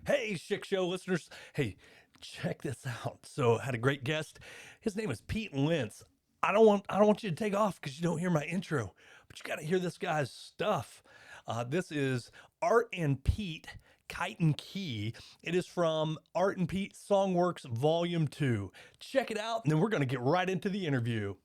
Hey, Schick Show listeners. Hey, check this out. So, I had a great guest. His name is Pete Lentz. I don't want you to take off because you don't hear my intro, but you got to hear this guy's stuff. This is Art and Pete Kite and Key. It is from Art and Pete Songworks Volume 2. Check it out, and then we're going to get right into the interview.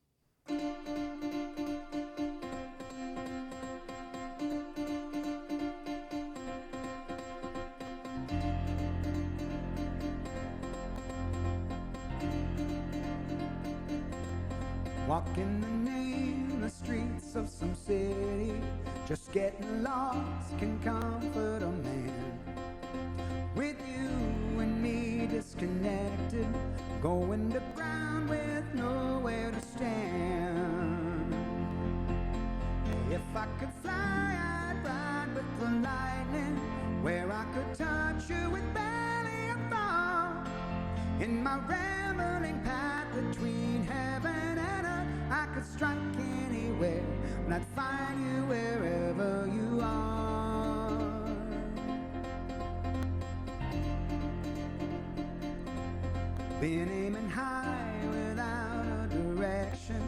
Walking the nameless streets of some city, just getting lost can comfort a man. With you and me disconnected, going to ground with nowhere to stand. If I could fly, I'd ride with the lightning, where I could touch you with barely a thought. In my rambling path between heaven and earth, I could strike anywhere, and I'd find you wherever you are. Been aiming high without a direction,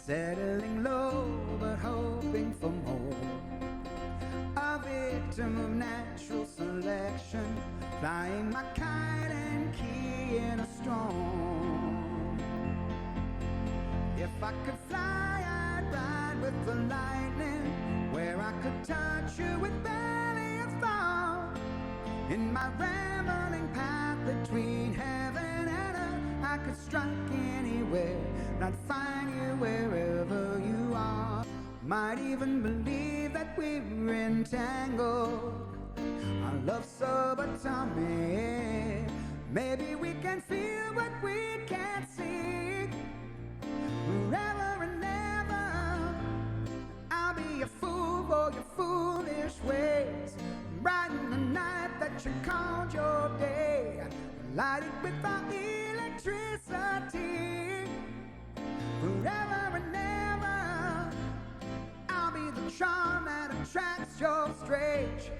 settling low but hoping for more. A victim of natural selection, flying my kite and key in a storm. If I could fly, I'd ride with the lightning, where I could touch you with barely a thought. In my rambling path between heaven and earth, I could strike anywhere, and I'd find you wherever you are. Might even believe that we're entangled, our love's subatomic. Maybe we can feel what we can't see. Forever and ever, I'll be a fool for your foolish ways. Brighten the night that you called your day, light it with our electricity. Forever and ever, I'll be the charm that attracts your strange,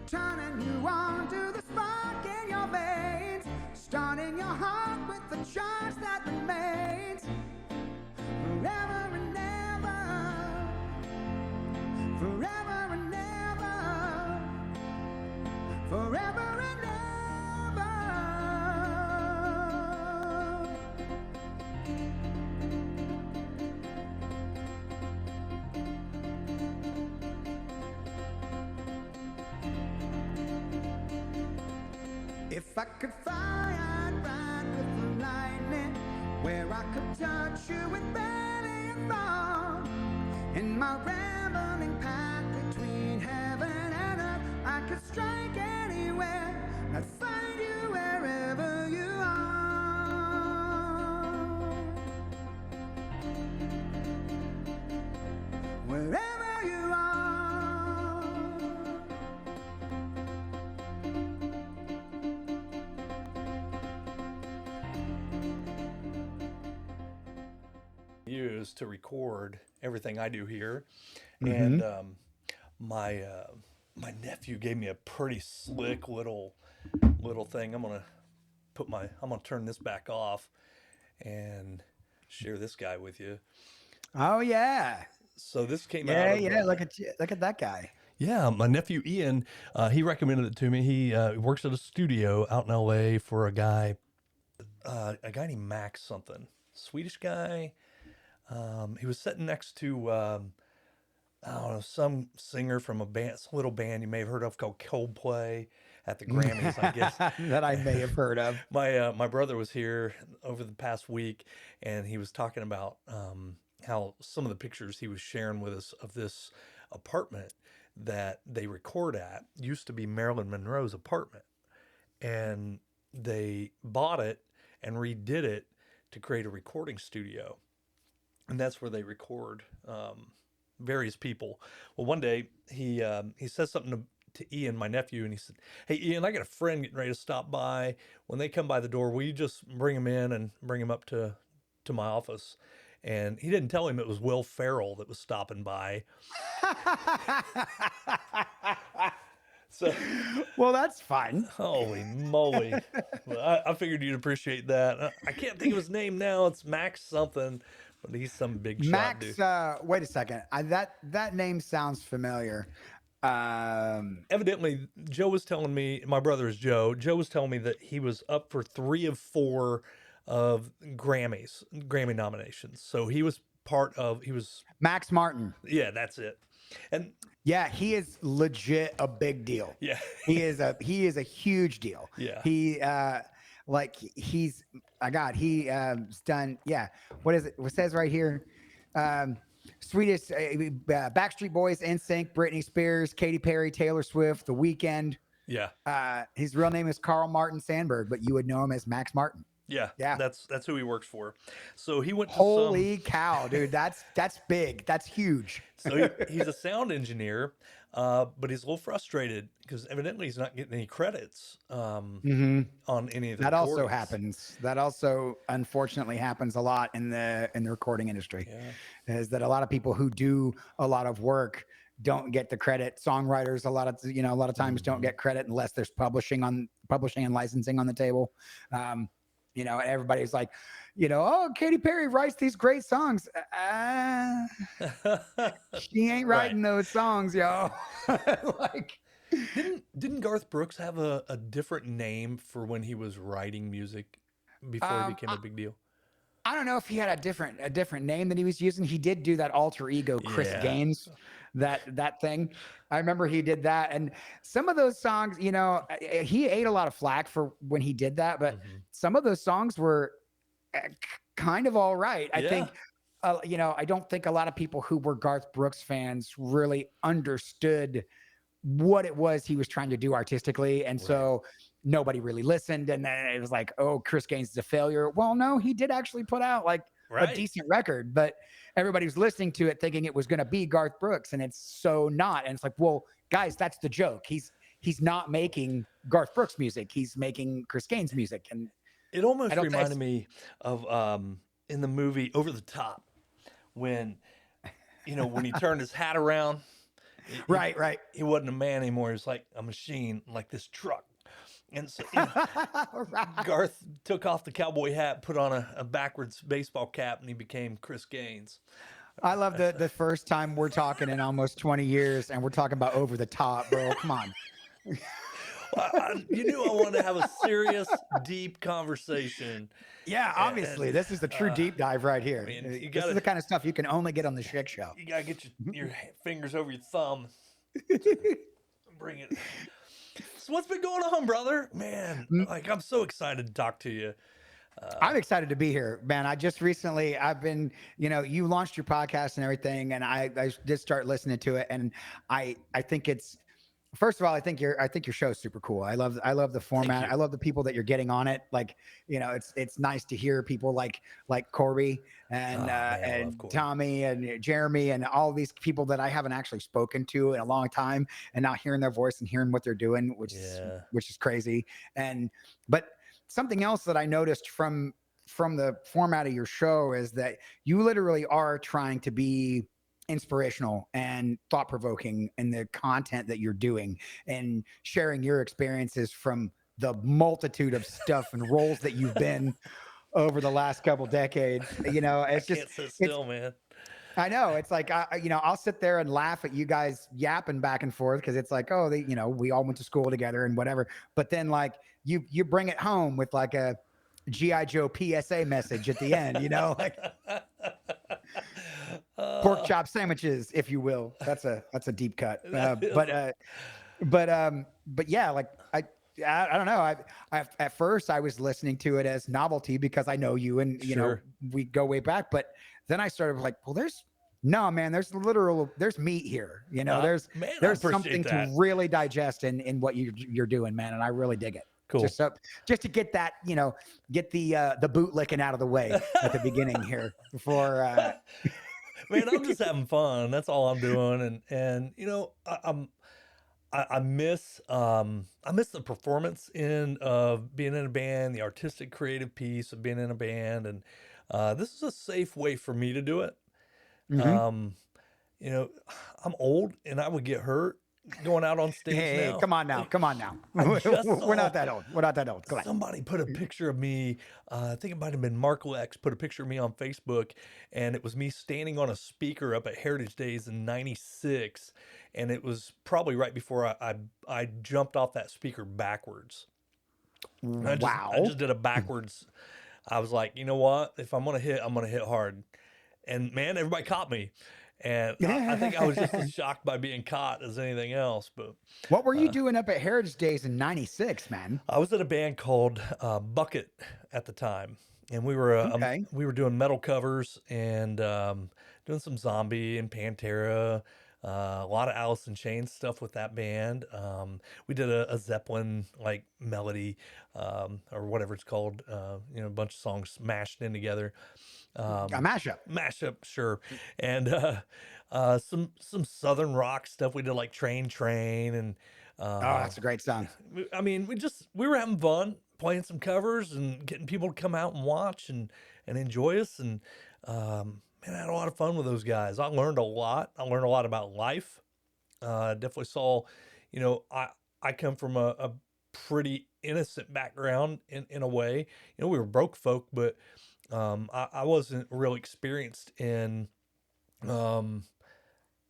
turning you on to the spark in your veins, starting your heart with the charge that remains. Forever and ever, forever and ever, forever and ever. If I could fly, I'd ride with the lightning, where I could touch you with barely a thought. In my rambling path between heaven and earth, I could strike anywhere, I'd find you wherever you are. Wherever you are. Use to record everything I do here, and my nephew gave me a pretty slick little thing. I'm gonna turn this back off and share this guy with you. Oh yeah, So this came out yeah, of yeah. Look at you, look at that guy. yeah, my nephew Ian. He recommended it to me. He works at a studio out in LA for a guy named Max something, Swedish guy. He was sitting next to I don't know, some singer from a band, some little band you may have heard of called Coldplay at the Grammys, I guess. That I may have heard of. My brother was here over the past week, and he was talking about how some of the pictures he was sharing with us of this apartment that they record at used to be Marilyn Monroe's apartment, and they bought it and redid it to create a recording studio, and that's where they record various people. Well, one day he says something to Ian, my nephew, and he said, "Hey, Ian, I got a friend getting ready to stop by. When they come by the door, will you just bring him in and bring him up to my office?" And he didn't tell him it was Will Ferrell that was stopping by. So, Well, that's fun. holy moly. Well, I figured you'd appreciate that. I can't think of his name now. It's Max something, but he's some big shot dude. Max, wait a second. That name sounds familiar. Um, Evidently, Joe was telling me, my brother is Joe. Joe was telling me that he was up for 3 of 4 of Grammy nominations. So he was, Max Martin. yeah, that's it. And Yeah, he is legit a big deal. yeah, He is a huge deal. yeah, He like he's I got he done what is it? What says right here? Um Swedish Backstreet Boys, NSYNC, Britney Spears, Katy Perry, Taylor Swift, The Weeknd. yeah, His real name is Carl Martin Sandberg, but you would know him as Max Martin. yeah. Yeah. That's who he works for. So he went to some. Holy cow, dude. That's big. That's huge. So he's a sound engineer, but he's a little frustrated because evidently he's not getting any credits hmm on any of the That also recordings. happens. That also unfortunately happens a lot in the recording industry. Yeah, Is that a lot of people who do a lot of work don't get the credit. Songwriters a lot of times don't hmm, get credit unless there's publishing and licensing on the table. And everybody's like, oh, Katy Perry writes these great songs. She ain't right. writing those songs, yo. Like, Didn't Garth Brooks have a different name for when he was writing music before he um, became a big deal? I don't know if he had a different name that he was using. He did do that alter ego Chris Yeah. Gaines, that thing. I remember he did that, and some of those songs, he ate a lot of flack for when he did that, but Hmm. some of those songs were kind of all right. I Yeah. think, I don't think a lot of people who were Garth Brooks fans really understood what it was he was trying to do artistically. And Right. so nobody really listened. And then it was like, oh, Chris Gaines is a failure. Well, no, he did actually put out like a Right. decent record, but everybody was listening to it thinking it was going to be Garth Brooks, and it's so not. And it's like, well, guys, that's the joke. He's not making Garth Brooks music. He's making Chris Gaines music. And It I almost don't think reminded me of in the movie Over the Top when when he turned his hat around. He, right. he wasn't a man anymore. He was like a machine, like this truck. And so Right. Garth took off the cowboy hat, put on a backwards baseball cap, and he became Chris Gaines. I love the first time we're talking in almost 20 years and we're talking about Over the Top, bro. Come on. You knew I wanted to have a serious, deep conversation. Yeah, obviously, And this is the true deep dive right here. I mean, you This is gotta the kind of stuff you can only get on the Schick Show. you gotta get your fingers over your thumb. Bring it. So what's been going on, brother? Man, like I'm so excited to talk to you. I'm excited to be here, man. I've been, you launched your podcast and everything, and I did start listening to it, and I think it's, first of all, I think your show is super cool. I love the Thank format. you. I love the people that you're getting on it. Like, it's nice to hear people like Corby and Oh, man, I love and Corey. Tommy and Jeremy and all these people that I haven't actually spoken to in a long time, and now hearing their voice and hearing what they're doing, Yeah. which is crazy. But something else that I noticed from the format of your show is that you literally are trying to be inspirational and thought-provoking in the content that you're doing and sharing your experiences from the multitude of stuff and roles that you've been over the last couple decades. I It's just can't sit it's still, man. I know it's like I'll sit there and laugh at you guys yapping back and forth because it's like, oh, we all went to school together and whatever. But then like you bring it home with like a GI Joe PSA message at the end, like pork Uh, chop sandwiches, if you will. That's a deep cut. that is But yeah, like I don't know. I at first I was listening to it as novelty because I know you and Sure. we go way back. But then I started like, well, there's meat here. There's man, I there's appreciate something that. to really digest in what you're doing, man, and I really dig it. Cool. Just to get that, get the boot licking out of the way at the beginning here before. Man, I'm just having fun. That's all I'm doing. And I miss the performance in of being in a band, the artistic creative piece of being in a band, and this is a safe way for me to do it. Mhm. Um, you know, I'm old and I would get hurt, going out on stage Hey, now. come on now. Come on now. I just We're saw not that old. We're not that old. Go ahead. somebody put a picture of me. I think it might have been Mark Lex put a picture of me on Facebook, and it was me standing on a speaker up at Heritage Days in '96, and it was probably right before I jumped off that speaker backwards. And I Wow. just did a backwards. I was like, you know what? If I'm gonna hit, I'm gonna hit hard. And man, everybody caught me. And I think I was just as shocked by being caught as anything else. But What were you doing up at Heritage Days in '96, man? I was in a band called Bucket at the time, and Okay. we were doing metal covers and doing some Zombie and Pantera, a lot of Alice in Chains stuff with that band. We did a Zeppelin like melody or whatever it's called, a bunch of songs mashed in together. A Um, mashup. Mashup, sure, and some Southern rock stuff. We did like Train, and Oh, uh, that's a great song. I mean, we were having fun playing some covers and getting people to come out and watch and enjoy us. And man, I had a lot of fun with those guys. I learned a lot. I learned a lot about life. Definitely saw, you know, I come from a pretty innocent background in a way. We were broke folk, but I wasn't real experienced in um,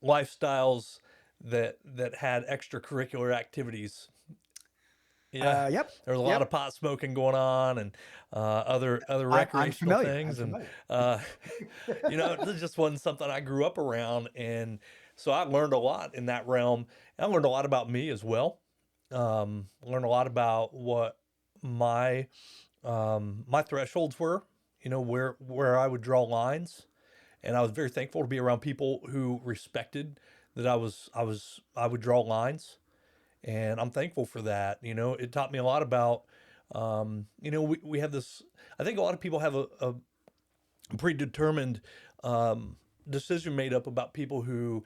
lifestyles that had extracurricular activities. Yeah, Yep. there was a lot Yep. of pot smoking going on and other I'm recreational familiar. I'm things, and familiar. uh, this just wasn't something I grew up around, and so I learned a lot in that realm. I learned a lot about me as well. Learned a lot about what my my thresholds were. Where I would draw lines, and I was very thankful to be around people who respected that I would draw lines, and I'm thankful for that. It taught me a lot about, we have this. I think a lot of people have a predetermined decision made up about people who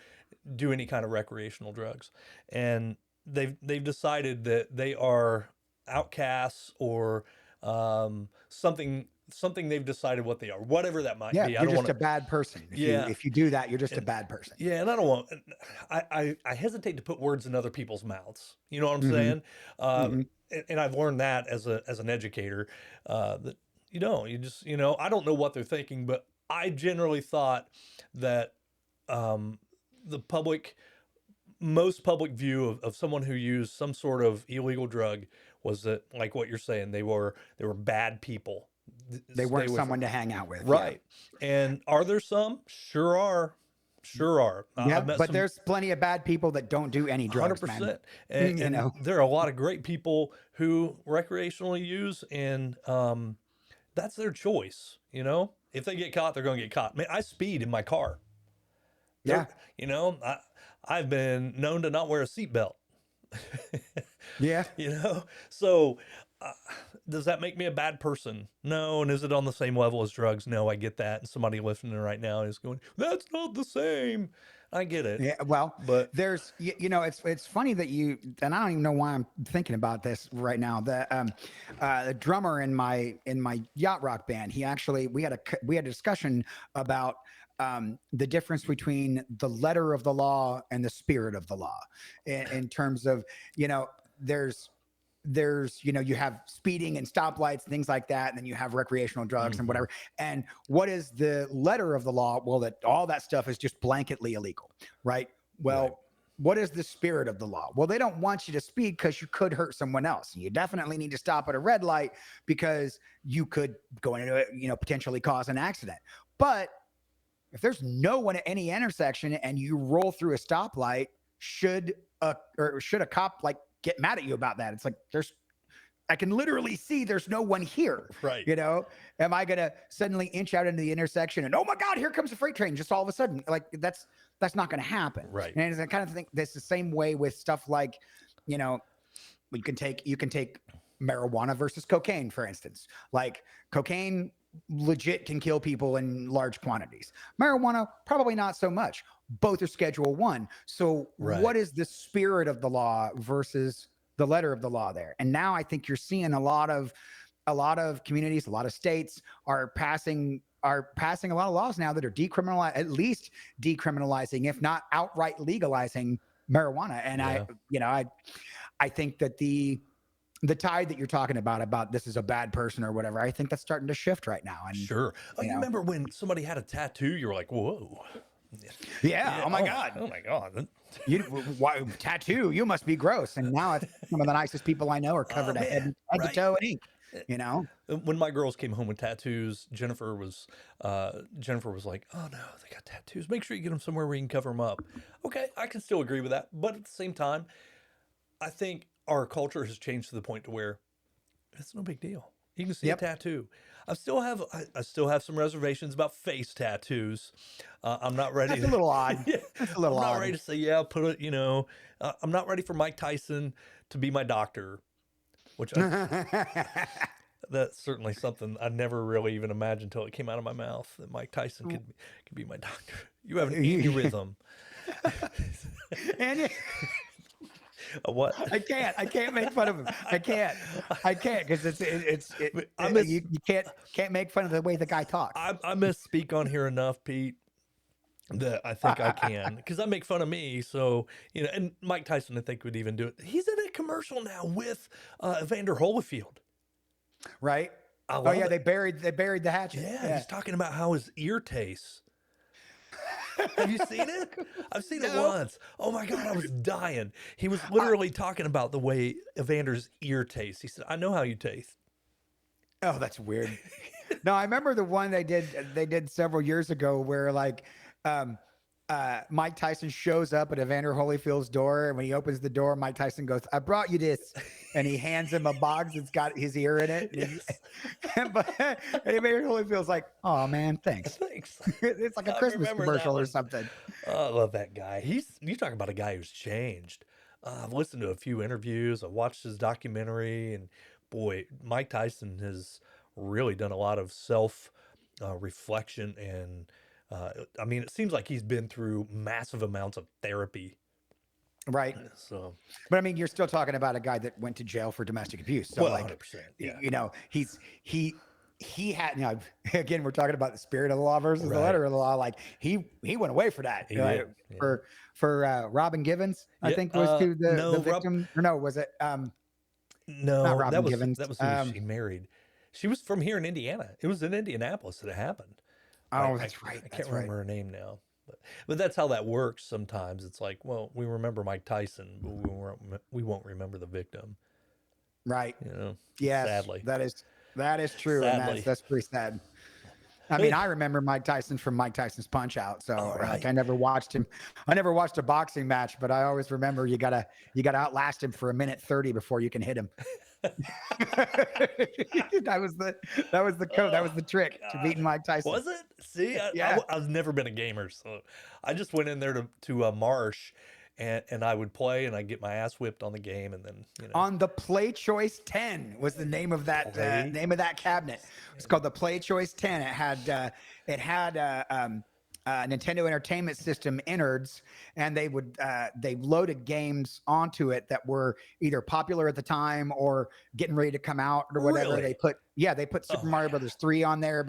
do any kind of recreational drugs, and they've decided that they are outcasts or something they've decided what they are, whatever that might Yeah, be. I you're don't want just to. a bad person. Yeah, If you do that, you're just a and bad person. yeah, and I don't want. I hesitate to put words in other people's mouths. You know what I'm Hmm. saying? Uh, Hmm. and I've learned that as an educator, that you just I don't know what they're thinking, but I generally thought that um, the most public view of someone who used some sort of illegal drug was that, like what you're saying, they were bad people. They Stay weren't away from. someone to hang out with. Yeah. Right. And are there some? Sure are. Sure are. Yeah. I've met But some there's plenty of bad people that don't do any drugs, man. 100%. And, You and know, there are a lot of great people who recreationally use, and that's their choice. If they get caught, they're going to get caught. Man, I speed in my car. yeah. There, I've been known to not wear a seatbelt. Yeah. you know so uh, does that make me a bad person? No. And is it on the same level as drugs? No. I get that, and somebody listening right now is going, that's not the same. I get it, Yeah, well, but it's funny that and I don't even know why I'm thinking about this right now. The drummer in my yacht rock band, we had a discussion about the difference between the letter of the law and the spirit of the law, in terms of there's you have speeding and stoplights, things like that, and then you have recreational drugs and mhm, whatever. And what is the letter of the law? Well, that all that stuff is just blanketly illegal, right? right, Well, what is the spirit of the law? Well, they don't want you to speed because you could hurt someone else. You definitely need to stop at a red light because you could go into it, potentially cause an accident. But if there's no one at any intersection and you roll through a stoplight, should a cop like get mad at you about that? It's like, I can literally see there's no one here. right, Am I gonna suddenly inch out into the intersection and, oh my God, here comes a freight train just all of a sudden? Like that's not gonna happen. right. And I kind of think that's the same way with stuff like, you can take marijuana versus cocaine, for instance. Like cocaine legit can kill people in large quantities. Marijuana, probably not so much. Both are Schedule 1. So Right. what is the spirit of the law versus the letter of the law there? And now I think you're seeing a lot of communities, a lot of states are passing a lot of laws now that are at least decriminalizing, if not outright legalizing marijuana. And Yeah. I think that the tide that you're talking about this is a bad person or whatever, I think that's starting to shift right now. And, Sure. Oh, you you know, remember when somebody had a tattoo? You were like, whoa. Yeah. yeah. Yeah. Oh my God. Oh my God. Why, tattoo, you must be gross. And now it's some of the nicest people I know are Oh covered man. head to Right. toe in ink, you know? When my girls came home with tattoos, Jennifer was like, "Oh no, they got tattoos. Make sure you get them somewhere where you can cover them up." Okay, I can still agree with that, but at the same time, I think our culture has changed to the point to where it's no big deal. You can see a Yep. tattoo. I still have some reservations about face tattoos. I'm not ready That's a to, little odd. yeah, That's a little I'm not odd. ready to say, yeah, put it, I'm not ready for Mike Tyson to be my doctor, which that's certainly something I never really even imagined until it came out of my mouth that Mike Tyson could be my doctor. You have an aneurysm. And What? I can't make fun of him. I can't because I miss you can't make fun of the way the guy talks. I misspeak on here enough, Pete, that I think I can because I make fun of me. So and Mike Tyson I think would even do it. He's in a commercial now with Evander Holyfield. Right? I Oh love yeah, it. they buried the hatchet. Yeah, Yeah. he's talking about how his ear tastes. Have you seen it? I've seen it No. once. Oh my God, I was dying. He was literally talking about the way Evander's ear tastes. He said, I know how you taste. Oh, that's weird. No, I remember the one they did several years ago where like Mike Tyson shows up at Evander Holyfield's door, and when he opens the door, Mike Tyson goes, "I brought you this," and he hands him a box that's got his ear in it. Yes. But and Evander Holyfield's like, "Oh man, thanks." Thanks. It's like a I Christmas remember that commercial or one. something. Oh, I love that guy. You talk about a guy who's changed. I've listened to a few interviews. I watched his documentary, and boy, Mike Tyson has really done a lot of self reflection. And I mean, it seems like he's been through massive amounts of therapy. Right. So, But I mean, you're still talking about a guy that went to jail for domestic abuse. So well, like, 100%. Yeah. he had, again, we're talking about the spirit of the law versus the Right. letter of the law. Like he went away for that. He did. Yeah. For Robin Givens, I Yeah. think was who the No, victim, or no, was it not no, Robin Givens? that was who she married. She was from here in Indiana. It was in Indianapolis that it happened. Oh, that's right. I That's can't right. remember her name now, but that's how that works. Sometimes it's like, well, we remember Mike Tyson, but we won't remember the victim. Right. Yes, Sadly, that is true, sadly. and that's pretty sad. I mean, I remember Mike Tyson from Mike Tyson's Punch Out. So right. like I never watched him. I never watched a boxing match, but I always remember you gotta outlast him for 1:30 before you can hit him. that was the code. That was the trick to beating Mike Tyson. Was it? See, Yeah. I've never been a gamer, so I just went in there to Marsh, and I would play, and I'd get my ass whipped on the game, and then On the Play Choice 10 was the name of that cabinet. It's called the Play Choice 10. It had Nintendo Entertainment System innards, and they loaded games onto it that were either popular at the time or getting ready to come out or whatever. Really? They put Super Mario Brothers 3 on there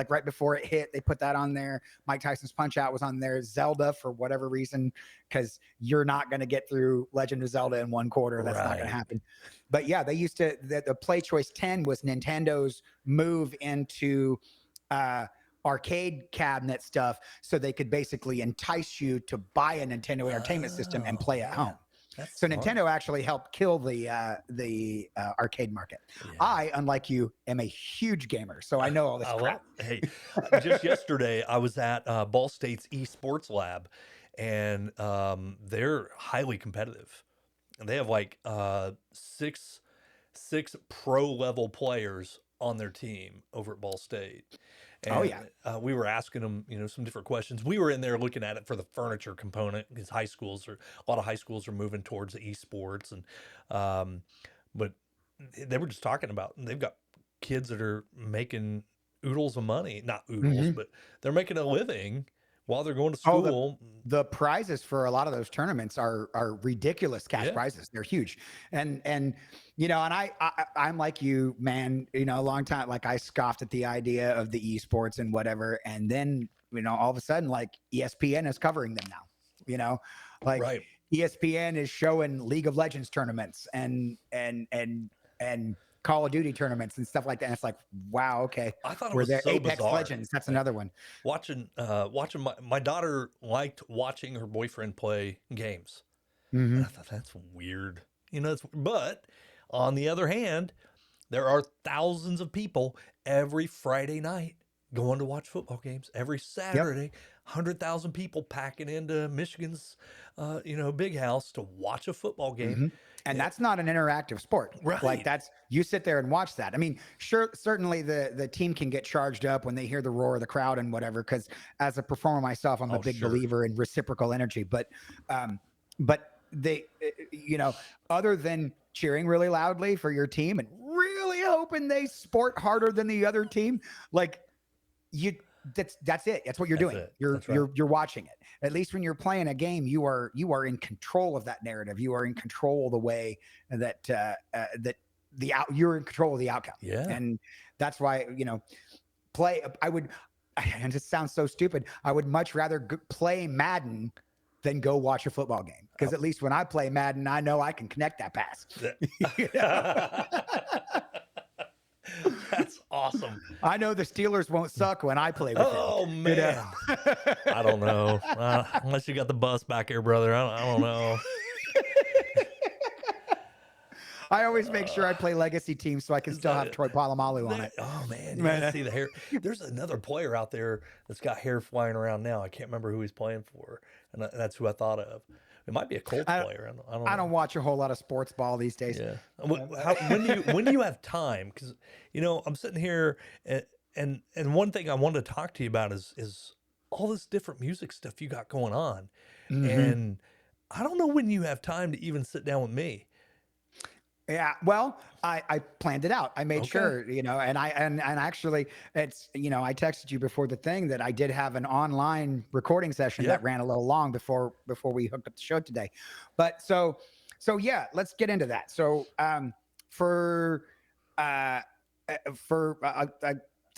right before it hit. They put that on there. Mike Tyson's Punch Out was on there. Zelda, for whatever reason, because you're not going to get through Legend of Zelda in one quarter. That's not going to happen. But yeah, they used to. The Play Choice 10 was Nintendo's move into arcade cabinet stuff, so they could basically entice you to buy a Nintendo Entertainment System and play at home. That's So smart. Nintendo actually helped kill the arcade market. Yeah. I, unlike you, am a huge gamer, so I know all this crap. Hey, just yesterday I was at Ball State's esports lab, and they're highly competitive. And they have like six pro level players on their team over at Ball State. And, Oh, yeah. We were asking them, some different questions. We were in there looking at it for the furniture component because a lot of high schools are moving towards the esports, and but they were just talking about, and they've got kids that are making oodles of money, not oodles, but they're making a living while they're going to Oh, school. the prizes for a lot of those tournaments are ridiculous cash Yeah. prizes. They're huge. And I'm like you, man, a long time, like I scoffed at the idea of the esports and whatever. And then, all of a sudden, like ESPN is covering them now, like Right. ESPN is showing League of Legends tournaments and Call of Duty tournaments and stuff like that. And it's like, wow, okay, I thought it we're was there. so Apex bizarre. Legends, that's Like another one. watching my daughter liked watching her boyfriend play games. And Hmm. I thought that's weird. But on the other hand, there are thousands of people every Friday night going to watch football games. Every Yep. Saturday, 100,000 people packing into Michigan's, big house to watch a football game. Hmm. And Yeah, that's not an interactive sport. Like right. that's you sit there and watch that. I mean, sure, certainly the team can get charged up when they hear the roar of the crowd and whatever. Because as a performer myself, I'm a Oh, big sure. believer in reciprocal energy. Um, but they, other than cheering really loudly for your team and really hoping they sport harder than the other team, like you that's it. That's what you're That's doing. it. You're That's right. you're you're watching it. At least when you're playing a game, you are in control of that narrative. You are in control of the way that you're in control of the outcome. Yeah. And that's why, play I would and it sounds so stupid. I would much rather play Madden than go watch a football game, because at least when I play Madden, I know I can connect that pass. You know? That's awesome. I know the Steelers won't suck when I play with them. Oh, man. I don't know. Unless you got the bus back here, brother. I don't know. I always make sure I play legacy teams so I can Is still that have it? Troy Polamalu on it. Oh man, you gotta see the hair. There's another player out there that's got hair flying around now. I can't remember who he's playing for, and that's who I thought of. It might be a Colts I, player. I don't I don't know. watch a whole lot of sports ball these days. Yeah. When do you have time? Because I'm sitting here, and one thing I wanted to talk to you about is all this different music stuff you got going on, Hmm. and I don't know when you have time to even sit down with me. Yeah, well, I planned it out. I made Okay. sure, and actually, I texted you before the thing that I did have an online recording session that Yep. ran a little long before we hooked up the show today. But so yeah, let's get into that. So for uh for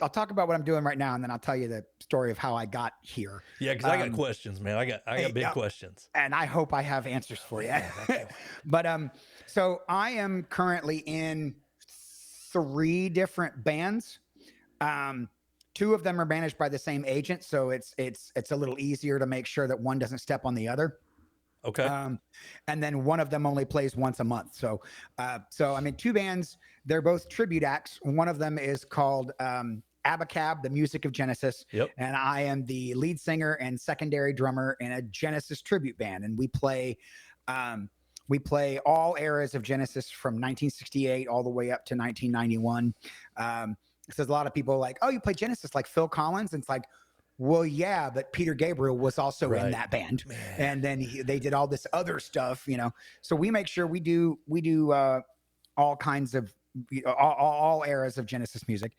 I'll talk about what I'm doing right now, and then I'll tell you the story of how I got here. Yeah, because I got Um, questions, man. I got big questions. and I hope I have answers for you. Man, I can't wait. But so I am currently in 3 different bands. Um, 2 of them are managed by the same agent, so it's a little easier to make sure that one doesn't step on the other. Okay. And then one of them only plays once a month. So I'm in 2 bands. They're both tribute acts. One of them is called Abacab, the music of Genesis, Yep. and I am the lead singer and secondary drummer in a Genesis tribute band, and we play all eras of Genesis from 1968 all the way up to 1991. Because a lot of people are like, oh, you play Genesis like Phil Collins, and it's like, well, yeah, but Peter Gabriel was also in Right. that band, Man. and then they did all this other stuff, So we make sure we do all kinds of all eras of Genesis music,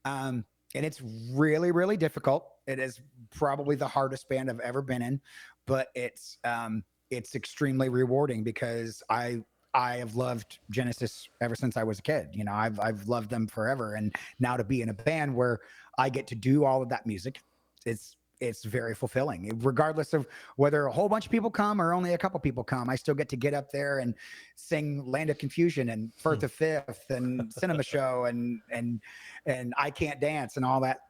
and it's really, really difficult. It is probably the hardest band I've ever been in, but it's extremely rewarding because I have loved Genesis ever since I was a kid. I've loved them forever, and now to be in a band where I get to do all of that music, it's very fulfilling. Regardless of whether a whole bunch of people come or only a couple people come, I still get to get up there and sing Land of Confusion and Firth of Fifth and Cinema Show and I Can't Dance and all that.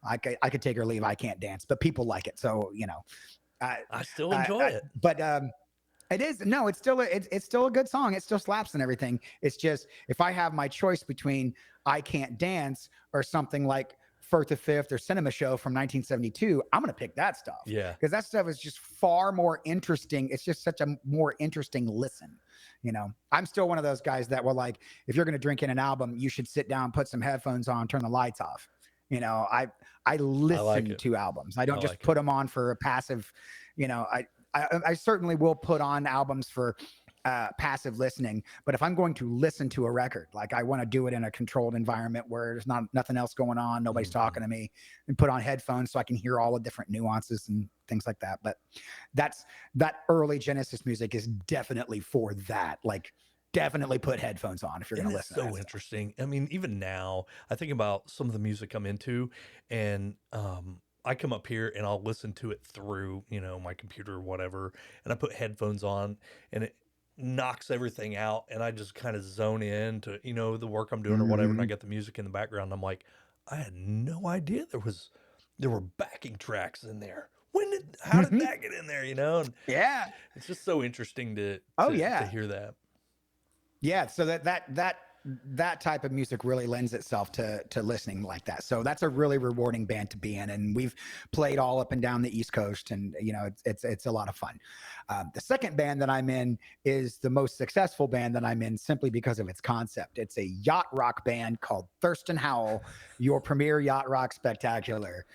I could take or leave I Can't Dance, but people like it. So, I still enjoy it. But it is it's still a good song. It still slaps and everything. It's just if I have my choice between I Can't Dance or something like Firth of Fifth or Cinema Show from 1972, I'm gonna pick that stuff. Yeah. Because that stuff is just far more interesting. It's just such a more interesting listen. I'm still one of those guys that will like, if you're gonna drink in an album, you should sit down, put some headphones on, turn the lights off. I listen to albums. I don't just put them on for a passive, I certainly will put on albums for passive listening, but if I'm going to listen to a record, like I want to do it in a controlled environment where there's nothing else going on, nobody's talking to me, and put on headphones so I can hear all the different nuances and things like that. But that early Genesis music is definitely for that. Like, definitely put headphones on if you're going to listen. So interesting. I mean, even now, I think about some of the music I'm into, and I come up here and I'll listen to it through, my computer or whatever, and I put headphones on and it knocks everything out and I just kind of zone in to, the work I'm doing or whatever, and I Mhm. get the music in the background. I'm like, I had no idea there were backing tracks in there. How did that get in there, And Yeah. it's just so interesting to Oh to yeah. hear that. Yeah, so that type of music really lends itself to listening like that. So that's a really rewarding band to be in, and we've played all up and down the East Coast, and it's a lot of fun. The second band that I'm in is the most successful band that I'm in simply because of its concept. It's a yacht rock band called Thurston Howell, your premier yacht rock spectacular,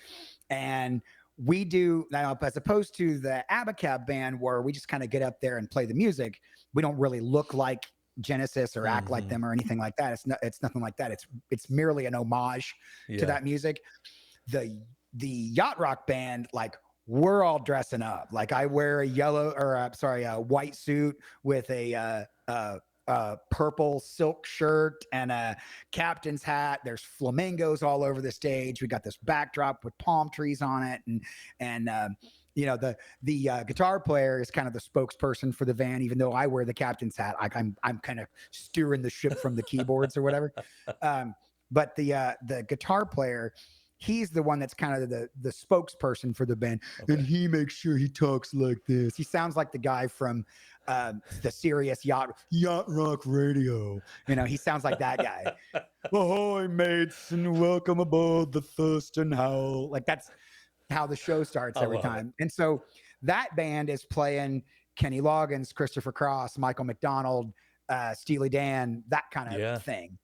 and we do now, as opposed to the Abacab band where we just kind of get up there and play the music. We don't really look like Genesis or act like Hmm. them or anything like that. It's nothing like that. It's merely an homage to Yeah. that music. The Yacht Rock band, like, we're all dressing up. Like, I wear a white suit with a purple silk shirt and a captain's hat. There's flamingos all over the stage. We got this backdrop with palm trees on it, and the guitar player is kind of the spokesperson for the van, even though I wear the captain's hat. I'm kind of steering the ship from the keyboards or whatever. But the guitar player, he's the one that's kind of the spokesperson for the band, and he makes sure he talks like this. He sounds like the guy from the Sirius Yacht Rock Radio. He sounds like that guy. Ahoy, mates, and welcome aboard the Thurston Howell. Like, that's how the show starts I every love it. time. And so that band is playing Kenny Loggins, Christopher Cross, Michael McDonald, Steely Dan, that kind Yeah. of thing.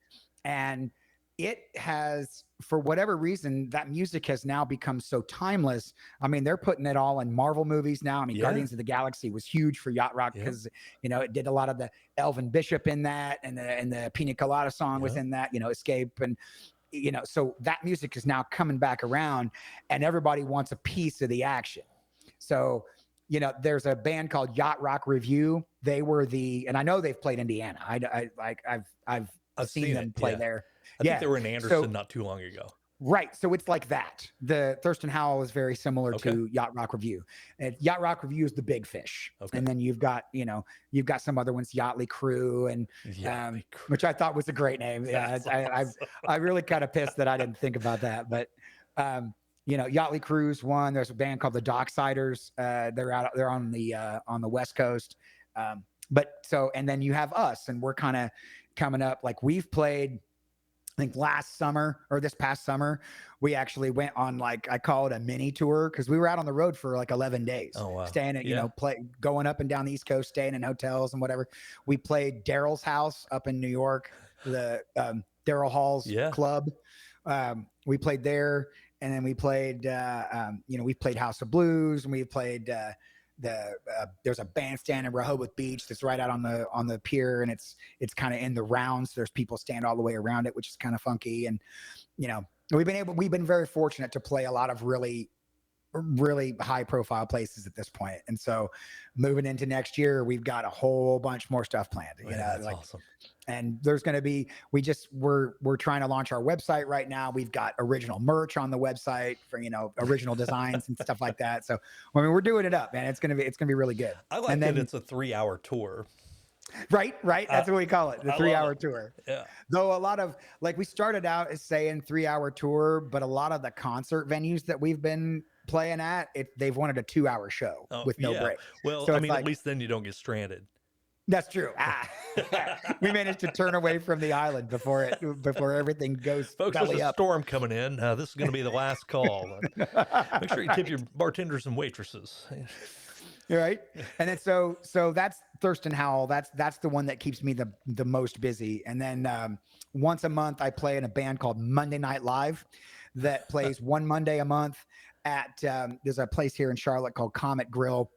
And it has, for whatever reason, that music has now become so timeless. I mean, they're putting it all in Marvel movies now. I mean, Yeah. Guardians of the Galaxy was huge for Yacht Rock because, it did a lot of the Elvin Bishop in that, and the Pina Colada song was in that, Escape. And, so that music is now coming back around, and everybody wants a piece of the action. So, there's a band called Yacht Rock Review. They were and I know they've played Indiana. I've seen them play there. I think they were in Anderson not too long ago. Right. So it's like that. The Thurston Howell is very similar to Yacht Rock Review. And Yacht Rock Review is the big fish. Okay. And then you've got some other ones, Yachtley Crew, and which I thought was a great name. Yeah. I really kind of pissed that I didn't think about that. But Yachtley Crew's one. There's a band called the Docksiders. They're on the West Coast. And then you have us, and we're kind of coming up. Like, we've played, I think this past summer, we actually went on, like, I call it a mini tour, because we were out on the road for like 11 days. Oh, wow. Staying at, going up and down the East Coast, staying in hotels and whatever. We played Daryl's house up in New York, the Daryl Hall's club. We played there, and then we played, we played House of Blues, and we played there's a bandstand in Rehoboth Beach that's right out on the pier, and it's kind of in the rounds. So there's people stand all the way around it, which is kind of funky. And we've been very fortunate to play a lot of really, really high profile places at this point. And so moving into next year, we've got a whole bunch more stuff planned. That's awesome. And there's going to be, we're trying to launch our website right now. We've got original merch on the website for, original designs and stuff like that. So, I mean, we're doing it up, man. It's going to be really good. I like that it's a 3-hour tour. Right. That's what we call it. The 3-hour tour. Yeah. Though a lot of, like, we started out as saying 3-hour tour, but a lot of the concert venues that we've been playing at, they've wanted a 2-hour show with no break. Well, so I mean, at least then you don't get stranded. That's true. We managed to turn away from the island before everything goes Folks, belly there's a up. storm coming in. This is going to be the last call. Make sure you tip your bartenders and waitresses. Right. And then so that's Thurston Howell. That's the one that keeps me the most busy. And then once a month I play in a band called Monday Night Live that plays one Monday a month at there's a place here in Charlotte called Comet Grill.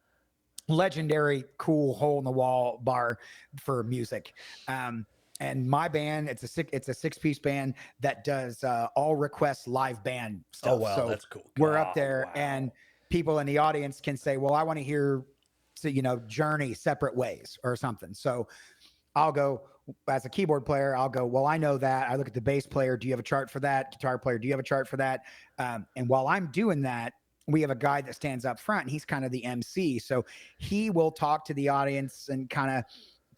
Legendary, cool, hole in the wall bar for music. And my band, it's a 6-piece band that does all request live band stuff. Oh, wow, so that's cool. We're up there, and people in the audience can say, well, I want to hear, Journey, Separate Ways or something. So I'll go, as a keyboard player, I'll go, well, I know that. I look at the bass player. Do you have a chart for that? Guitar player, do you have a chart for that? And while I'm doing that, we have a guy that stands up front, and he's kind of the MC. So he will talk to the audience and kind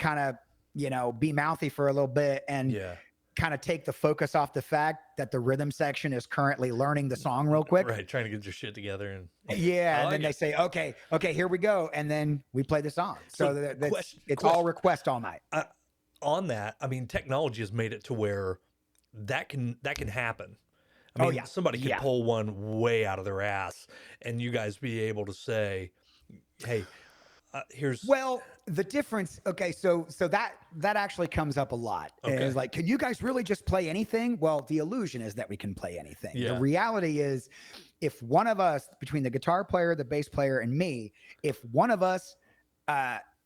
of, be mouthy for a little bit and Yeah. kind of take the focus off the fact that the rhythm section is currently learning the song real quick. Right. Trying to get your shit together. And Yeah. And then they say, okay, here we go. And then we play the song. So it's all request all night. On that, I mean, technology has made it to where that can happen. I mean, somebody can pull one way out of their ass, and you guys be able to say, "Hey, here's." Well, the difference. Okay, so that actually comes up a lot. Okay. Is like, can you guys really just play anything? Well, the illusion is that we can play anything. Yeah. The reality is, if one of us, between the guitar player, the bass player, and me, if one of us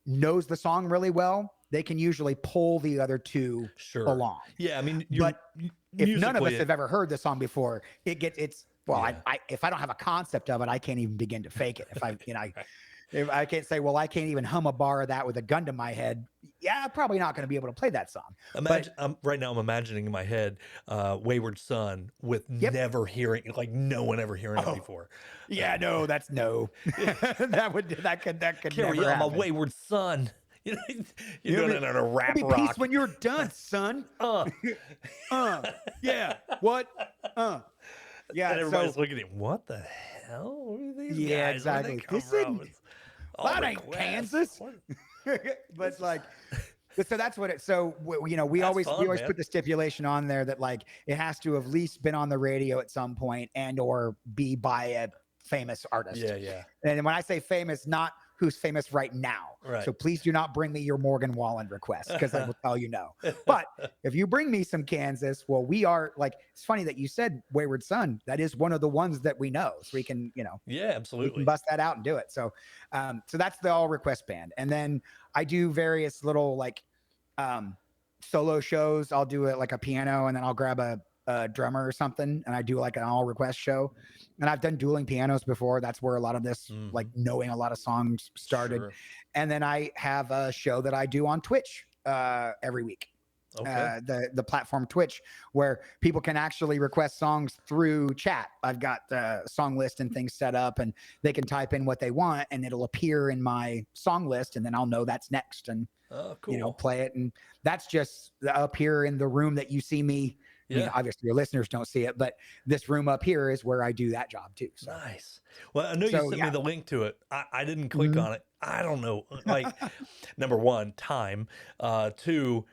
knows the song really well, they can usually pull the other two along. Yeah, I mean, if none of us have ever heard the song before, if I don't have a concept of it, I can't even begin to fake it. If I can't say, well, I can't even hum a bar of that with a gun to my head. Yeah, I'm probably not going to be able to play that song. Right now I'm imagining in my head, Wayward Son with never hearing, like no one ever hearing it before. Yeah, no, that's no. that could Carry never on, my happen. wayward son. You're doing it on a rap Be rock. peace when you're done, son. Yeah. What? Yeah. And everybody's looking at him. What the hell? Who are these guys? Exactly. That ain't Kansas. But it's like, so that's what it. So we always put the stipulation on there that like it has to have at least been on the radio at some point and or be by a famous artist. Yeah. And when I say famous, not who's famous right now. Right. So please do not bring me your Morgan Wallen request because I will tell you no. But if you bring me some Kansas, well, we are like, it's funny that you said Wayward Son. That is one of the ones that we know. So we can, yeah, absolutely. we can bust that out and do it. So, so that's the all request band. And then I do various little like solo shows. I'll do it like a piano and then I'll grab a drummer or something and I do like an all request show. And I've done dueling pianos before. That's where a lot of this like knowing a lot of songs started. Sure. And then I have a show that I do on Twitch every week. Okay. The platform Twitch, where people can actually request songs through chat. I've got the song list and things set up and they can type in what they want and it'll appear in my song list and then I'll know that's next and cool. play it. And that's just up here in the room that you see me. Yeah. I mean, obviously your listeners don't see it, but this room up here is where I do that job too. So. Nice. Well, I know you sent me the link to it. I didn't click on it. I don't know. Like, number one, time. Two,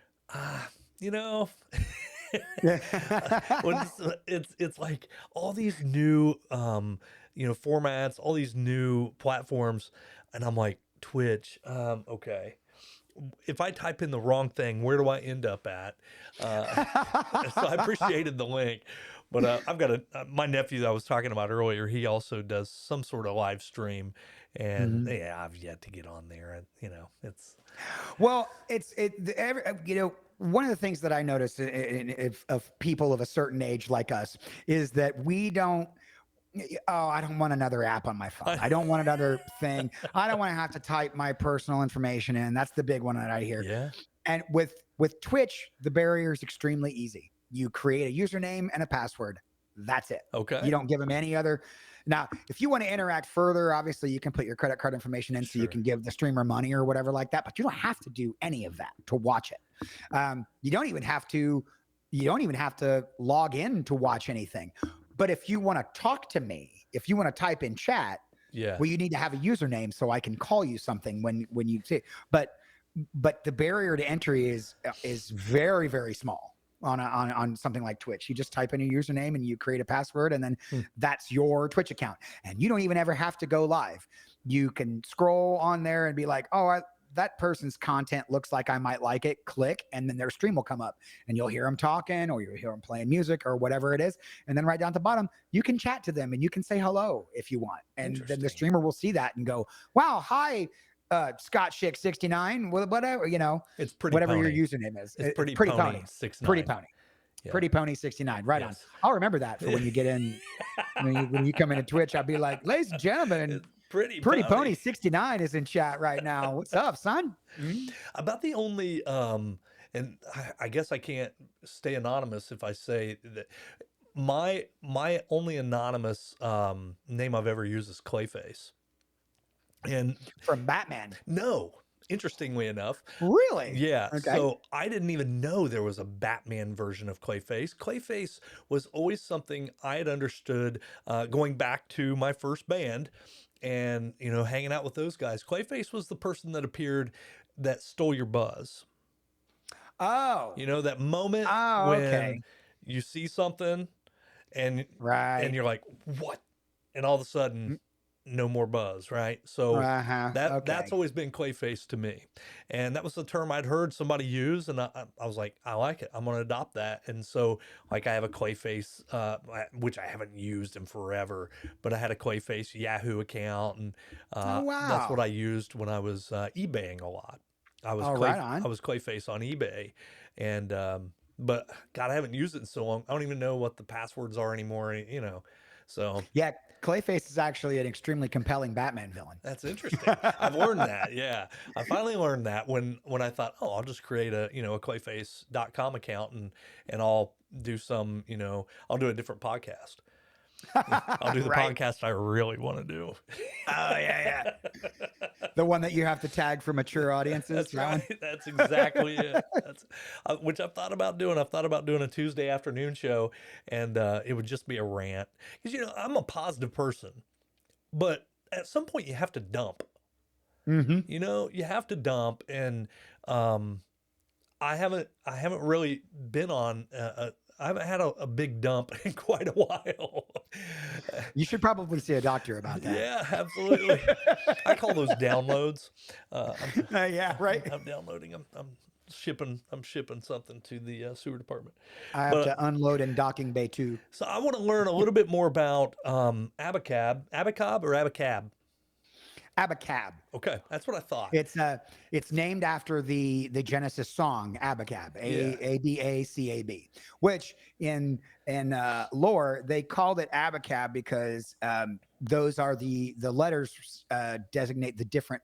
it's like all these new, formats, all these new platforms, and I'm like, Twitch. Okay. If I type in the wrong thing, where do I end up at? So I appreciated the link, but I've got my nephew that I was talking about earlier. He also does some sort of live stream, and I've yet to get on there. And it's one of the things that I notice of people of a certain age like us is that we don't. I don't want another app on my phone. I don't want another thing. I don't want to have to type my personal information in. That's the big one that I hear. Yeah. And with Twitch, the barrier is extremely easy. You create a username and a password. That's it. Okay. You don't give them any other. Now, if you want to interact further, obviously you can put your credit card information in so you can give the streamer money or whatever like that, but you don't have to do any of that to watch it. You don't even have to log in to watch anything. But if you want to talk to me, if you want to type in chat, well, you need to have a username so I can call you something when you see it. But the barrier to entry is very, very small on something like Twitch. You just type in a username and you create a password and then that's your Twitch account. And you don't even ever have to go live. You can scroll on there and be like, that person's content looks like I might like it, click, and then their stream will come up and you'll hear them talking or you'll hear them playing music or whatever it is. And then right down at the bottom, you can chat to them and you can say hello if you want. And then the streamer will see that and go, wow, hi, Scott Schick 69, whatever, it's pretty whatever pony. your username is. It's pretty pony. 69. Pretty pony. Yeah. Pretty Pony 69. Right on. I'll remember that for when you get in, when you come into Twitch, I'll be like, ladies and gentlemen, Pretty Pony 69 is in chat right now. What's up, son? About the only and I guess I can't stay anonymous if I say that my only anonymous name I've ever used is Clayface. And From Batman. no, interestingly enough, Really? yeah, Okay. so I didn't even know there was a Batman version of Clayface. Clayface was always something I had understood going back to my first band and, hanging out with those guys. Clayface was the person that appeared that stole your buzz. Oh. That moment Oh, when okay. you see something and Right. you're like, "What?" And all of a sudden, no more buzz, right? So Uh-huh. that's Okay. always been Clayface to me, and that was the term I'd heard somebody use, and I was like, I like it. I'm going to adopt that, and so like I have a Clayface, which I haven't used in forever, but I had a Clayface Yahoo account, and Oh, that's what wow. I used when I was eBaying a lot. Oh, right on. I was Clayface on eBay, and but God, I haven't used it in so long. I don't even know what the passwords are anymore. So Yeah, Clayface is actually an extremely compelling Batman villain. that's interesting. I've learned that. Yeah. I finally learned that when I thought, "Oh, I'll just create a clayface.com account and I'll do I'll do a different podcast. I'll do the Right. podcast I really want to do." Oh, yeah, yeah. The one that you have to tag for mature audiences. That's That right. one. That's exactly it. That's which I've thought about doing. I've thought about doing a Tuesday afternoon show, and it would just be a rant because I'm a positive person, but at some point you have to dump. Mm-hmm. You have to dump, and um, I haven't really been on. I haven't had a big dump in quite a while. You should probably see a doctor about that. Yeah, absolutely. I call those downloads. Yeah, right. I'm downloading them. I'm shipping something to the sewer department. I have But to unload in docking bay too. so I want to learn a little bit more about Abacab or Abacab. Abacab. Okay, that's what I thought. It's named after the Genesis song Abacab, Yeah. Abacab, which in lore they called it Abacab because those are the letters designate the different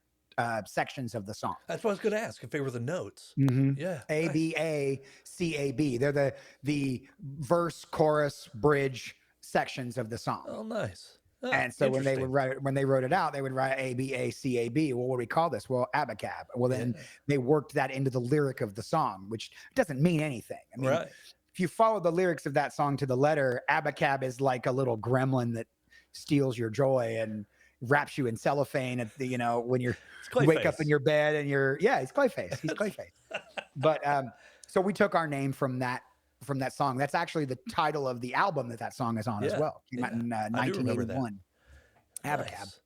sections of the song. That's what I was going to ask if they were the notes. Mm-hmm. Yeah. A Nice. B A C A B. They're the verse, chorus, bridge sections of the song. Oh, nice. Oh, And so when they interesting. wrote it out, they would write Abacab. Well, what do we call this? Well, Abacab. Well, then Yeah. they worked that into the lyric of the song, which doesn't mean anything. I mean, Right. if you follow the lyrics of that song to the letter, Abacab is like a little gremlin that steals your joy and wraps you in cellophane at the, when you wake up in Clayface. your bed and he's Clayface. He's Clayface. But so we took our name from that song. That's actually the title of the album that song is on as Yeah. well. Came out Yeah. in I do remember that. 1981. Abacab. Nice.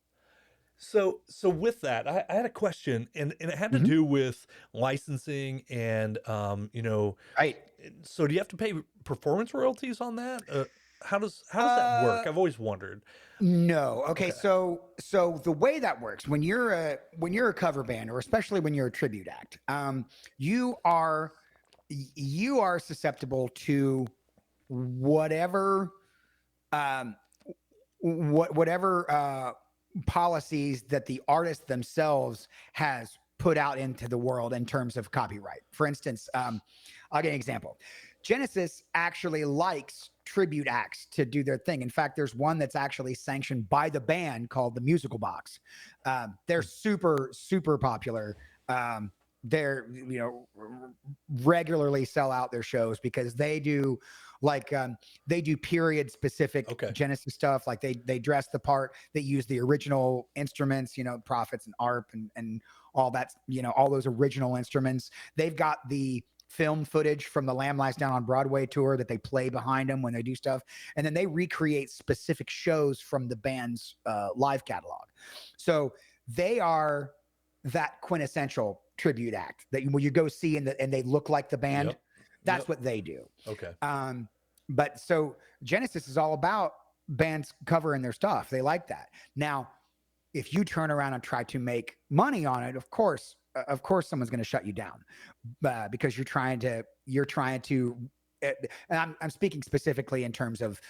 So with that, I had a question, and it had to Mhm. do with licensing and Right. so do you have to pay performance royalties on that? How does that Uh, work? I've always wondered. no. Okay. Okay. So the way that works when you're a cover band, or especially when you're a tribute act, you are susceptible to whatever whatever policies that the artist themselves has put out into the world in terms of copyright. For instance, I'll give an example. Genesis actually likes tribute acts to do their thing. In fact, there's one that's actually sanctioned by the band called the Musical Box. They're super, super popular. They're regularly sell out their shows because they do period specific Okay. Genesis stuff. Like they dress the part, they use the original instruments, prophets and arp and all that, all those original instruments. They've got the film footage from the Lamb Lies Down on Broadway tour that they play behind them when they do stuff. And then they recreate specific shows from the band's live catalog. So they are that quintessential tribute act that when you go see and they look like the band. Yep. That's Yep. what they do. Okay. But so Genesis is all about bands covering their stuff. They like that. Now, if you turn around and try to make money on it, of course someone's going to shut you down because you're trying to and I'm speaking specifically in terms of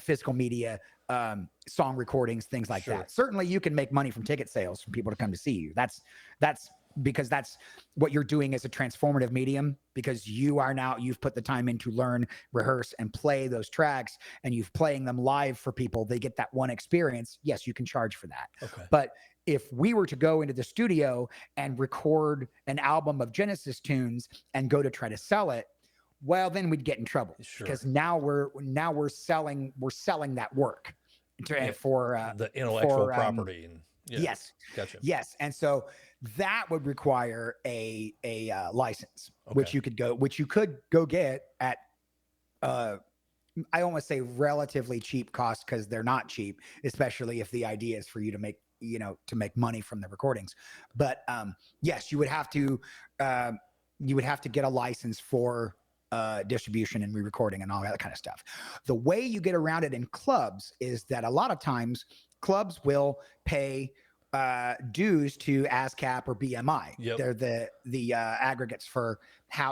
physical media, song recordings, things like Sure. that. Certainly you can make money from ticket sales from people to come to see you. That's because that's what you're doing as a transformative medium, because you've put the time in to learn, rehearse, and play those tracks, and you've playing them live for people. They get that one experience. Yes, you can charge for that. Okay. But if we were to go into the studio and record an album of Genesis tunes and go to try to sell it, well, then we'd get in trouble, because now we're selling that work for the intellectual property. And yes, gotcha. Yes, and so that would require a license, which you could go get at I don't want to say relatively cheap cost, because they're not cheap, especially if the idea is for you to make money from the recordings. But yes, you would have to get a license for distribution and re-recording and all that kind of stuff. The way you get around it in clubs is that a lot of times clubs will pay dues to ASCAP or BMI. Yep. They're the aggregates for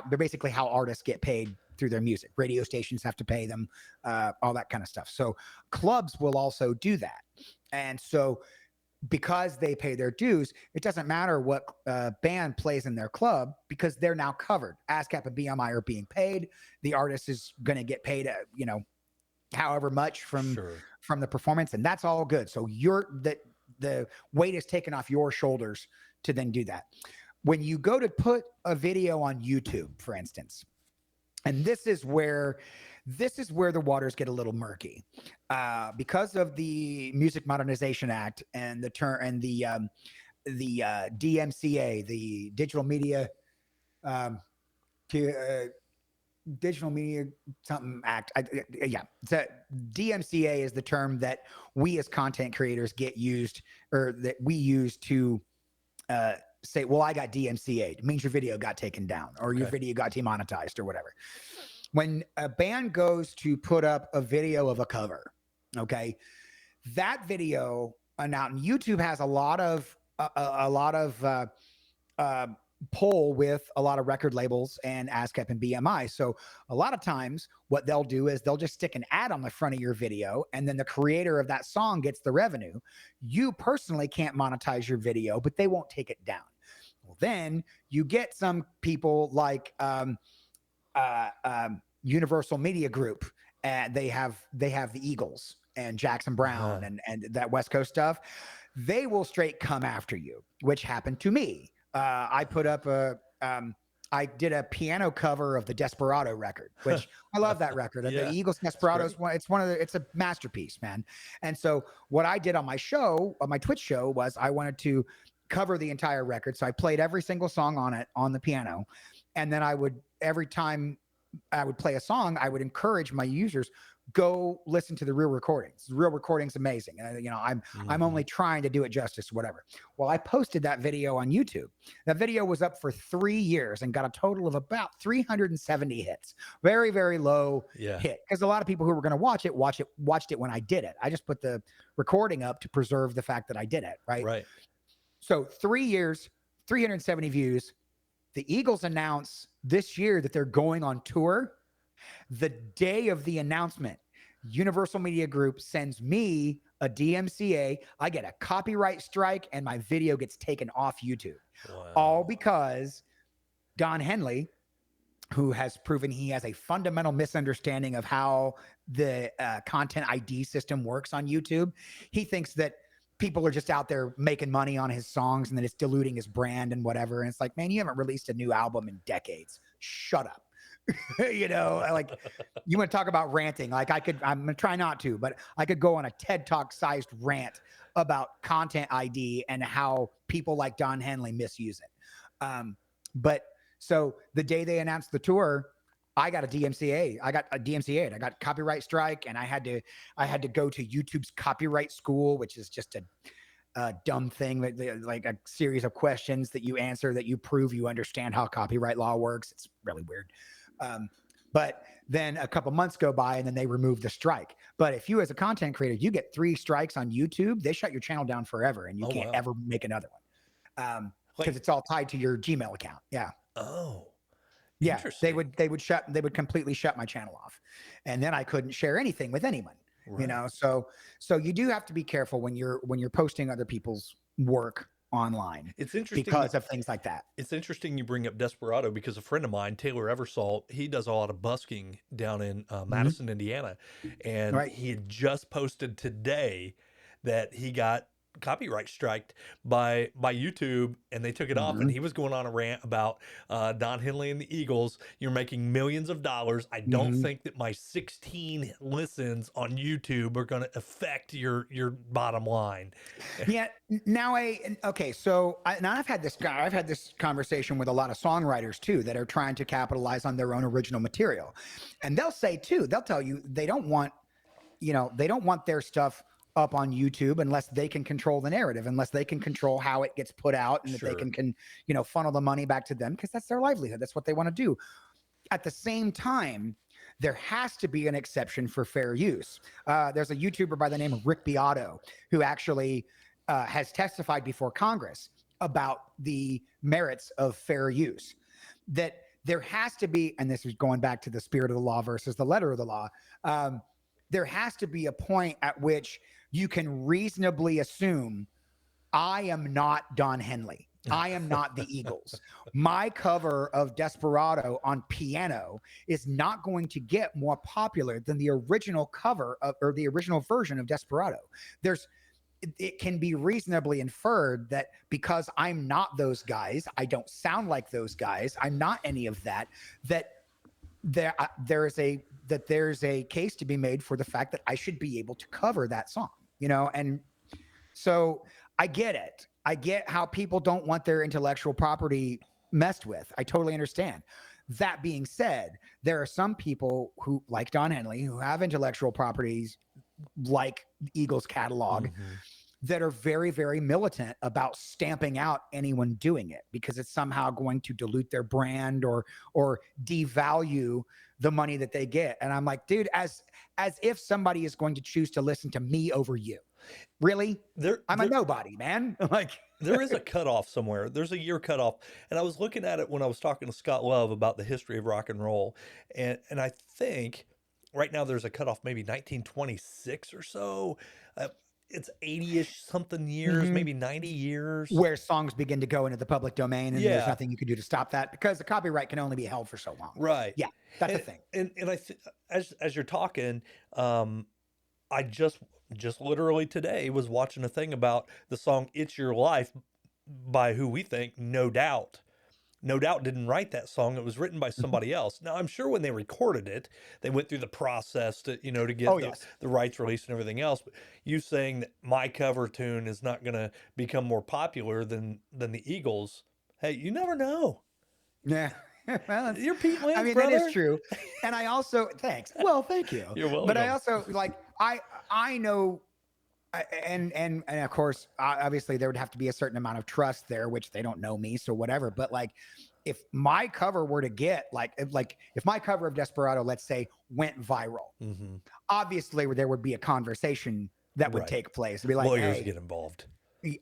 they're basically how artists get paid through their music. Radio stations have to pay them, all that kind of stuff. So clubs will also do that. And so because they pay their dues, it doesn't matter what band plays in their club, because they're now covered. ASCAP and BMI are being paid. The artist is going to get paid, however much from the performance, and that's all good. So the weight is taken off your shoulders to then do that. When you go to put a video on YouTube, for instance, and this is where the waters get a little murky, because of the Music Modernization Act and the DMCA, the Digital Media something Act. DMCA is the term that we as content creators get used, or that we use to say, well, I got DMCA'd. It means your video got taken down, or your video got demonetized, or whatever. When a band goes to put up a video of a cover, that video, now YouTube has a lot of pull with a lot of record labels and ASCAP and BMI. So a lot of times what they'll do is they'll just stick an ad on the front of your video, and then the creator of that song gets the revenue. You personally can't monetize your video, but they won't take it down. Well, then you get some people like Universal Media Group, and they have the Eagles and Jackson Brown and that West Coast stuff. They will straight come after you, which happened to me. I put up I did a piano cover of the Desperado record, which I love that record. The Eagles Desperados, it's a masterpiece, man. And so what I did on my show, on my Twitch show, was I wanted to cover the entire record. So I played every single song on it on the piano. And then every time I would play a song, I would encourage my users, go listen to the real recordings. The real recording's amazing. I'm only trying to do it justice, whatever. Well, I posted that video on YouTube. That video was up for 3 years and got a total of about 370 hits. Very, very low hit, because a lot of people who were going to watched it when I did it. I just put the recording up to preserve the fact that I did it. Right. So 3 years, 370 views. The Eagles announce this year that they're going on tour. The day of the announcement, Universal Media Group sends me a DMCA. I get a copyright strike, and my video gets taken off YouTube. Wow. All because Don Henley, who has proven he has a fundamental misunderstanding of how the content ID system works on YouTube. He thinks that people are just out there making money on his songs, and then it's diluting his brand and whatever. And it's like, man, you haven't released a new album in decades. Shut up. Like, you want to talk about ranting? Like, I'm gonna try not to, but I could go on a TED Talk sized rant about content ID and how people like Don Henley misuse it. But so the day they announced the tour, I got a DMCA. I got copyright strike, and I had to go to YouTube's copyright school, which is just a dumb thing, like a series of questions that you answer that you prove you understand how copyright law works. It's really weird. But then a couple months go by, and then they remove the strike. But if you, as a content creator, you get 3 strikes on YouTube, they shut your channel down forever, and you can't ever make another one, because it's all tied to your Gmail account. Yeah. Oh. Yeah, they would completely shut my channel off, and then I couldn't share anything with anyone. Right. So you do have to be careful when you're posting other people's work online It's interesting because of things like that. it's interesting you bring up Desperado because a friend of mine, Taylor Eversalt, he does a lot of busking down in Mhm. Madison, Indiana, and Right. he had just posted today that he got copyright striked by YouTube, and they took it off. And Mhm. he was going on a rant about Don Henley and the Eagles. You're making millions of dollars. I don't Mhm. think that my 16 listens on YouTube are going to affect your bottom line. Yeah. Now, okay. So now I've had this conversation with a lot of songwriters too that are trying to capitalize on their own original material, and they'll say too, they'll tell you they don't want, they don't want their stuff up on YouTube unless they can control the narrative, unless they can control how it gets put out, and that they Sure. can funnel the money back to them because that's their livelihood. That's what they want to do. At the same time, there has to be an exception for fair use. There's a YouTuber by the name of Rick Beato who actually has testified before Congress about the merits of fair use. That there has to be, and this is going back to the spirit of the law versus the letter of the law, there has to be a point at which you can reasonably assume I am not Don Henley. I am not the Eagles. My cover of Desperado on piano is not going to get more popular than the original cover of, or the original version of Desperado. It can be reasonably inferred that because I'm not those guys, I don't sound like those guys, I'm not any of that, that there's a case to be made for the fact that I should be able to cover that song, and so I get it. I get how people don't want their intellectual property messed with. I totally understand. That being said, there are some people who, like Don Henley, who have intellectual properties like Eagles catalog Mhm. that are very, very militant about stamping out anyone doing it because it's somehow going to dilute their brand or devalue the money that they get. And I'm like, dude, as if somebody is going to choose to listen to me over you. Really? There, I'm a there, nobody, man. Like, there is a cutoff somewhere. There's a year cutoff, and I was looking at it when I was talking to Scott Love about the history of rock and roll, and I think right now there's a cutoff, maybe 1926 or so. Uh, it's 80-ish something years, mhm, maybe 90 years. where songs begin to go into the public domain and there's Yeah, nothing you can do to stop that because the copyright can only be held for so long. right. Yeah, that's a And thing. and as you're talking, um, I just literally today was watching a thing about the song "It's Your Life" by who we think No Doubt. No Doubt didn't write that song. It was written by Mhm. somebody else. Now, I'm sure when they recorded it, they went through the process to Oh, get yes. the rights released and everything else. But you saying that my cover tune is not going to become more popular than the Eagles, hey, you never know. Yeah. Well, You're Pete I Lentz, mean, that is brother. true. And I also, thanks. Well, thank you. You're But I welcome. also like, I know, and of course, obviously there would have to be a certain amount of trust there, which they don't know me, so whatever. But like, if my cover were to get if my cover of Desperado, let's say, went viral, Hmm. obviously there would be a conversation that would Right. take place. It'd be like, Lawyers hey, get involved.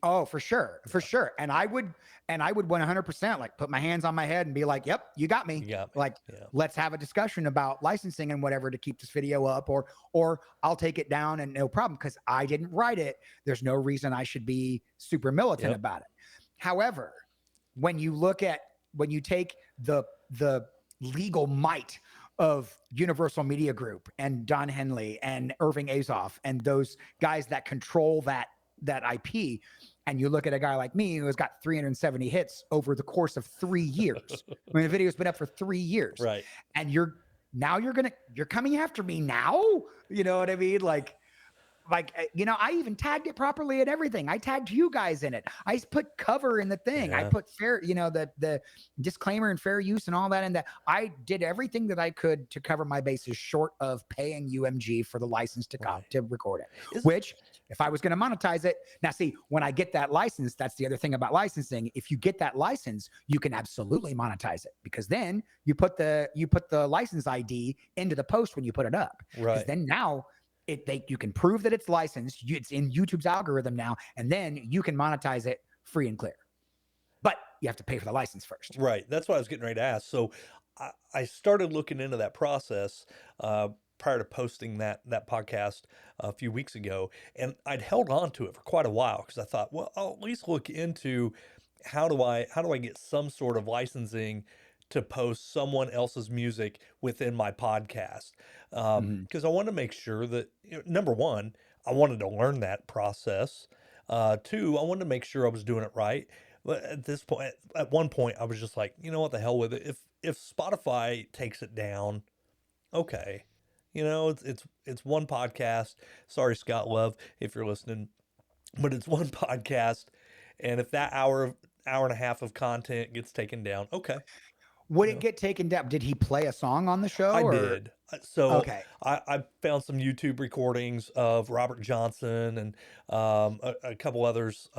oh, for sure, for Yeah. sure. And I would 100% like put my hands on my head and be like, yep, you got me. You got me. Like, Yeah. let's have a discussion about licensing and whatever to keep this video up, or I'll take it down and no problem because I didn't write it. There's no reason I should be super militant Yep. about it. However, when you take the legal might of Universal Media Group and Don Henley and Irving Azoff and those guys that control that IP, and you look at a guy like me who has got 370 hits over the course of 3 years. I mean, the video's been up for 3 years, Right. and you're coming after me now. You know what I mean? I even tagged it properly and everything. I tagged you guys in it. I put cover in the thing. I Yeah. put fair, the disclaimer and fair use and all that. And that I did everything that I could to cover my bases, short of paying UMG for the license to Right. to record it. Is Which, if I was going to monetize it, now see, when I get that license, that's the other thing about licensing. If you get that license, you can absolutely monetize it because then you put the license ID into the post when you put it up. Because right. then now you can prove that it's licensed. It's in YouTube's algorithm now, and then you can monetize it free and clear. But you have to pay for the license first. Right. That's what I was getting ready to ask. So I started looking into that process. prior to posting that podcast a few weeks ago, and I'd held on to it for quite a while because I thought, well, I'll at least look into how do I get some sort of licensing to post someone else's music within my podcast, Mhm. because I want to make sure that, number one, I wanted to learn that process. Two, I wanted to make sure I was doing it right. But at this point, at one point, I was just like, you know what, the hell with it. If Spotify takes it down, okay, it's one podcast. Sorry, Scott Love, if you're listening, but it's one podcast, and if that hour and a half of content gets taken down, okay, Would you it know. get taken down? Did he play a song on the show I or? did. So Okay. I found some YouTube recordings of Robert Johnson and a couple others.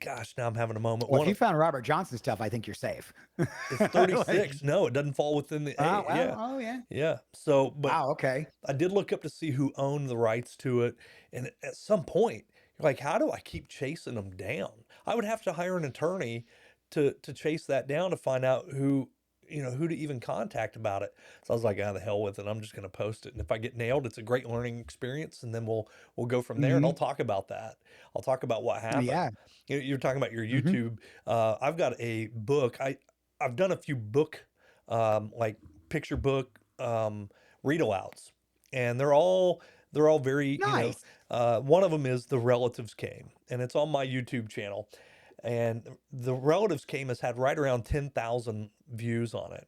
Gosh, now I'm having a moment. Well, if One you of found Robert Johnson's stuff, I think you're safe. It's Like, 36. No, it doesn't fall within the oh, eight. well, Yeah, oh yeah. yeah. So, but Wow. Okay. I did look up to see who owned the rights to it, and at some point, you're like, how do I keep chasing them down? I would have to hire an attorney to chase that down to find out who to even contact about it. So I was like, ah, the hell with it. I'm just going to post it, and if I get nailed, it's a great learning experience, and then we'll go from there, and I'll Hmm. talk about that. I'll talk about what happened. Yeah. You're talking about your Hmm. YouTube. I've got a book. I've done a few book, like picture book, read alouds, and they're all very, Nice. one of them is The Relatives Came, and it's on my YouTube channel. And The Relatives Came has had right around 10,000 views on it.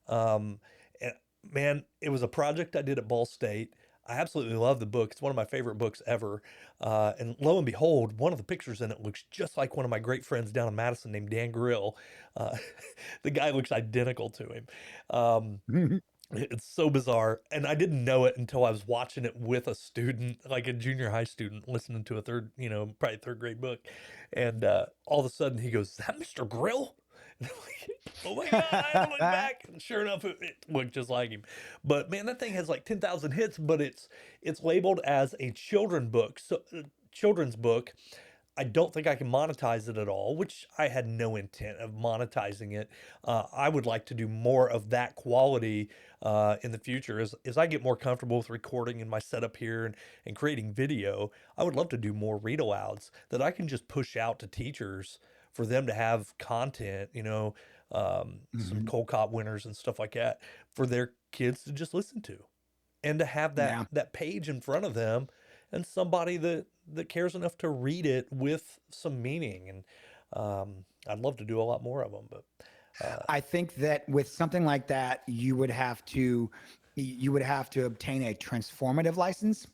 Um, and man, it was a project I did at Ball State. I absolutely love the book. It's one of my favorite books ever. And lo and behold, one of the pictures in it looks just like one of my great friends down in Madison named Dan Grill. Uh, the guy looks identical to him. Um, it's so bizarre. And I didn't know it until I was watching it with a student, like a junior high student, listening to a probably third grade book. And all of a sudden he goes, "Is that Mr. Grill?" And I'm like, oh my God, I had to look back. And sure enough, it looked just like him. But man, that thing has like 10,000 hits, but it's labeled as a children's book. I don't think I can monetize it at all, which I had no intent of monetizing it. I would like to do more of that quality in the future as I get more comfortable with recording in my setup here and creating video. I would love to do more read alouds that I can just push out to teachers for them to have content, some Hmm. Cold Cop winners and stuff like that for their kids to just listen to, and to have that Yeah. that page in front of them, and somebody that cares enough to read it with some meaning. And I'd love to do a lot more of them, but I think that with something like that, you would have to obtain a transformative license,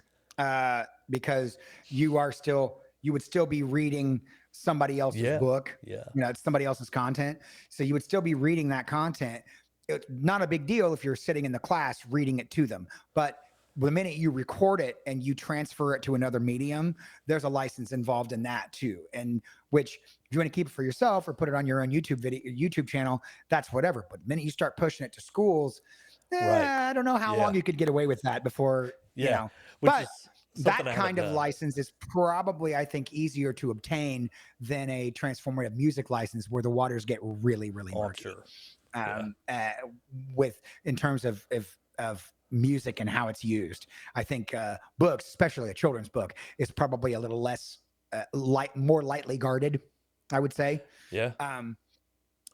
because you would still be reading somebody else's yeah, book. yeah, It's somebody else's content, so you would still be reading that content. It's not a big deal if you're sitting in the class reading it to them, but the minute you record it and you transfer it to another medium, there's a license involved in that too. And which, if you want to keep it for yourself or put it on your own YouTube channel, that's whatever. But the minute you start pushing it to schools, right, I don't know how long yeah, you could get away with that before, yeah, which but is something that I haven't kind of done. license is probably, I think, easier to obtain than a transformative music license where the waters get really, really Oh, I'm murky. sure. Yeah, um, uh, with in terms of music and how it's used. I think books, especially a children's book, is probably a little less more lightly guarded, I would say. yeah, Um,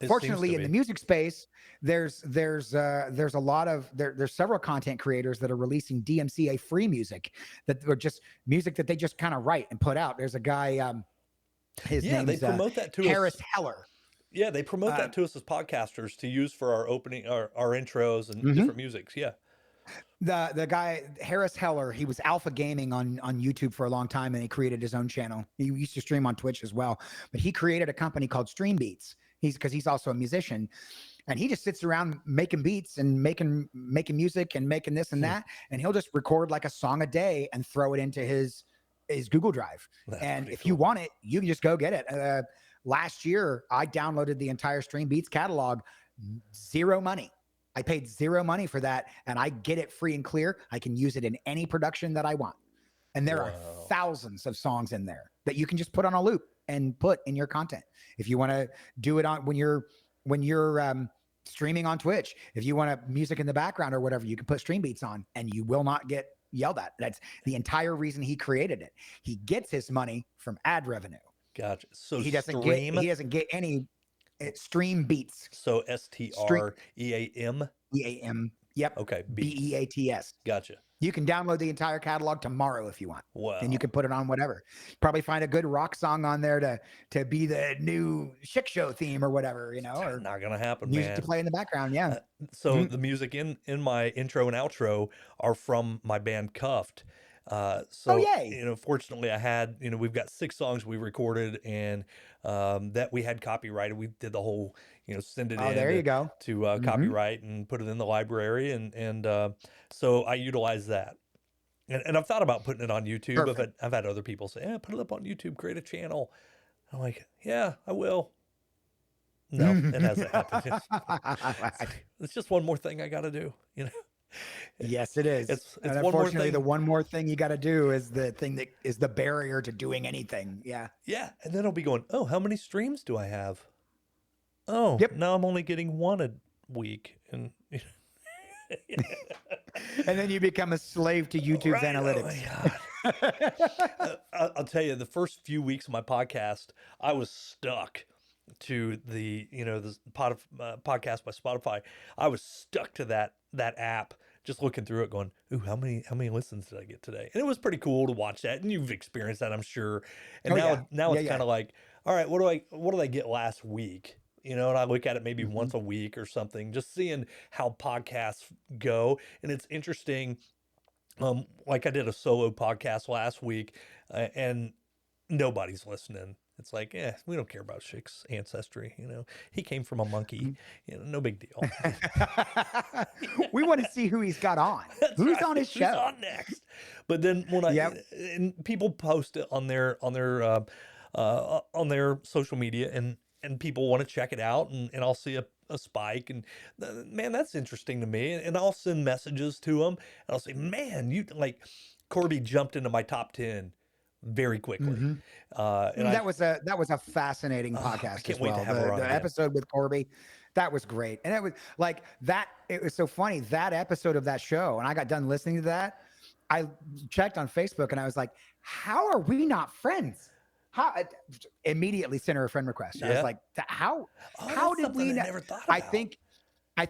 it seems to Fortunately, in the be. music space, there's a lot of there's several content creators that are releasing DMCA free music that are just music that they just kind of write and put out. There's a guy, his Yeah, they name's promote that to Harris us. Heller. Yeah, they promote Uh, that to us as podcasters to use for our opening, our intros and mhm. different musics. Yeah. The guy Harris Heller, he was alpha gaming on YouTube for a long time, and he created his own channel. He used to stream on Twitch as well, but he created a company called Stream Beats. Because he's also a musician, and he just sits around making beats and making music and making this and Hmm, that, and he'll just record like a song a day and throw it into his Google Drive. that's And pretty if you cool. want it, you can just go get it. Last year, I downloaded the entire Stream Beats catalog, zero money. I paid zero money for that, and I get it free and clear. I can use it in any production that I want. And there are Wow. thousands of songs in there that you can just put on a loop and put in your content. If you want to do it on when you're streaming on Twitch. If you want music in the background or whatever, you can put stream beats on and you will not get yelled at. That's the entire reason he created it. He gets his money from ad revenue. Gotcha. So He doesn't stream. get any stream beats. So Stream STREAM. EAM. Yep. Okay, beats. BEATS. Gotcha. You can download the entire catalog tomorrow if you want. Wow. And you can put it on whatever. Probably find a good rock song on there to be the new Chick Show theme or whatever, or Not gonna happen, music man. to play in the background. Yeah. So the music in my intro and outro are from my band Cuffed. So yay. Fortunately I had, we've got 6 songs we recorded and that we had copyrighted. We did the whole, send it in there you go. to copyright and put it in the library and so I utilize that. And I've thought about putting it on YouTube. I've had other people say, put it up on YouTube, create a channel. I'm like, yeah, I will. No, it hasn't happened. It's just one more thing I got to do, Yes, it is. It's and one more unfortunately, thing. the one more thing you got to do is the thing that is the barrier to doing anything. Yeah. Yeah. And then I'll be going, oh, how many streams do I have? Oh, Yep. now I'm only getting 1 a week. And And then you become a slave to YouTube's analytics. Oh my God. I'll tell you, the first few weeks of my podcast, I was stuck to the podcast by Spotify. I was stuck to that app, just looking through it, going, "Ooh, how many listens did I get today?" And it was pretty cool to watch that, and you've experienced that, I'm sure. And now it's kind of like, all right, what did I get last week? And I look at it maybe once a week or something, just seeing how podcasts go. And it's interesting. Like I did a solo podcast last week, and nobody's listening. It's like, we don't care about Schick's ancestry. He came from a monkey. No big deal. We want to see who he's got on. Who's on his show? Who's on next? But then when and people post it on their social media, and people want to check it out, and I'll see a spike, and man, that's interesting to me. And I'll send messages to them, and I'll say, man, you like Corby jumped into my top 10 very quickly. And that was a fascinating podcast. I can't as wait well. to have her on the again. episode with Corby. That was great. And it was like that. It was so funny, that episode of that show. And I got done listening to that. I checked on Facebook and I was like, how are we not friends? How immediately sent her a friend request. I was like, how did we I never thought I about.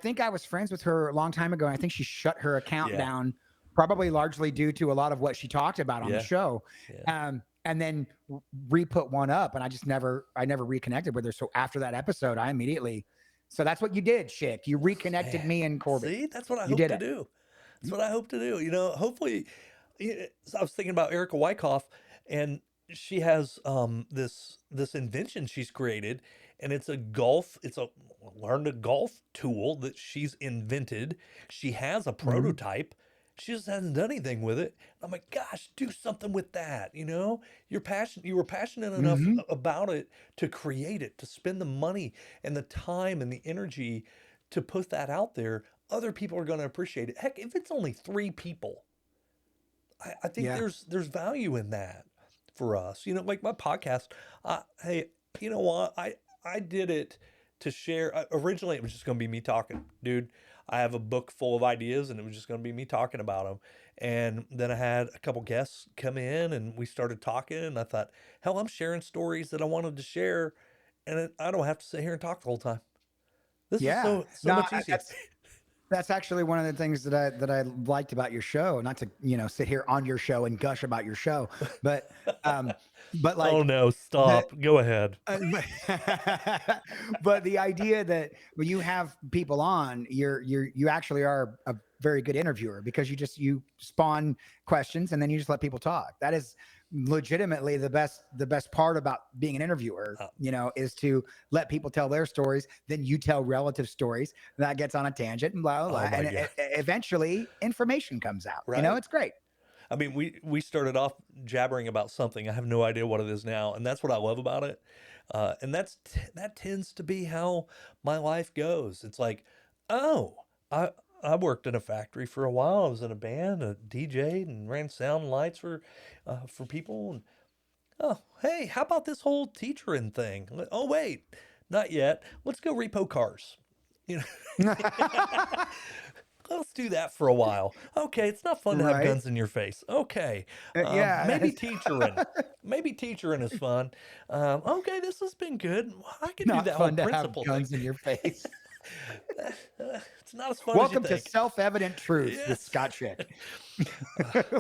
think I was friends with her a long time ago. And I think she shut her account down, probably largely due to a lot of what she talked about on the show. And then re-put one up, and I never reconnected with her. So after that episode, so that's what you did, Schick. You reconnected me and Corby. See, that's what I hope to do. That's what I hope to do. Hopefully, I was thinking about Erica Wyckoff, and she has this invention she's created, and it's a learn to golf tool that she's invented. She has a prototype. She just hasn't done anything with it. I'm like, gosh, do something with that. You were passionate enough about it to create it, to spend the money and the time and the energy to put that out there. Other people are going to appreciate it. Heck, if it's only 3 people, I think there's value in that for us. Like my podcast. Hey, you know what? I did it to share. Originally, it was just going to be me talking, dude. I have a book full of ideas, and it was just going to be me talking about them. And then I had a couple guests come in, and we started talking. And I thought, hell, I'm sharing stories that I wanted to share, and I don't have to sit here and talk the whole time. This is so much easier. That's actually one of the things that I liked about your show. Not to sit here on your show and gush about your show, but like, oh no, stop. Go ahead. But the idea that when you have people on, you actually are a very good interviewer, because you spawn questions and then you just let people talk. That is legitimately the best part about being an interviewer, is to let people tell their stories. Then you tell relative stories, that gets on a tangent and blah, blah, blah. And eventually information comes out, right. It's great. I mean, we started off jabbering about something. I have no idea what it is now. And that's what I love about it. And that tends to be how my life goes. It's like, I worked in a factory for a while. I was in a band, a DJ, and ran sound and lights for people. And hey, how about this whole teacher-in thing? Oh, wait, not yet. Let's go repo cars. You know, let's do that for a while. Okay, it's not fun to have Right? guns in your face. Okay, Yeah. maybe teachering. Maybe teachering is fun. Okay, this has been good. I can do Not that whole fun to have principal thing. guns in your face. It's not as fun as you Welcome to think. Self-Evident Truths with Yes. Scott Schick.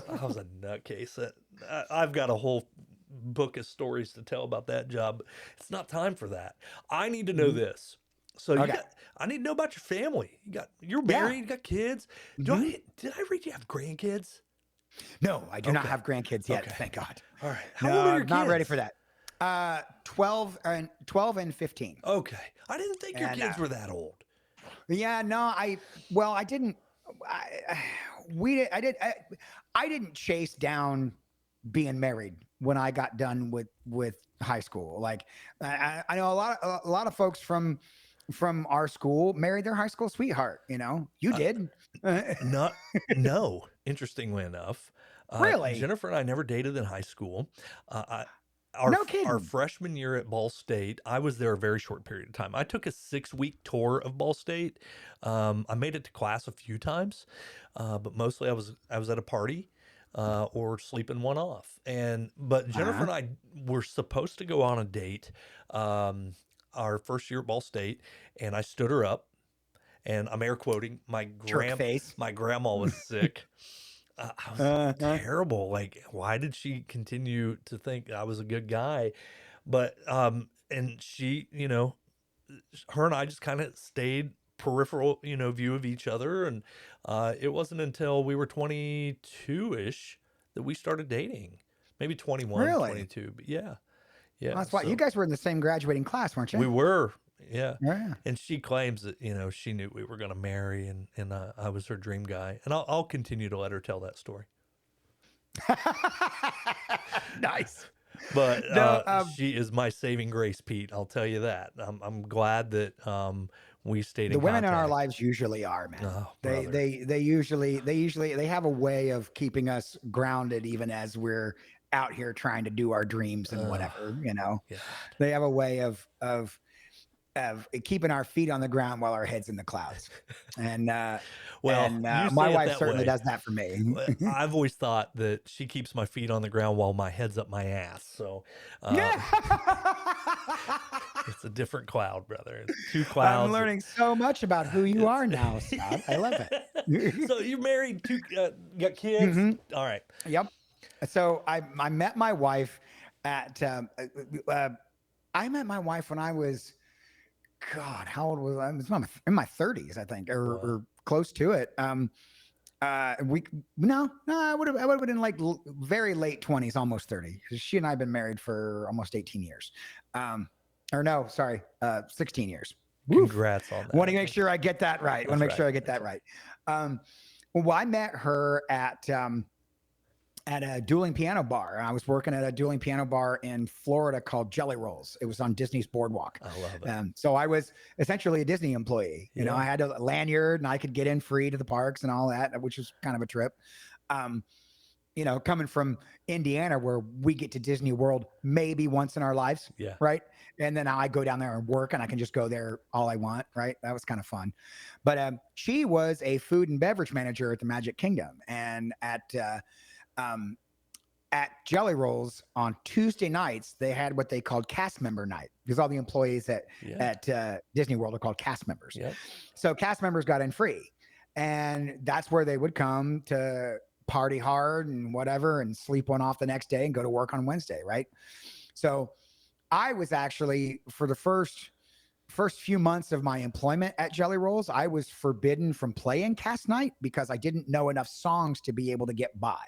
I was a nutcase. I've got a whole book of stories to tell about that job. It's not time for that. I need to know Mhm. this. So Okay. I need to know about your family. You're Yeah. married, you got kids. Mhm. Did I read you have grandkids? No, I do not Okay. have grandkids yet, Okay. thank God. All right. How No, old are your I'm not ready for kids? that. 12 and 15. Okay. I didn't think your And kids were that old. yeah, no, I didn't I we did I didn't chase down being married when I got done with high school. Like I know a lot of folks from our school married their high school sweetheart, you know. You Uh, did. Not no. Interestingly enough, Really? Jennifer and I never dated in high school. I, No our kidding. freshman year at Ball State, I was there a very short period of time. I took a 6-week tour of Ball State. I made it to class a few times, but mostly I was at a party or sleeping one off. But Jennifer Uh-huh. and I were supposed to go on a date our first year at Ball State, and I stood her up, and I'm air quoting, Jerk face. my grandma was sick. I was Uh-huh. terrible. Like, why did she continue to think I was a good guy? But and she, her and I just kind of stayed peripheral, view of each other, and it wasn't until we were 22-ish that we started dating. Maybe 21, Really? 22, but yeah. Yeah, That's why you so guys were in the same graduating class, weren't we you? were, yeah. Yeah. And she claims that, she knew we were going to marry, and I was her dream guy. And I'll continue to let her tell that story. Nice. But No, she is my saving grace, Pete. I'll tell you that. I'm glad that we stayed the in women in our contact. lives usually are, man. Oh, They brother. they they usually they have a way of keeping us grounded even as we're out here trying to do our dreams and Oh, whatever, you know. God. They have a way of keeping our feet on the ground while our heads in the clouds. And Well, you my say it wife that certainly way. does that for me. I've always thought that she keeps my feet on the ground while my head's up my ass. So Yeah. it's a different cloud, brother. It's two I'm clouds. learning so much about who you are now, Scott. I love it. So you're married, got kids. Mhm. All right. Yep. So I met my wife at I met my wife when I was, God, how old was I? I was in my 30s, I think, Wow. or close to it. We no, I would have been like very late 20s, almost 30. 'Cause she and I have been married for almost 18 years. Or no, sorry, 16 years. Woof. Congrats on Want that. to make sure I get that right. Want That's to make right. sure I get That's that right. Well, I met her at a dueling piano bar. I was working at a dueling piano bar in Florida called Jelly Rolls. It was on Disney's Boardwalk. I love it. So I was essentially a Disney employee. You know, Yeah. I had a lanyard and I could get in free to the parks and all that, which was kind of a trip. You know, coming from Indiana where we get to Disney World maybe once in our lives, Yeah. right? And then I go down there and work and I can just go there all I want, right? That was kind of fun. But she was a food and beverage manager at the Magic Kingdom. And at Jelly Rolls on Tuesday nights, they had what they called cast member night because all the employees Yeah. at Disney World are called cast members. Yep. So cast members got in free, and that's where they would come to party hard and whatever, and sleep one off the next day and go to work on Wednesday, right? So I was actually for the first few months of my employment at Jelly Rolls, I was forbidden from playing cast night because I didn't know enough songs to be able to get by.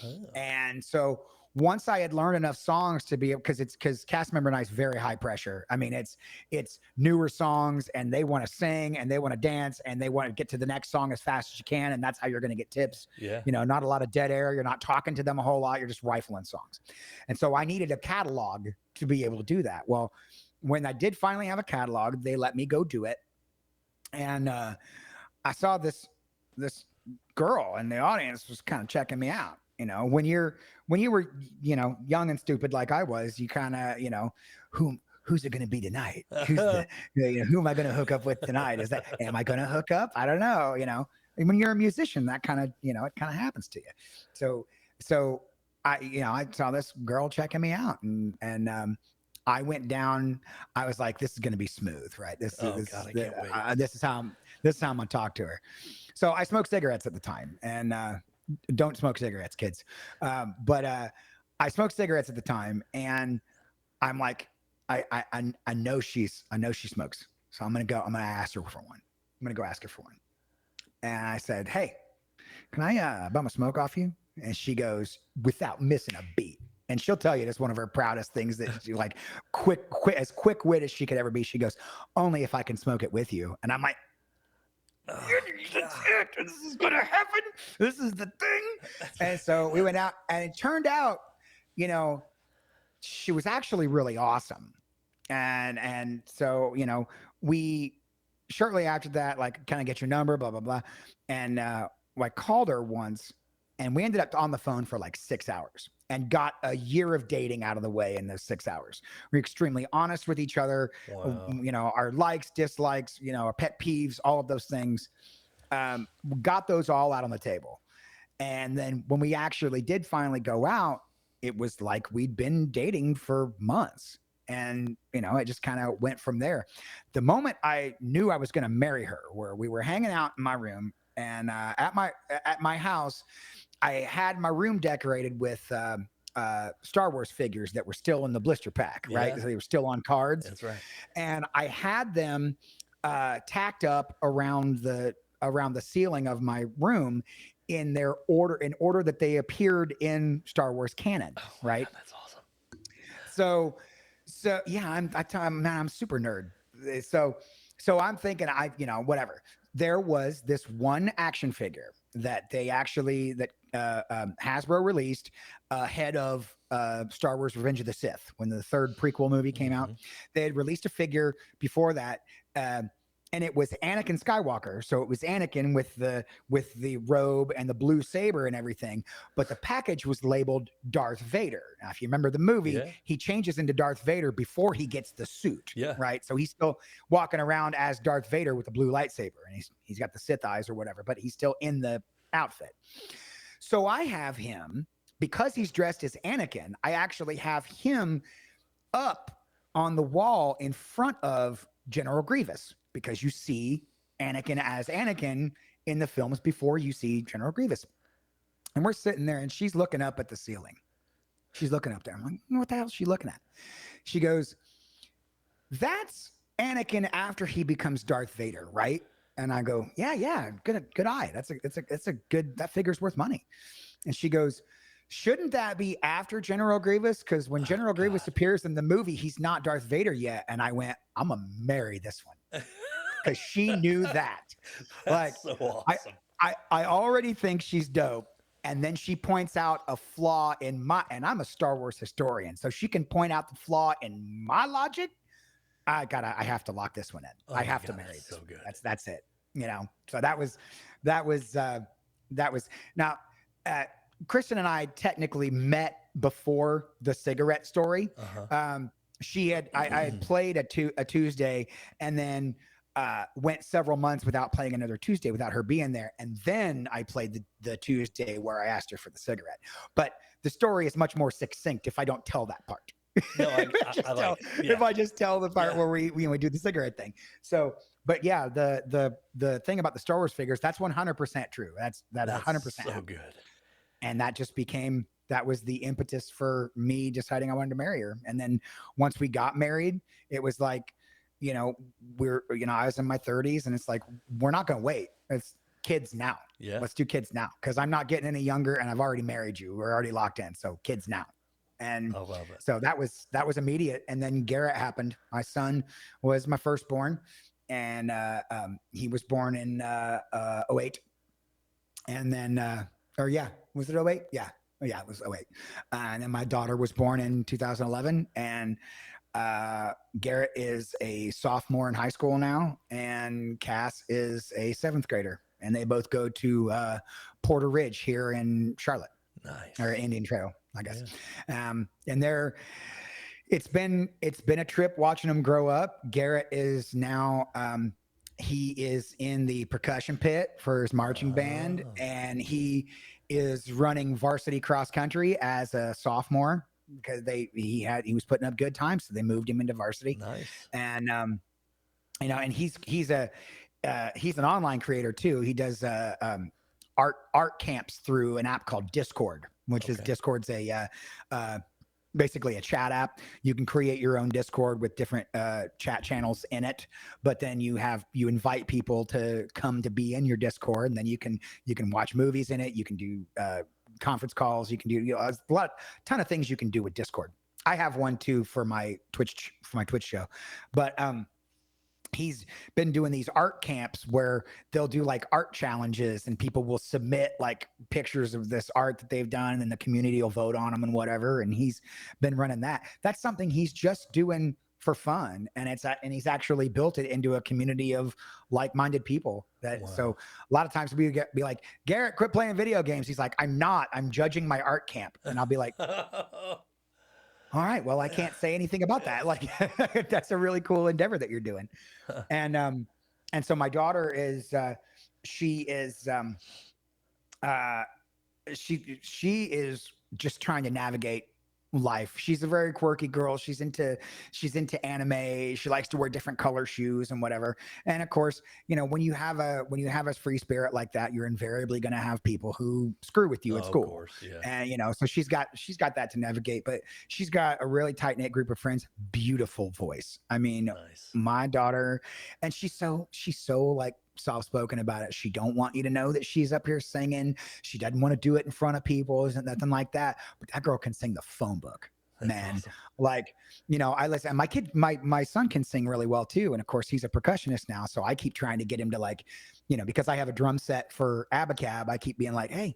Oh. And so once I had learned enough songs to be, because cast member night's very high pressure. I mean, it's newer songs and they want to sing and they want to dance and they want to get to the next song as fast as you can. And that's how you're going to get tips. Yeah. You know, not a lot of dead air. You're not talking to them a whole lot. You're just rifling songs. And so I needed a catalog to be able to do that. Well, when I did finally have a catalog, they let me go do it. And I saw this girl in the audience was kind of checking me out. You know, when you were, you know, young and stupid like I was, you kind of, you know, who who's it going to be tonight? Who am I going to hook up with tonight? Am I going to hook up? I don't know. And when you're a musician, that kind of, it kind of happens to you. So I saw this girl checking me out, and I went down. I was like, this is going to be smooth, right? This God, is I can't wait. this is how I'm going to talk to her. So I smoked cigarettes at the time, and don't smoke cigarettes, kids. But I smoked cigarettes at the time, and I'm like, I know she smokes, so I'm gonna ask her for one. I'm gonna go ask her for one. And I said, hey, can I bum a smoke off you? And she goes, without missing a beat. And she'll tell you that's one of her proudest things, that she, like, quick wit as she could ever be. She goes, only if I can smoke it with you. And I'm like, that's it. This is gonna happen. This is the thing. And so we went out, and it turned out, she was actually really awesome. And so, we shortly after that, like, kind of get your number, blah, blah, blah. And I called her once, and we ended up on the phone for like 6 hours and got a year of dating out of the way in those 6 hours. We're extremely honest with each other. Wow. Our likes, dislikes, our pet peeves, all of those things. Got those all out on the table. And then when we actually did finally go out, it was like we'd been dating for months. And, it just kind of went from there. The moment I knew I was going to marry her, where we were hanging out in my room, and at my house, I had my room decorated with Star Wars figures that were still in the blister pack, right? Yeah. They were still on cards. That's right. And I had them tacked up around the ceiling of my room in order that they appeared in Star Wars canon, right? God, that's awesome. So yeah, I'm super nerd. So I'm thinking, whatever. There was this one action figure that Hasbro released ahead of Star Wars Revenge of the Sith, when the third prequel movie came out. They had released a figure before that, and it was Anakin Skywalker. So it was Anakin with the robe and the blue saber and everything, but the package was labeled Darth Vader. Now, if you remember the movie, he changes into Darth Vader before he gets the suit, right? So he's still walking around as Darth Vader with the blue lightsaber, and he's got the Sith eyes or whatever, but he's still in the outfit. So I have him, because he's dressed as Anakin, I actually have him up on the wall in front of General Grievous, because you see Anakin as Anakin in the films before you see General Grievous. And we're sitting there, and she's looking up at the ceiling. She's looking up there. I'm like, what the hell is she looking at? She goes, that's Anakin after he becomes Darth Vader, right? And I go, yeah, good eye. That's a good, that figure's worth money. And she goes, shouldn't that be after General Grievous? Because when General Grievous appears in the movie, he's not Darth Vader yet. And I went, I'm gonna marry this one, because she knew that. That's so awesome. I already think she's dope. And then she points out a flaw in and I'm a Star Wars historian, so she can point out the flaw in my logic. I have to lock this one in. I have to marry this. So good. That's it. So that was now, Kristen and I technically met before the cigarette story. I had played a Tuesday, and then went several months without playing another Tuesday without her being there. And then I played the Tuesday where I asked her for the cigarette. But the story is much more succinct if I don't tell that part. No, if I just tell the part where we do the cigarette thing. So, but yeah, the thing about the Star Wars figures, that's 100% true. That's 100% so good. And that was the impetus for me deciding I wanted to marry her. And then once we got married, it was like, I was in my 30s, and it's like, we're not going to wait. It's kids now. Yeah. Let's do kids now, because I'm not getting any younger, and I've already married you. We're already locked in. So kids now. And I love it. So that was immediate. And then Garrett happened. My son was my firstborn, and he was born in 08. And then, was it 08? Yeah. Oh, yeah, it was 08. And then my daughter was born in 2011, and Garrett is a sophomore in high school now, and Cass is a 7th grader, and they both go to Porter Ridge here in Charlotte. Nice. Or Indian Trail, I guess. Yeah. And It's been a trip watching him grow up. Garrett is now he is in the percussion pit for his marching band, Oh, and he is running varsity cross country as a sophomore because he was putting up good times, so they moved him into varsity. nice. And and he's an online creator too. He does art camps through an app called Discord, which is Okay. Discord's a basically a chat app. You can create your own Discord with different chat channels in it, but then you invite people to come to be in your Discord, and then you can watch movies in it. You can do conference calls. You can do ton of things you can do with Discord. I have one too for my Twitch show, but he's been doing these art camps where they'll do like art challenges, and people will submit like pictures of this art that they've done, and the community will vote on them and whatever. And he's been running that. That's something he's just doing for fun, and he's actually built it into a community of like-minded people. So Wow. a lot of times we be like, Garrett, quit playing video games. He's like, I'm judging my art camp. And I'll be like, all right, well, I can't say anything about that. Like, that's a really cool endeavor that you're doing. And so my daughter is she is uh she is just trying to navigate life. She's a very quirky girl. She's into anime. She likes to wear different color shoes and whatever. And of course, when you have a free spirit like that, you're invariably going to have people who screw with you at Oh, of school. course. Yeah. And so she's got that to navigate, but she's got a really tight knit group of friends. Beautiful voice. I mean, Nice. my daughter, and she's so like soft spoken about it. She don't want you to know that she's up here singing. She doesn't want to do it in front of people. Isn't nothing like that. But that girl can sing the phone book, That's man. awesome. Like, I listen. My kid, my son can sing really well too, and of course he's a percussionist now. So I keep trying to get him to like, because I have a drum set for Abacab. I keep being like, hey,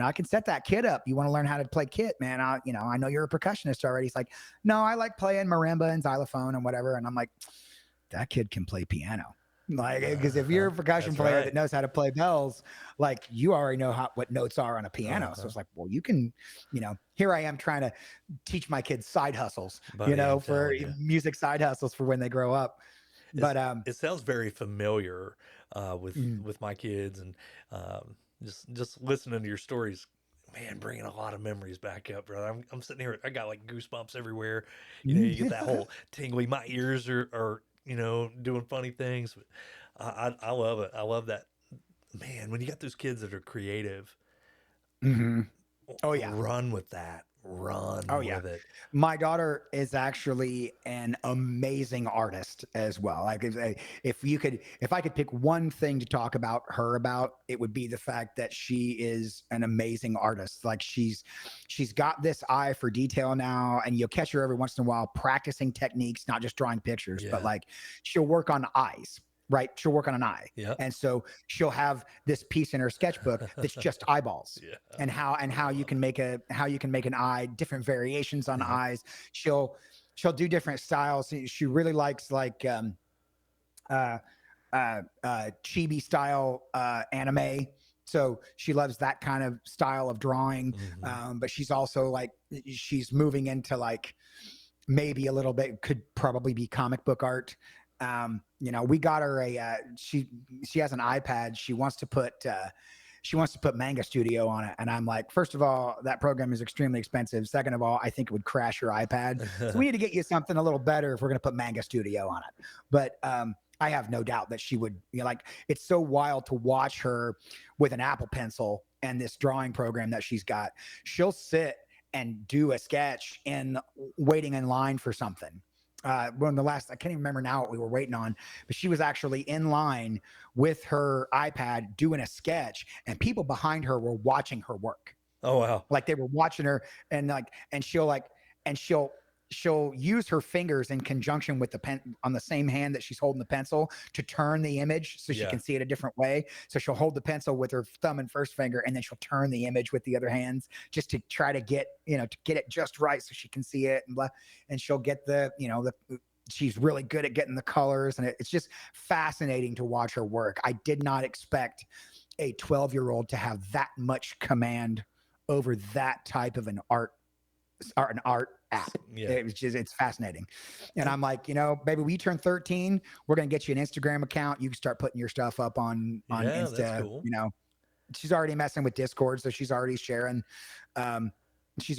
I can set that kit up. You want to learn how to play kit, man? I know you're a percussionist already. He's like, no, I like playing marimba and xylophone and whatever. And I'm like, that kid can play piano. Like, because if you're a percussion That's player right. that knows how to play bells, like you already know what notes are on a piano. So it's like, well, you can, here I am trying to teach my kids side hustles, Buddy, I'm for telling you. music side hustles for when they grow up. It's, But it sounds very familiar mm, with my kids, and just listening to your stories, man, bringing a lot of memories back up, brother. I'm sitting here, I got like goosebumps everywhere. You get that whole tingly. My ears are doing funny things. I love it. I love that, man. When you got those kids that are creative, mhm. Oh yeah. run with that. Oh Run yeah. with it. My daughter is actually an amazing artist as well. Like if I could pick one thing to talk about her about, it would be the fact that she is an amazing artist. Like she's got this eye for detail now, and you'll catch her every once in a while practicing techniques, not just drawing pictures, but Yeah. like she'll work on eyes. Right. She'll work on an eye. Yep. And so she'll have this piece in her sketchbook that's just eyeballs, Yeah. and how you can make an eye, different variations on Yep. eyes. She'll do different styles. She really likes like chibi style anime. So she loves that kind of style of drawing. Hmm. But she's also like, she's moving into like maybe a little bit, could probably be comic book art. We got her she has an iPad. She wants to put Manga Studio on it. And I'm like, first of all, that program is extremely expensive. Second of all, I think it would crash your iPad. So we need to get you something a little better if we're going to put Manga Studio on it. But I have no doubt that she would, like, it's so wild to watch her with an Apple Pencil and this drawing program that she's got. She'll sit and do a sketch in waiting in line for something. I can't even remember now what we were waiting on, but she was actually in line with her iPad doing a sketch, and people behind her were watching her work. Oh wow. Like they were watching her, and she'll use her fingers in conjunction with the pen on the same hand that she's holding the pencil to turn the image so she Yeah. can see it a different way. So she'll hold the pencil with her thumb and first finger, and then she'll turn the image with the other hands just to try to get it just right so she can see it, and blah. And she'll get she's really good at getting the colors, and it's just fascinating to watch her work. I did not expect a 12-year-old to have that much command over that type of an art app. Yeah. It's fascinating. And I'm like, baby, we turn 13. We're going to get you an Instagram account. You can start putting your stuff up on Yeah, that's Insta, cool. She's already messing with Discord. So um, she's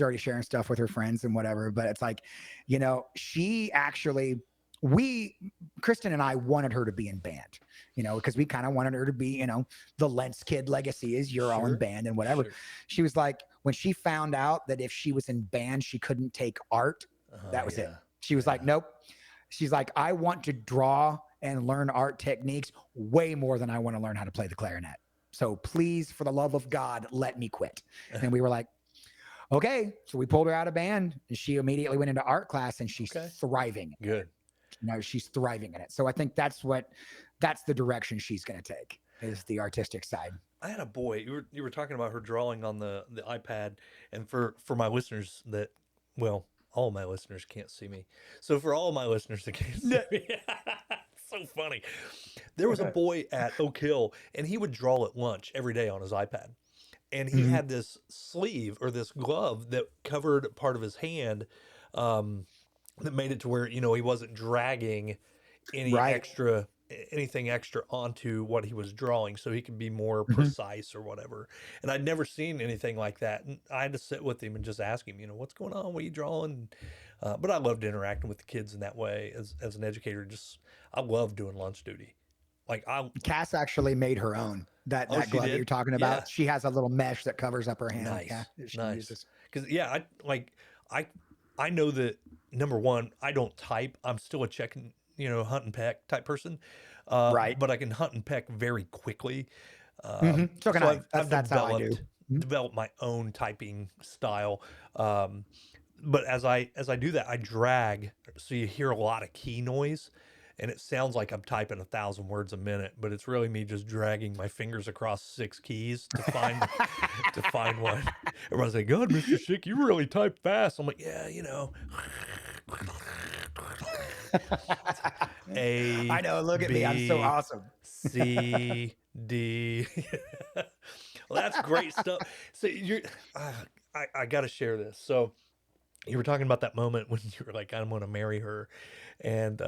already sharing stuff with her friends and whatever. But it's like, she actually, Kristen and I wanted her to be in band, because we kind of wanted her to be, the Lents kid legacy is you're all in Sure. band and whatever. Sure. She was like, when she found out that if she was in band, she couldn't take art, that was it. Yeah. She was like, nope. She's like, I want to draw and learn art techniques way more than I want to learn how to play the clarinet. So please, for the love of God, let me quit. And we were like, okay. So we pulled her out of band and she immediately went into art class and she's thriving. Good. She's thriving in it. So I think that's the direction she's going to take, is the artistic side. I had a boy. You were talking about her drawing on the iPad, and for my listeners that, well, all my listeners can't see me. So for all my listeners that can't see me, so funny. There was a boy at Oak Hill, and he would draw at lunch every day on his iPad, and he had this sleeve or this glove that covered part of his hand, that made it to where he wasn't dragging anything extra onto what he was drawing, so he could be more precise or whatever. And I'd never seen anything like that, and I had to sit with him and just ask him, what's going on, what are you drawing? But I loved interacting with the kids in that way as an educator. I love doing lunch duty. Like Cass actually made her own that glove that you're talking about. Yeah. She has a little mesh that covers up her hand. Nice. Yeah, nice. Because I know that, number one, I don't type. I'm still a check, hunt and peck type person. Right. But I can hunt and peck very quickly. So can I. That's how I do. Developed my own typing style. But as I do that, I drag, so you hear a lot of key noise, and it sounds like I'm typing 1,000 words a minute, but it's really me just dragging my fingers across 6 keys to find to find one. Everyone's like, "God, Mr. Schick, you really type fast." I'm like, "Yeah, A, I know. Look at me. I'm so awesome. C, D. Well, that's great stuff. So I got to share this. So you were talking about that moment when you were like, "I'm going to marry her," and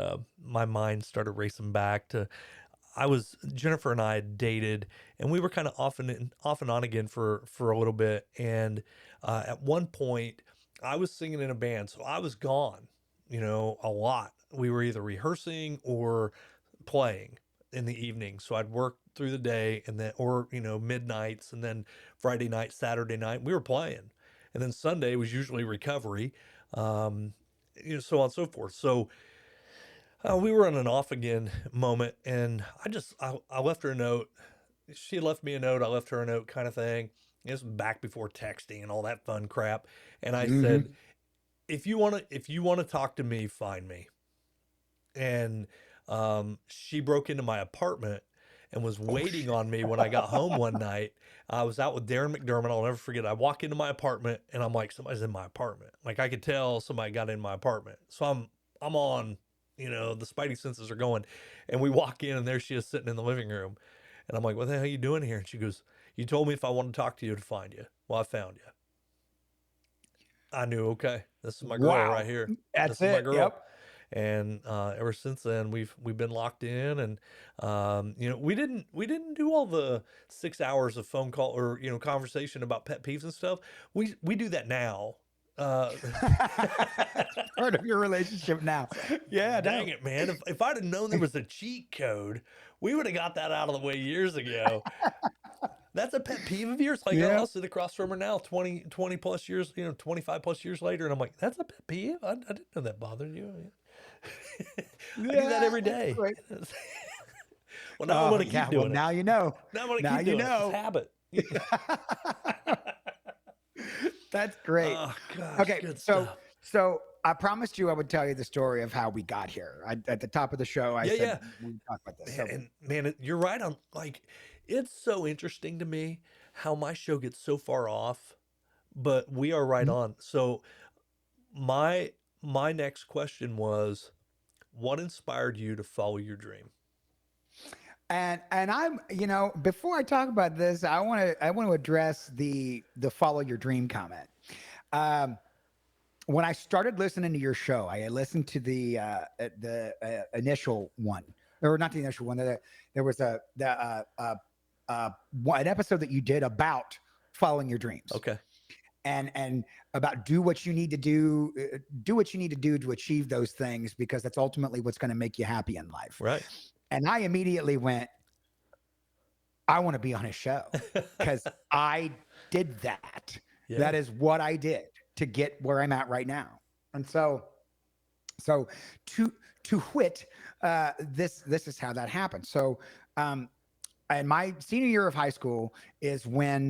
my mind started racing back to, Jennifer and I had dated, and we were kind of off and on again for a little bit. And at one point, I was singing in a band, so I was gone, a lot. We were either rehearsing or playing in the evening. So I'd work through the day, and then, or, midnights, and then Friday night, Saturday night, we were playing. And then Sunday was usually recovery, so on and so forth. So we were on an off again moment, and I left her a note. She left me a note. I left her a note, kind of thing. This was back before texting and all that fun crap. And I said, if you want to talk to me, find me. And she broke into my apartment and was waiting on me when I got home one night. I was out with Darren McDermott. I'll never forget. I walk into my apartment, and I'm like, somebody's in my apartment. Like, I could tell somebody got in my apartment. So I'm on, the spidey senses are going, and we walk in, and there she is sitting in the living room. And I'm like, "What the hell are you doing here?" And she goes, "You told me if I wanted to talk to you to find you. Well, I found you." I knew, okay, this is my girl right here. That's this it. is my girl. Yep. And ever since then, we've been locked in, and we didn't do all the 6 hours of phone call or conversation about pet peeves and stuff. We do that now. Part of your relationship now. Yeah, dang it, man! If I'd have known there was a cheat code, we would have got that out of the way years ago. That's a pet peeve of yours. Like, I'll sit across from her now, 20 plus years, 25 plus years later, and I'm like, that's a pet peeve? I didn't know that bothered you. I do that every day. Well, now I'm going to keep doing it. Now you know. Now I'm going to keep doing it. It's habit. That's great. Oh, gosh, okay, so I promised you I would tell you the story of how we got here. At the top of the show, I said we'd talk about this. And man, you're right on. Like, it's so interesting to me how my show gets so far off, but we are right on. So my next question was, what inspired you to follow your dream? And I'm, before I talk about this, I want to address the follow your dream comment. when I started listening to your show, I listened to the initial one, or not the initial one. There was an episode that you did about following your dreams. Okay. And about do what you need to do to achieve those things, because that's ultimately what's going to make you happy in life. Right. And I immediately went, I want to be on his show, because I did that. Yeah. That is what I did to get where I'm at right now. And so to wit, this is how that happened. So and my senior year of high school is when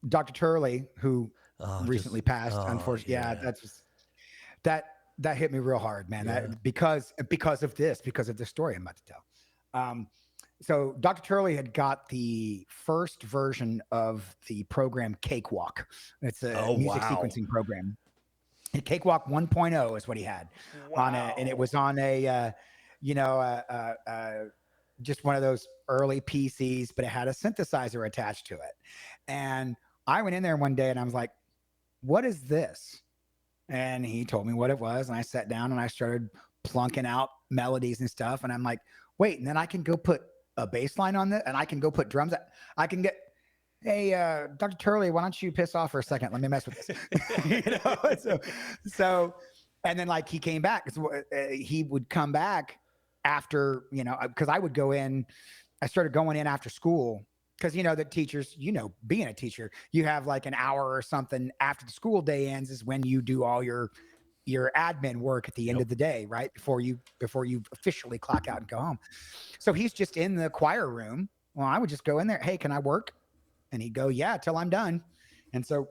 Dr. Turley, who recently passed, unfortunately, yeah, that's just that hit me real hard, man. Yeah. That because of this story I'm about to tell. So Dr. Turley had got the first version of the program Cakewalk. It's a music sequencing program. And Cakewalk 1.0 is what he had on it, and it was on a just one of those early PCs, but it had a synthesizer attached to it. And I went in there one day and I was like, what is this? And he told me what it was. And I sat down and I started plunking out melodies and stuff. And I'm like, wait, and then I can go put a bass line on that, and I can go put drums. I can get, hey, Dr. Turley, why don't you piss off for a second? Let me mess with this. So, and then like he came back. He would come back after, because I would go in. I started going in after school, because the teachers, being a teacher, you have like an hour or something after the school day ends is when you do all your admin work at the end of the day, right? Before you officially clock out and go home. So he's just in the choir room. Well, I would just go in there. Hey, can I work? And he'd go, yeah, till I'm done. And so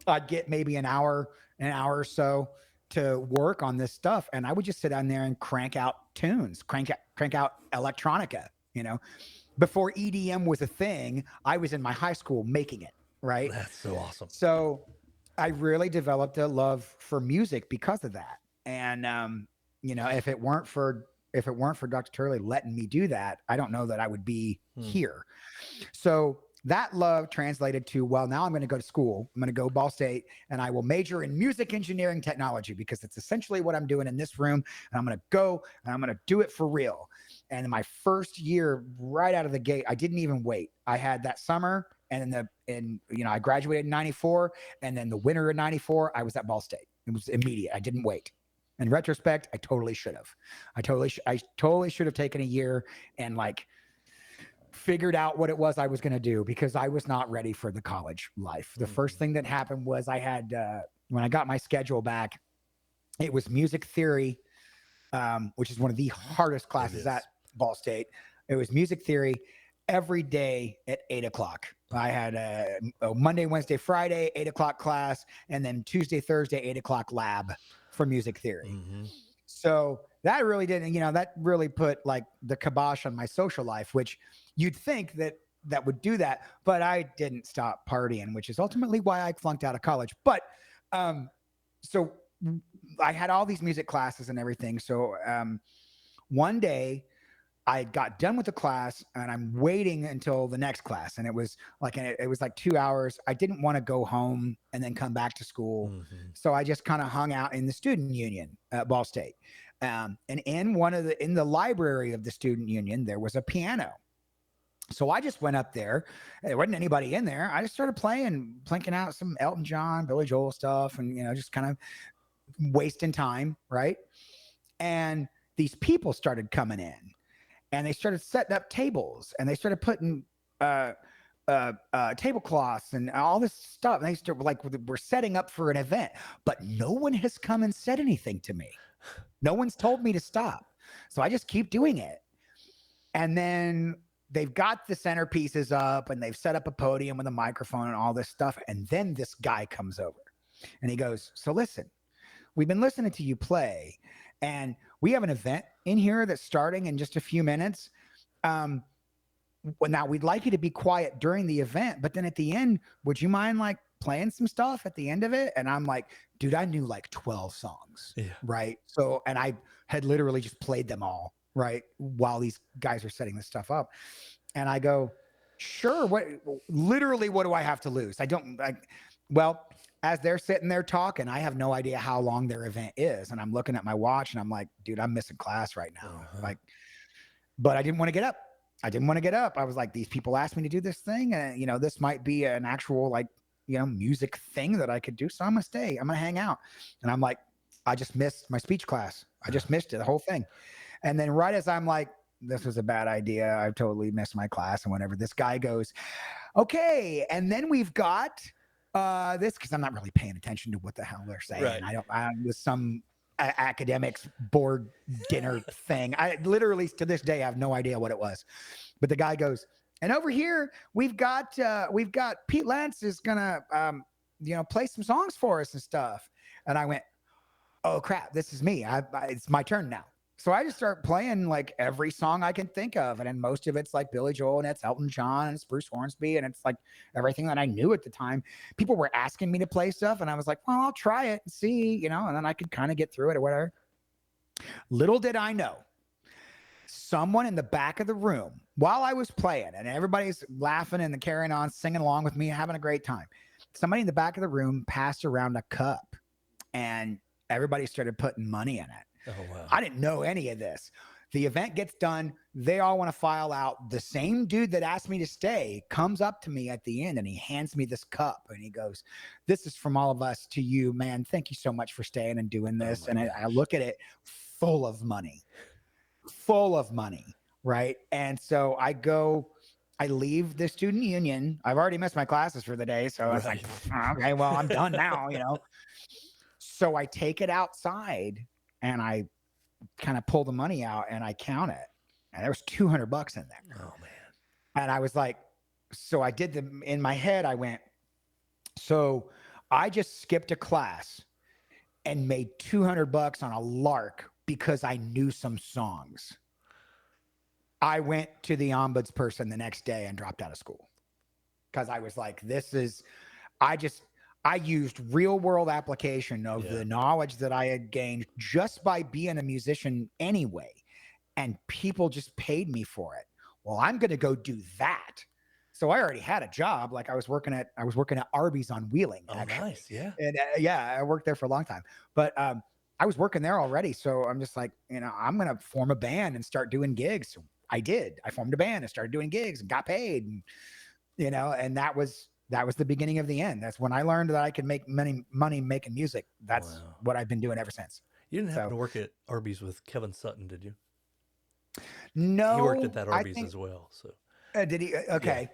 I'd get maybe an hour or so to work on this stuff. And I would just sit down there and crank out tunes, crank out electronica, Before EDM was a thing, I was in my high school making it, right? That's so awesome. So I really developed a love for music because of that. And if it weren't for Dr. Turley letting me do that, I don't know that I would be here. So that love translated to, well, now I'm going to go to school. I'm going to go Ball State, and I will major in music engineering technology, because it's essentially what I'm doing in this room. And I'm going to go and I'm going to do it for real. And in my first year, right out of the gate, I didn't even wait. I had that summer, and I graduated in 94, and then the winter of 94, I was at Ball State. It was immediate. I didn't wait. In retrospect, I totally should have. I totally should have taken a year and figured out what it was I was going to do, because I was not ready for the college life. The first thing that happened was I had, when I got my schedule back, it was music theory, which is one of the hardest classes at Ball State. It was music theory every day at 8:00. I had a Monday, Wednesday, Friday, 8:00 class, and then Tuesday, Thursday, 8:00 lab for music theory. Mm-hmm. So that really didn't, that really put the kibosh on my social life, which you'd think that would do that, but I didn't stop partying, which is ultimately why I flunked out of college. But so I had all these music classes and everything. So one day I got done with the class and I'm waiting until the next class. And it was like 2 hours. I didn't want to go home and then come back to school. Mm-hmm. So I just kind of hung out in the student union at Ball State. And in the library of the student union, there was a piano. So I just went up there. There wasn't anybody in there. I just started plinking out some Elton John, Billy Joel stuff, and just kind of wasting time, right? And these people started coming in, and they started setting up tables, and they started putting tablecloths and all this stuff. And they started we're setting up for an event, but no one has come and said anything to me. No one's told me to stop. So I just keep doing it. And then they've got the centerpieces up, and they've set up a podium with a microphone and all this stuff. And then this guy comes over and he goes, so listen, we've been listening to you play, and we have an event in here that's starting in just a few minutes. Now we'd like you to be quiet during the event, but then at the end, would you mind playing some stuff at the end of it? And I'm like, dude, I knew 12 songs, right? So, and I had literally just played them all, right, while these guys are setting this stuff up. And I go, sure, what do I have to lose? Well, as they're sitting there talking, I have no idea how long their event is. And I'm looking at my watch and I'm like, dude, I'm missing class right now. Uh-huh. Like, but I didn't want to get up. I didn't want to get up. I was like, these people asked me to do this thing. And, this might be an actual, like, music thing that I could do. So I'm going to stay. I'm going to hang out. And I'm like, I just missed my speech class. I just missed it, the whole thing. And then right as I'm like, this was a bad idea. I've totally missed my class and whatever. This guy goes, okay. And then we've got this, because I'm not really paying attention to what the hell they're saying. Right. I was some academics board dinner thing. I literally to this day have no idea what it was. But the guy goes, and over here we've got Pete Lents is gonna play some songs for us and stuff. And I went, oh crap, this is me. It's my turn now. So I just start playing like every song I can think of. And then most of it's like Billy Joel and it's Elton John and it's Bruce Hornsby. And it's like everything that I knew at the time. People were asking me to play stuff. And I was like, well, I'll try it and see, and then I could kind of get through it or whatever. Little did I know, someone in the back of the room while I was playing and everybody's laughing and carrying on, singing along with me, having a great time. Somebody in the back of the room passed around a cup and everybody started putting money in it. Oh, wow. I didn't know any of this. The event gets done. They all want to file out. The same dude that asked me to stay comes up to me at the end and he hands me this cup and he goes, this is from all of us to you, man. Thank you so much for staying and doing this. And I look at it full of money, right? And so I leave the student union. I've already missed my classes for the day. So I was like, okay, well, I'm done now, So I take it outside and I kind of pull the money out and I count it. And there was $200 in there. Oh, man. And I was like, so I did in my head, I went, so I just skipped a class and made $200 on a lark because I knew some songs. I went to the ombudsperson the next day and dropped out of school because I was like, I used real world application of the knowledge that I had gained just by being a musician anyway. And people just paid me for it. Well, I'm going to go do that. So I already had a job. Like I was working at Arby's on Wheeling. Oh, actually. nice. Yeah. And I worked there for a long time, but I was working there already. So I'm just like, I'm going to form a band and start doing gigs. So I did. I formed a band and started doing gigs and got paid. And, and that was the beginning of the end. That's when I learned that I could make money making music. That's what I've been doing ever since. You didn't happen to work at Arby's with Kevin Sutton, did you? No. He worked at that Arby's as well. So did he? Okay.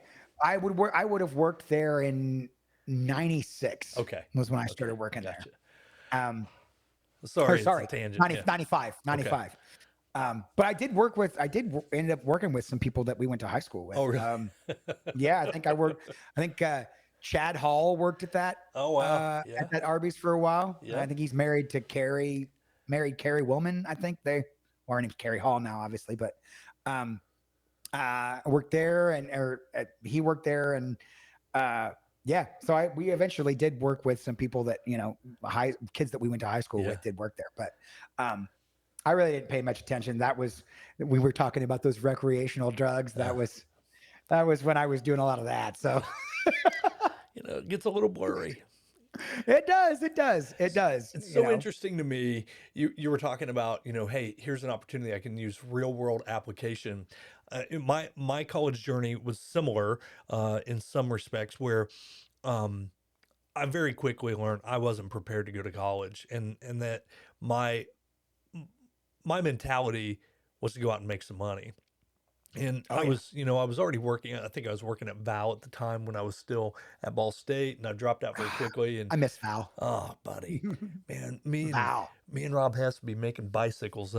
Yeah. I would have worked there in 96. Okay. Was when I started working there. Sorry. Sorry. Tangent. 95. Okay. But I did ended up working with some people that we went to high school with. Oh, really? Yeah, I think Chad Hall worked at that. Oh, wow. At that Arby's for a while. Yeah. I think he's married Carrie Willman. I think her name's Carrie Hall now, obviously, but worked there he worked there and yeah. So we eventually did work with some people that, kids that we went to high school with did work there, but I really didn't pay much attention. We were talking about those recreational drugs. That was when I was doing a lot of that. So, it gets a little blurry. It does. It's so interesting to me. You were talking about, hey, here's an opportunity. I can use real world application. My college journey was similar in some respects where I very quickly learned I wasn't prepared to go to college and that my mentality was to go out and make some money. And I was already working. I think I was working at Val at the time when I was still at Ball State, and I dropped out very quickly. And I miss Val. Oh, buddy, man, me and Rob Hess would be making bicycles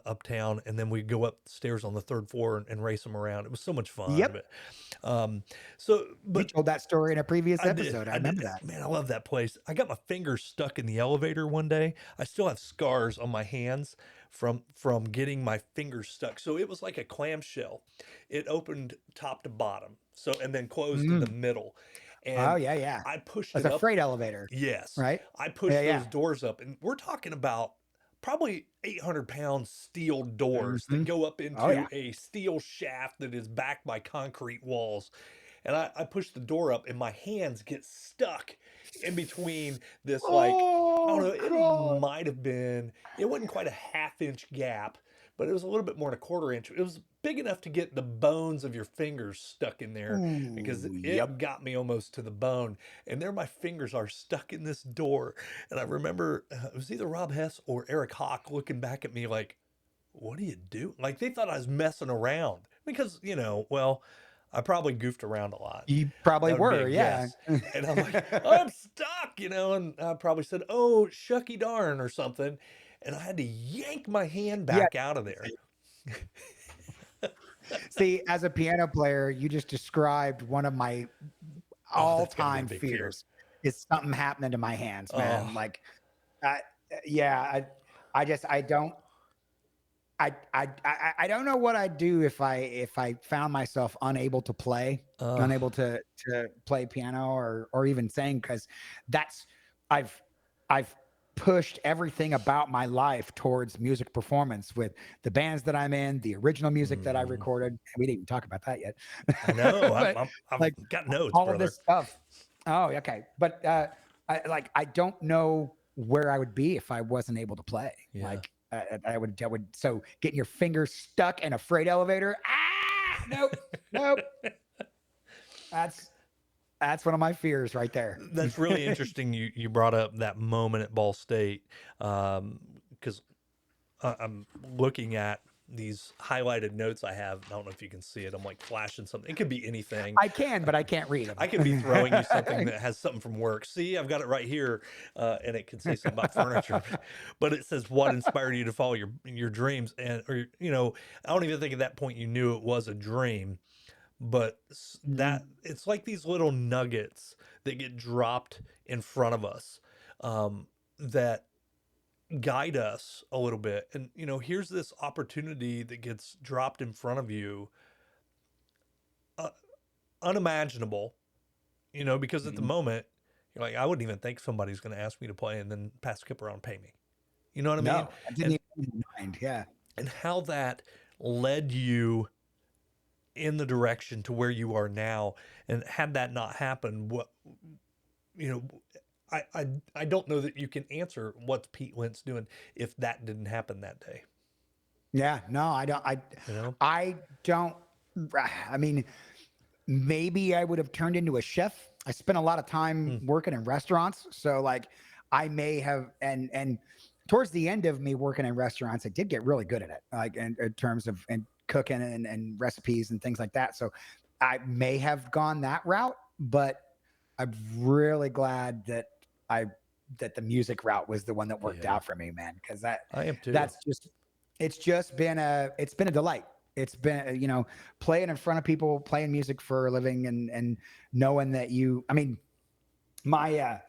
uptown, and then we'd go upstairs on the third floor and race them around. It was so much fun. Yep. But you told that story in a previous episode. I remember that. Man, I love that place. I got my fingers stuck in the elevator one day. I still have scars on my hands from getting my fingers stuck. So it was like a clamshell. It opened top to bottom. So and then closed in the middle. And I pushed it up. It's a freight elevator. Yes. Right? I pushed those doors up, and we're talking about probably 800-pound steel doors that go up into a steel shaft that is backed by concrete walls. and I push the door up, and my hands get stuck in between this, like, I don't know, Oh it God. might have been, it wasn't quite a half-inch gap, but it was a little bit more than a quarter inch. It was big enough to get the bones of your fingers stuck in there because Ooh, it yep. got me almost to the bone. And there my fingers are stuck in this door. And I remember it was either Rob Hess or Eric Hawk looking back at me like, what do you do? Like they thought I was messing around because, well, I probably goofed around a lot. You probably That would be a were, yeah. guess. And I'm like, I'm stuck, and I probably said, oh, shucky darn or something. And I had to yank my hand Yeah. back out of there. See, as a piano player, you just described one of my Oh, that's got to be a all-time big fear. fears. Is something happening to my hands, Oh, man. Like, I, yeah, I just, I don't know what I'd do if I found myself uh, unable to play piano or even sing, because that's I've I've pushed everything about my life towards music performance with the bands that I'm in, the original music that I mm, recorded. We didn't even talk about that yet, I know. but I've like got notes, all of brother. this stuff. Oh, okay. But I don't know where I would be if I wasn't able to play. Yeah. Like I would. So getting your fingers stuck in a freight elevator. Ah, nope, nope. That's that's one of my fears right there. That's really interesting. You brought up that moment at Ball State, because I'm looking at these highlighted notes I have. I don't know if you can see it. I'm like flashing something. It could be anything. I can, but I can't read I could be throwing you something them. that has something from work. See, I've got it right here, and it could say something about furniture, but it says what inspired you to follow your dreams, and or I don't even think at that point you knew it was a dream, but that Mhm. it's like these little nuggets that get dropped in front of us, that guide us a little bit, and here's this opportunity that gets dropped in front of you, uh, unimaginable, because at the Mhm. moment, you're like, I wouldn't even think somebody's going to ask me to play and then pass the skip around and pay me. You know what I mean? No, I didn't And even mind. Yeah. how that led you in the direction to where you are now. And had that not happened, what you know, I don't know that you can answer what's Pete Wentz doing if that didn't happen that day. Yeah. No, I don't. You know? I don't. I mean, maybe I would have turned into a chef. I spent a lot of time Hmm. working in restaurants, so like I may have, and towards the end of me working in restaurants, I did get really good at it, like in terms of and cooking and recipes and things like that. So I may have gone that route, but I'm really glad that I that the music route was the one that worked Yeah, out for me, man, because that I am too. that's just it's been a delight. It's been, playing in front of people, playing music for a living, and knowing that I mean, my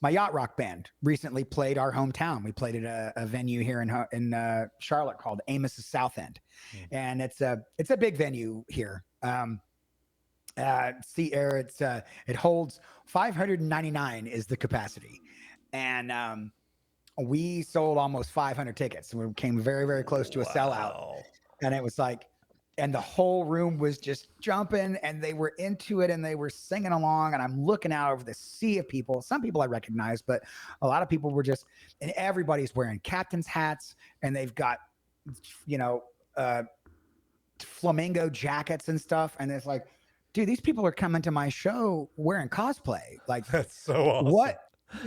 Yacht Rock band recently played our hometown. We played at a venue here in Charlotte called Amos's South End, Hmm. and it's a big venue here. See air it holds 599 is the capacity, and we sold almost 500 tickets. We came very, very close to a sellout, Wow. and it was like, and the whole room was just jumping and they were into it and they were singing along, and I'm looking out over the sea of people. Some people I recognize, but a lot of people were just, and everybody's wearing captain's hats, and they've got you know uh flamingo jackets and stuff, and it's like, dude, these people are coming to my show wearing cosplay. Like, That's so awesome.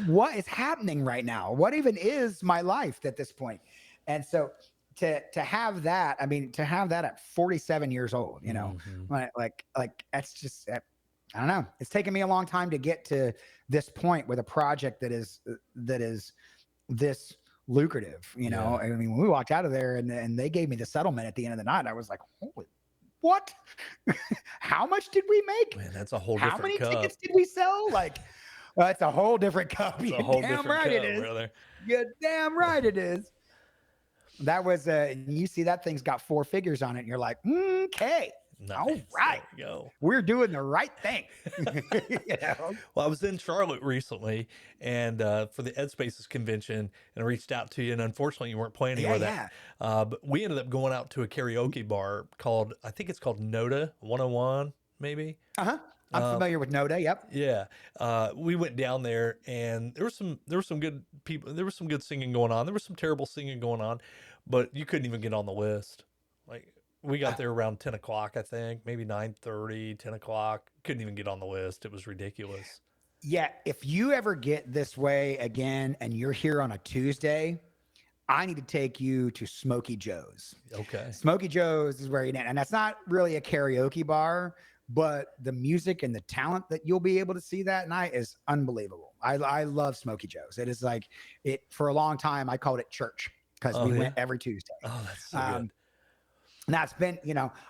what is happening right now? What even is my life at this point? And so to have that, I mean, to have that at 47 years old, Hmm. like that's just, I don't know. It's taken me a long time to get to this point with a project that is this lucrative. Yeah. I mean, when we walked out of there and they gave me the settlement at the end of the night, I was like, holy, what? How much did we make? Man, that's a whole How different many cup. tickets did we sell? Like, that's a whole different cup. It's a You're whole damn different right it cup, is. brother. You're damn right it is. That was you see that thing's got 4 figures on it, and you're like, okay, all Nice. right, There you go. we're doing the right thing. you know? Well, I was in Charlotte recently, and for the Ed Spaces convention, and I reached out to you, and unfortunately, you weren't playing Yeah, anywhere that. yeah. But we ended up going out to a karaoke bar called, I think it's called Noda 101, maybe. Uh-huh. I'm Um, familiar with Noda. Yep. yeah, we went down there, and there were some good people. There was some good singing going on. There was some terrible singing going on, but you couldn't even get on the list. Like we got there around 10 o'clock, I think, maybe 9:30, 10 o'clock. Couldn't even get on the list. It was ridiculous. Yeah, if you ever get this way again and you're here on a Tuesday, I need to take you to Smoky Joe's. Okay. Smoky Joe's is where you and that's not really a karaoke bar, but the music and the talent that you'll be able to see that night is unbelievable. I love Smoky Joe's. It is like it for a long time. I called it church because Oh we yeah. went every Tuesday. Oh, that's so Um, good. and that's been,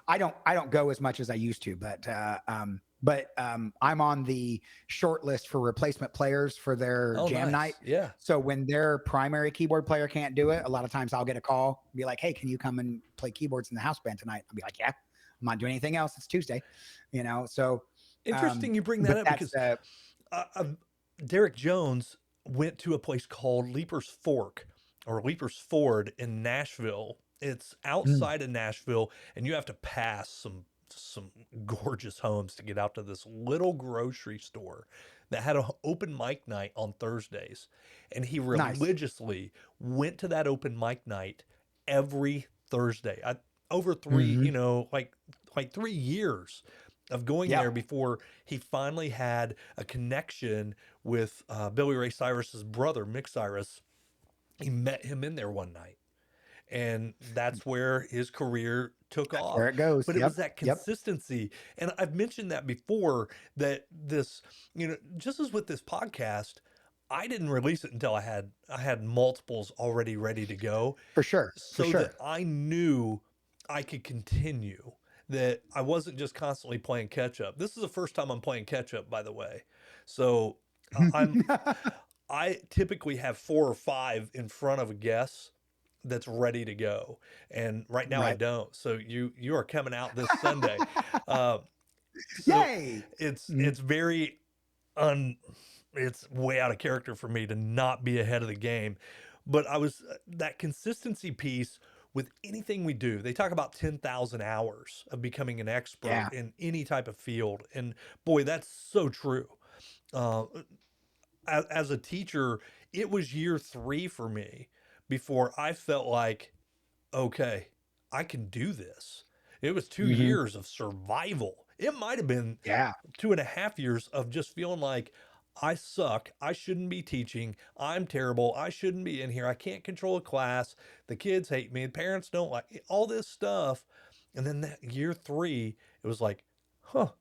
I don't go as much as I used to, but I'm on the short list for replacement players for their Oh, jam night. nice. Yeah. So when their primary keyboard player can't do it, a lot of times I'll get a call, be like, "Hey, can you come and play keyboards in the house band tonight?" I'll be like, "Yeah, I'm not doing anything else. It's Tuesday, you know." So, Interesting you bring that but up that's because Derek Jones went to a place called Leaper's Fork or Leaper's Ford in Nashville. It's mm, outside of Nashville, and you have to pass some gorgeous homes to get out to this little grocery store that had an open mic night on Thursdays. And he nice. religiously went to that open mic night every Thursday. Over three, Hmm. like 3 years of going Yeah, there before he finally had a connection with Billy Ray Cyrus's brother, Mick Cyrus. He met him in there one night, and that's where his career took that's off. where it goes. But it was Yep, that yep, consistency. And I've mentioned that before, that this, just as with this podcast, I didn't release it until I had multiples already ready to go, for sure, for so that sure. I knew I could continue, that I wasn't just constantly playing catch up. This is the first time I'm playing catch up, by the way. So I'm I typically have four or five in front of a guest that's ready to go, and right now I Right. don't. So you are coming out this Sunday. Uh, so Yay. it's Mhm. it's very un it's way out of character for me to not be ahead of the game. But I was that consistency piece with anything we do. They talk about 10,000 hours of becoming an expert Yeah. in any type of field. And boy, that's so true. Uh, as a teacher, it was year 3 for me before I felt like, okay, I can do this. It was two Hmm. years of survival. It might have been Yeah. 2.5 years of just feeling like I suck. I shouldn't be teaching. I'm terrible. I shouldn't be in here. I can't control a class. The kids hate me. The parents don't like all this stuff. And then that year 3, it was like, huh,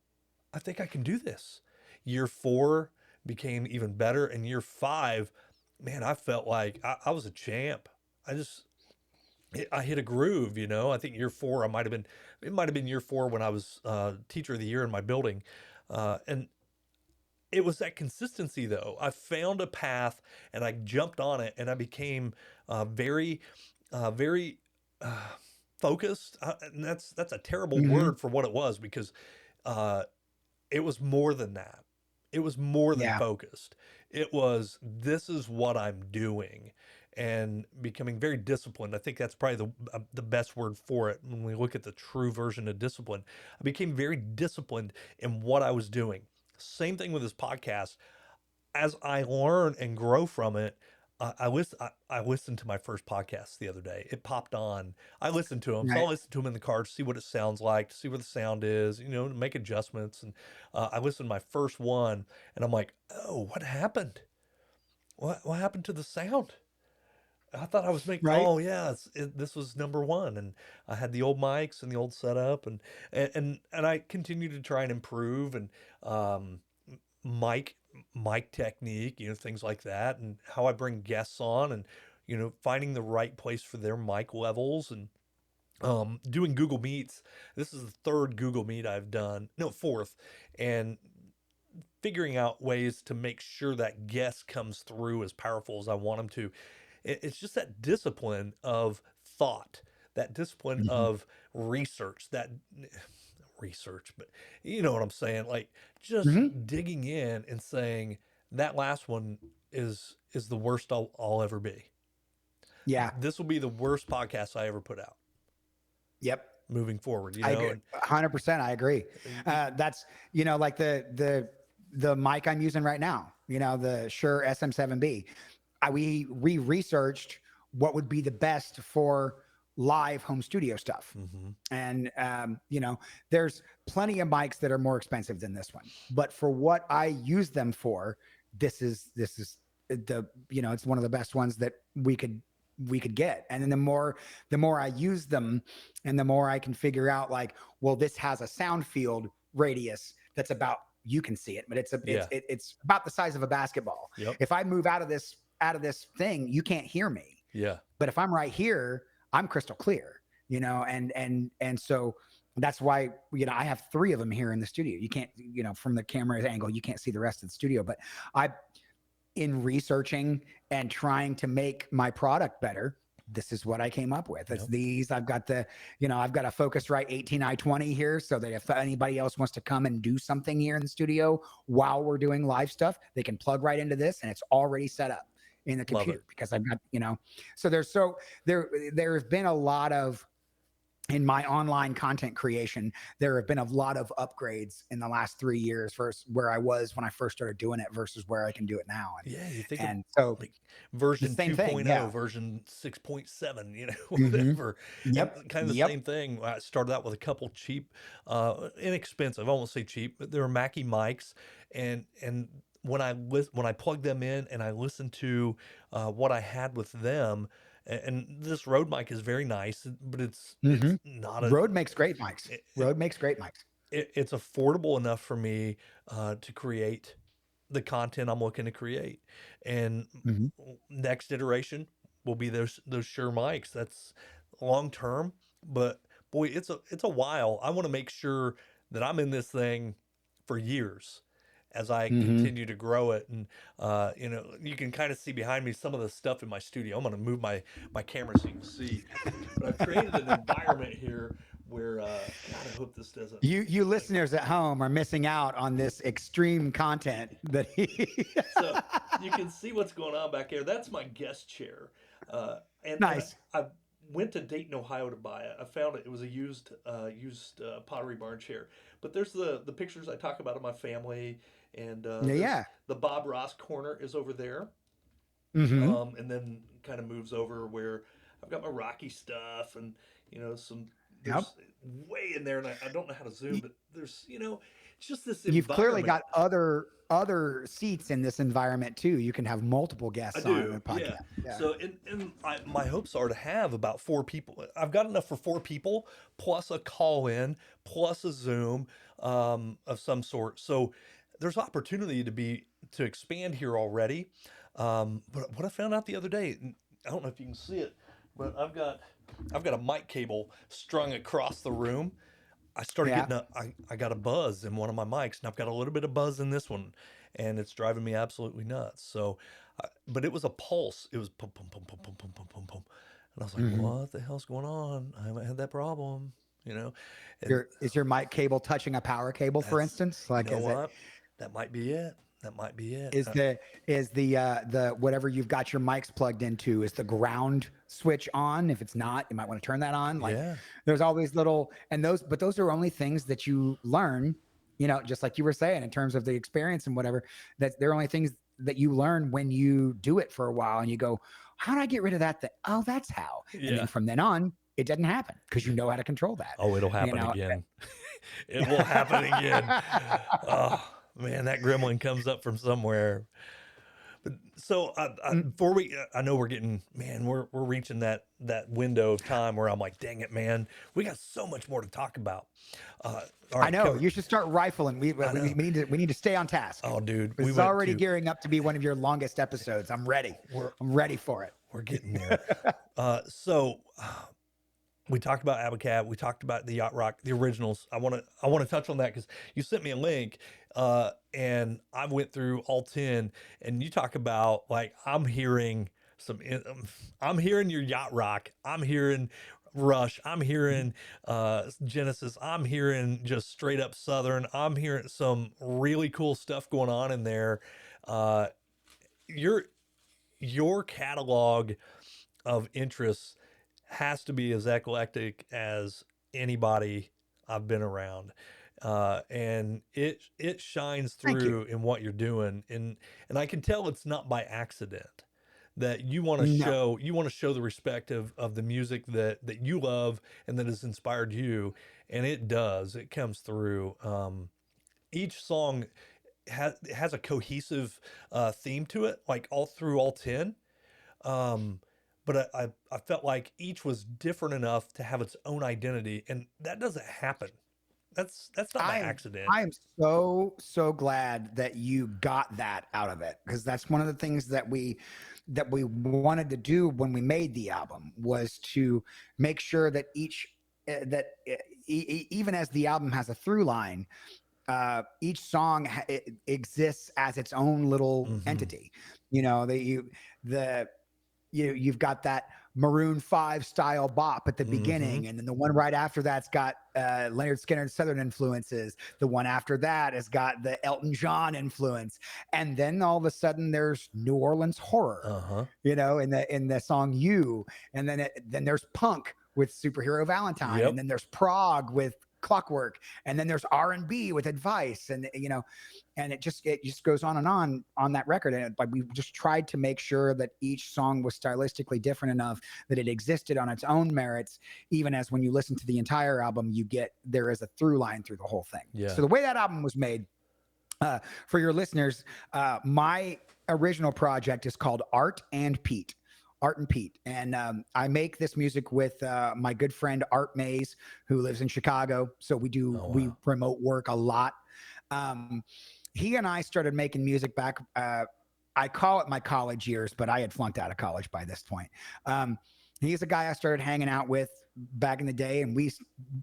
I think I can do this. Year 4 became even better. And year 5, man, I felt like I was a champ. I just, I hit a groove, I think year 4, it might have been year 4 when I was teacher of the year in my building. And it was that consistency, though. I found a path and I jumped on it, and I became very uh, focused. And that's a terrible Hmm. word for what it was, because uh, it was more than that. It was more than Yeah. focused. It was, this is what I'm doing, and becoming very disciplined. I think that's probably the best word for it when we look at the true version of discipline. I became very disciplined in what I was doing. Same thing with this podcast. As I learn and grow from it, I listened to my first podcast the other day. It popped on. I listened to them, so Right. I'll listen to them in the car to see what it sounds like, to see where the sound is, to make adjustments. And I listened to my first one, and I'm like, oh, what happened? What happened to the sound? I thought I was making. Right. Oh yeah, this was number one, and I had the old mics and the old setup, and I continued to try and improve, and um, mic mic technique, things like that, and how I bring guests on, and finding the right place for their mic levels, and doing Google Meets. This is the third Google Meet I've done, no, fourth, and figuring out ways to make sure that guest comes through as powerful as I want them to. It's just that discipline of thought, that discipline Hmm. of research, that research, but you know what I'm saying? Like, just Hmm. digging in and saying that last one is the worst I'll ever be. Yeah. This will be the worst podcast I ever put out. Yep. moving forward, I agree. and 100%. I agree. That's, like the mic I'm using right now, the Shure SM7B. We researched what would be the best for live home studio stuff. Mhm. And, there's plenty of mics that are more expensive than this one, but for what I use them for, this is it's one of the best ones that we could get. And then the more I use them and the more I can figure out, like, well, this has a sound field radius that's about, you can see it, but Yeah. it's about the size of a basketball. Yep. If I move out of this thing, you can't hear me. Yeah. But if I'm right here, I'm crystal clear, and so that's why, I have 3 of them here in the studio. You can't, from the camera's angle, you can't see the rest of the studio, but in researching and trying to make my product better, this is what I came up with. It's Yep. these. I've got a Focusrite 18i20 here, so that if anybody else wants to come and do something here in the studio while we're doing live stuff, they can plug right into this, and it's already set up in the Love computer, it. because I've got, so there's been a lot of, in my online content creation, there have been a lot of upgrades in the last 3 years versus where I was when I first started doing it versus where I can do it now. Yeah, you think of And so like the version same 2.0, thing. Yeah. version 6.7, Mhm. whatever. And Yep. kind of the Yep. same thing. I started out with a couple cheap, inexpensive, I won't say cheap, but they were Mackie mics. And when I plugged them in and I listened to what I had with them, and this Rode mic is very nice, but it's Mhm. not a Rode makes great mics. it, Rode makes great mics. it's affordable enough for me to create the content I'm looking to create. And Mhm. next iteration will be those Shure mics. That's long term, but boy, it's a while. I want to make sure that I'm in this thing for years as I Mhm. continue to grow it. And you can kind of see behind me some of the stuff in my studio. I'm going to move my camera so you can see. But I've created an environment here where God, I hope this doesn't. You listeners at home are missing out on this extreme content that he So you can see what's going on back there. That's my guest chair, and Nice. I went to Dayton, Ohio to buy it. I found it. It was a used Pottery Barn chair. But there's the pictures I talk about of my family, and Yeah, there's yeah. the Bob Ross corner is over there, Mhm. and then kind of moves over where I've got my Rocky stuff, and some Yep. there's way in there, and I don't know how to zoom, but there's it's just this You've clearly environment. got other seats in this environment too. You can have multiple I guests on a do, yeah. podcast. Yeah. So, my hopes are to have about 4 people. I've got enough for 4 people, plus a call in, plus a Zoom of some sort. So, there's opportunity to expand here already. But what I found out the other day, and I don't know if you can see it, but I've got a mic cable strung across the room. I started Yeah. getting I got a buzz in one of my mics, and I've got a little bit of buzz in this one, and it's driving me absolutely nuts. So, but it was a pulse. It was pum pum pum pum pum pum pum pum pum, and I was like, Mhm. "What the hell's going on? I haven't had that problem, you know." And Is your mic cable touching a power cable, for that's, instance? you Like, know what? That might be it. That might be it. is the whatever you've got your mics plugged into, is the ground switch on? If it's not, you might want to turn that on. Like, Yeah, there's always little, and those are only things that you learn, just like you were saying, in terms of the experience and whatever, that they're only things that you learn when you do it for a while and you go, how do I get rid of that thing? Oh, that's how. And yeah. then from then on, it doesn't happen because you know how to control that, Oh, it'll you happen know. again. It will happen again. Oh man, that gremlin comes up from somewhere. But so before I know we're getting, man, we're reaching that window of time where I'm like, dang it, man, we got so much more to talk about. All I right, know you should start rifling. We, I we, know. we need to stay on task. Oh, dude, This we is went already to gearing up to be one of your longest episodes. I'm ready. we're I'm ready for it. we're getting there. So we talked about Abacab. We talked about the Yacht Rock, the originals. I want to touch on that because you sent me a link, and I went through all 10. And you talk about, like, I'm hearing your Yacht Rock. I'm hearing Rush. I'm hearing Genesis. I'm hearing just straight up Southern. I'm hearing some really cool stuff going on in there. Uh, your your catalog of interests has to be as eclectic as anybody I've been around. And it shines Thank you. through in what you're doing, and I can tell it's not by accident that No, you want to show the respect of the music that you love and that has inspired you, and it does. It comes through. Each song has a cohesive theme to it, like all through all 10. Um, but I felt like each was different enough to have its own identity, and that doesn't happen. That's not by I'm accident. I'm so glad that you got that out of it, because that's one of the things that we wanted to do when we made the album, was to make sure that each that even as the album has a through line, each song it exists as its own little Hmm. entity. You know, the you've got that Maroon 5 style bop at the Hmm. beginning, and then the one right after that's got Leonard Skinner Southern influences. The one after that has got the Elton John influence, and then all of a sudden there's New Orleans horror, Uh-huh. in the song "You," and then there's punk with Superhero Valentine, and Yep. then there's prog with Clockwork, and then there's R&B with Advice, and and it just goes on that record. And like, we just tried to make sure that each song was stylistically different enough that it existed on its own merits, even as when you listen to the entire album, there is a through line through the whole thing. Yeah. So the way that album was made, for your listeners, my original project is called Art and Pete. Art and Pete. And I make this music with my good friend Art Mays, who lives in Chicago. So Oh we wow. remote work a lot. Um, he and I started making music back. I call it my college years, but I had flunked out of college by this point. Um, he's a guy I started hanging out with back in the day, and we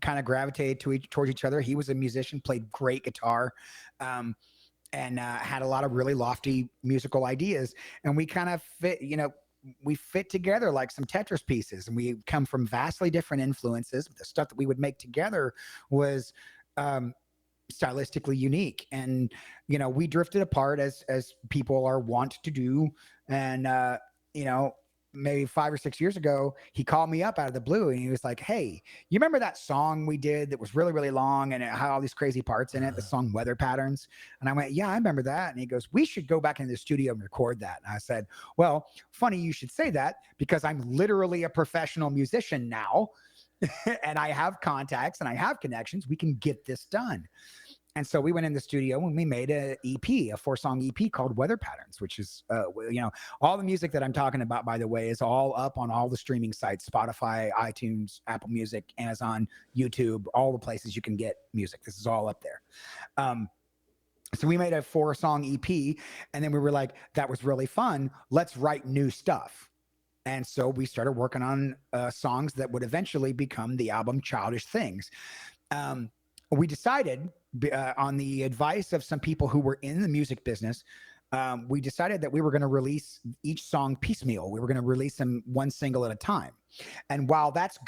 kind of gravitated towards each other. He was a musician, played great guitar. Um, and had a lot of really lofty musical ideas, and we kind of we fit together like some Tetris pieces, and we come from vastly different influences. But the stuff that we would make together was um, stylistically unique, and we drifted apart as people are wont to do. And you know maybe 5 or 6 years ago, he called me up out of the blue, and he was like, "Hey, you remember that song we did that was really really long and it had all these crazy parts in it, the song Weather Patterns?" And I went, "Yeah, I remember that." And he goes, "We should go back into the studio and record that." And I said, "Well, funny you should say that, because I'm literally a professional musician now, and I have contacts and I have connections. We can get this done." And so we went in the studio and we made a EP, a 4-song EP called Weather Patterns, which is, all the music that I'm talking about, by the way, is all up on all the streaming sites: Spotify, iTunes, Apple Music, Amazon, YouTube, all the places you can get music. This is all up there. Um, so we made a 4-song EP, and then we were like, that was really fun. Let's write new stuff. And so we started working on songs that would eventually become the album Childish Things. Um, we decided, on the advice of some people who were in the music business, we decided that we were going to release each song piecemeal. We were going to release them one single at a time. And while that's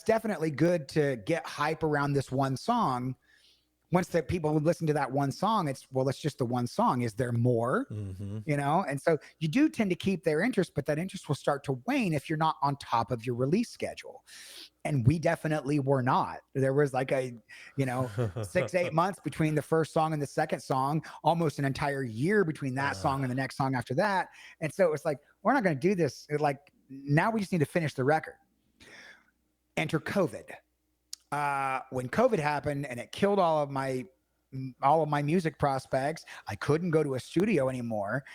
definitely good to get hype around this one song. Once the people listen to that one song, it's just the one song. Is there more? Hmm. And so you do tend to keep their interest, but that interest will start to wane if you're not on top of your release schedule. And we definitely were not. There was like 6-8 months between the first song and the second song, almost an entire year between that uh, song and the next song after that. And so it was like, we're not going to do this. Like, now we just need to finish the record. Enter COVID. When COVID happened and it killed all of my music prospects, I couldn't go to a studio anymore.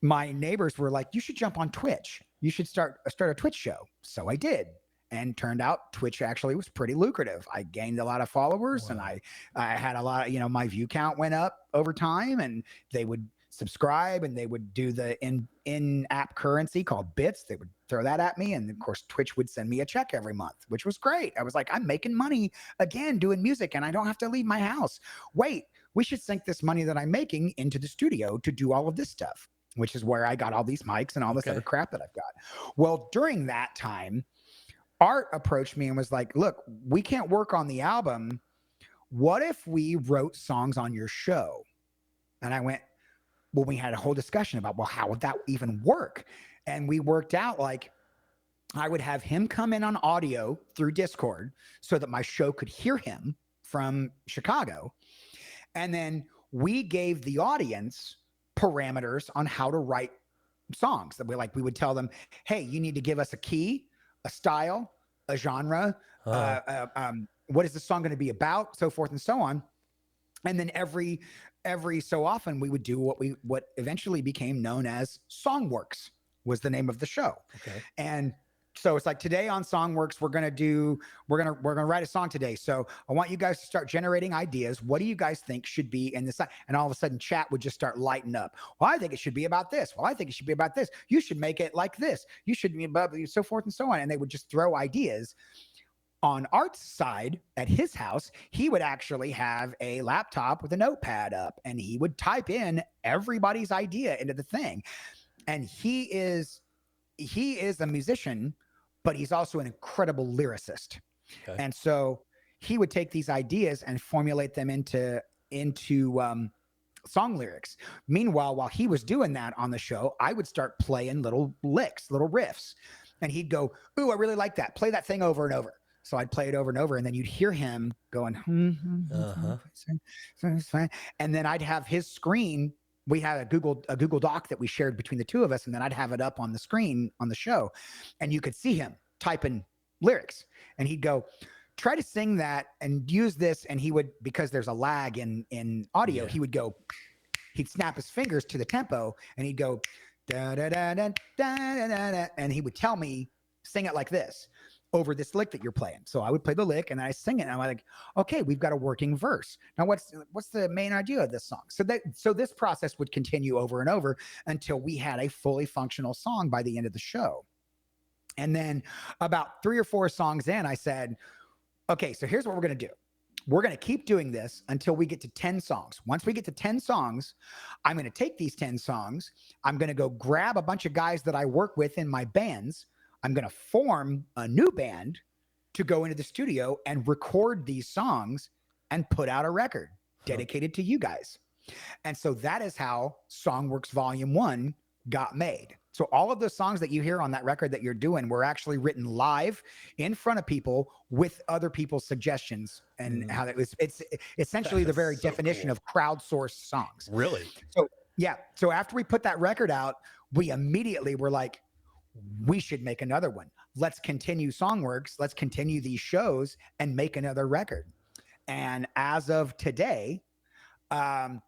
My neighbors were like, "You should jump on Twitch. You should start a Twitch show." So I did, and turned out Twitch actually was pretty lucrative. I gained a lot of followers, and wow. I had a lot. My view count went up over time, and they would subscribe, and they would do the in-app currency called bits. They would throw that at me, and of course Twitch would send me a check every month, which was great. I was like, I'm making money again doing music, and I don't have to leave my house. Wait, we should sink this money that I'm making into the studio to do all of this stuff, which is where I got all these mics and all this other Okay. crap that I've got. Well, during that time, Art approached me and was like, "Look, we can't work on the album. What if we wrote songs on your show?" And I went, well, we had a whole discussion about, well, how would that even work? And we worked out, like, I would have him come in on audio through Discord so that my show could hear him from Chicago. And then we gave the audience parameters on how to write songs. That we would tell them, hey, you need to give us a key, a style, a genre, what is the song going to be about, so forth and so on. And then every so often we would do what eventually became known as Songworks, was the name of the show. Okay. And so it's like, today on Songworks, we're gonna write a song today. So I want you guys to start generating ideas. What do you guys think should be in this? And all of a sudden, chat would just start lighting up. Well, I think it should be about this. Well, I think it should be about this. You should make it like this. You should be about so forth and so on. And they would just throw ideas. On Art's side, at his house, he would actually have a laptop with a notepad up, and he would type in everybody's idea into the thing. And he is a musician, but he's also an incredible lyricist. Okay. And so he would take these ideas and formulate them into song lyrics. Meanwhile, while he was doing that on the show, I would start playing little licks, little riffs, and he'd go, "Ooh, I really like that. Play that thing over and over." So I'd play it over and over, and then you'd hear him going, and then I'd have his screen. We had a Google Doc that we shared between the two of us, and then I'd have it up on the screen on the show, and you could see him typing lyrics, and he'd go, "Try to sing that and use this," and he would, because there's a lag in audio, he'd snap his fingers to the tempo, and he'd go da da da da da da da, and he would tell me, "Sing it like this over this lick that you're playing." So I would play the lick and I sing it, and I'm like, okay, we've got a working verse. Now what's the main idea of this song? So this process would continue over and over until we had a fully functional song by the end of the show. And then about 3 or 4 songs in, I said, okay, so here's what we're going to do. We're going to keep doing this until we get to 10 songs. Once we get to 10 songs, I'm going to take these 10 songs. I'm going to go grab a bunch of guys that I work with in my bands. I'm going to form a new band to go into the studio and record these songs and put out a record dedicated to you guys. And so that is how Songworks Volume 1 got made. So all of the songs that you hear on that record that you're doing were actually written live in front of people with other people's suggestions, and how that was, it's essentially the very definition of crowdsourced songs. Really? So yeah. So after we put that record out, we immediately were like, we should make another one. Let's continue Songworks. Let's continue these shows and make another record. And as of today, we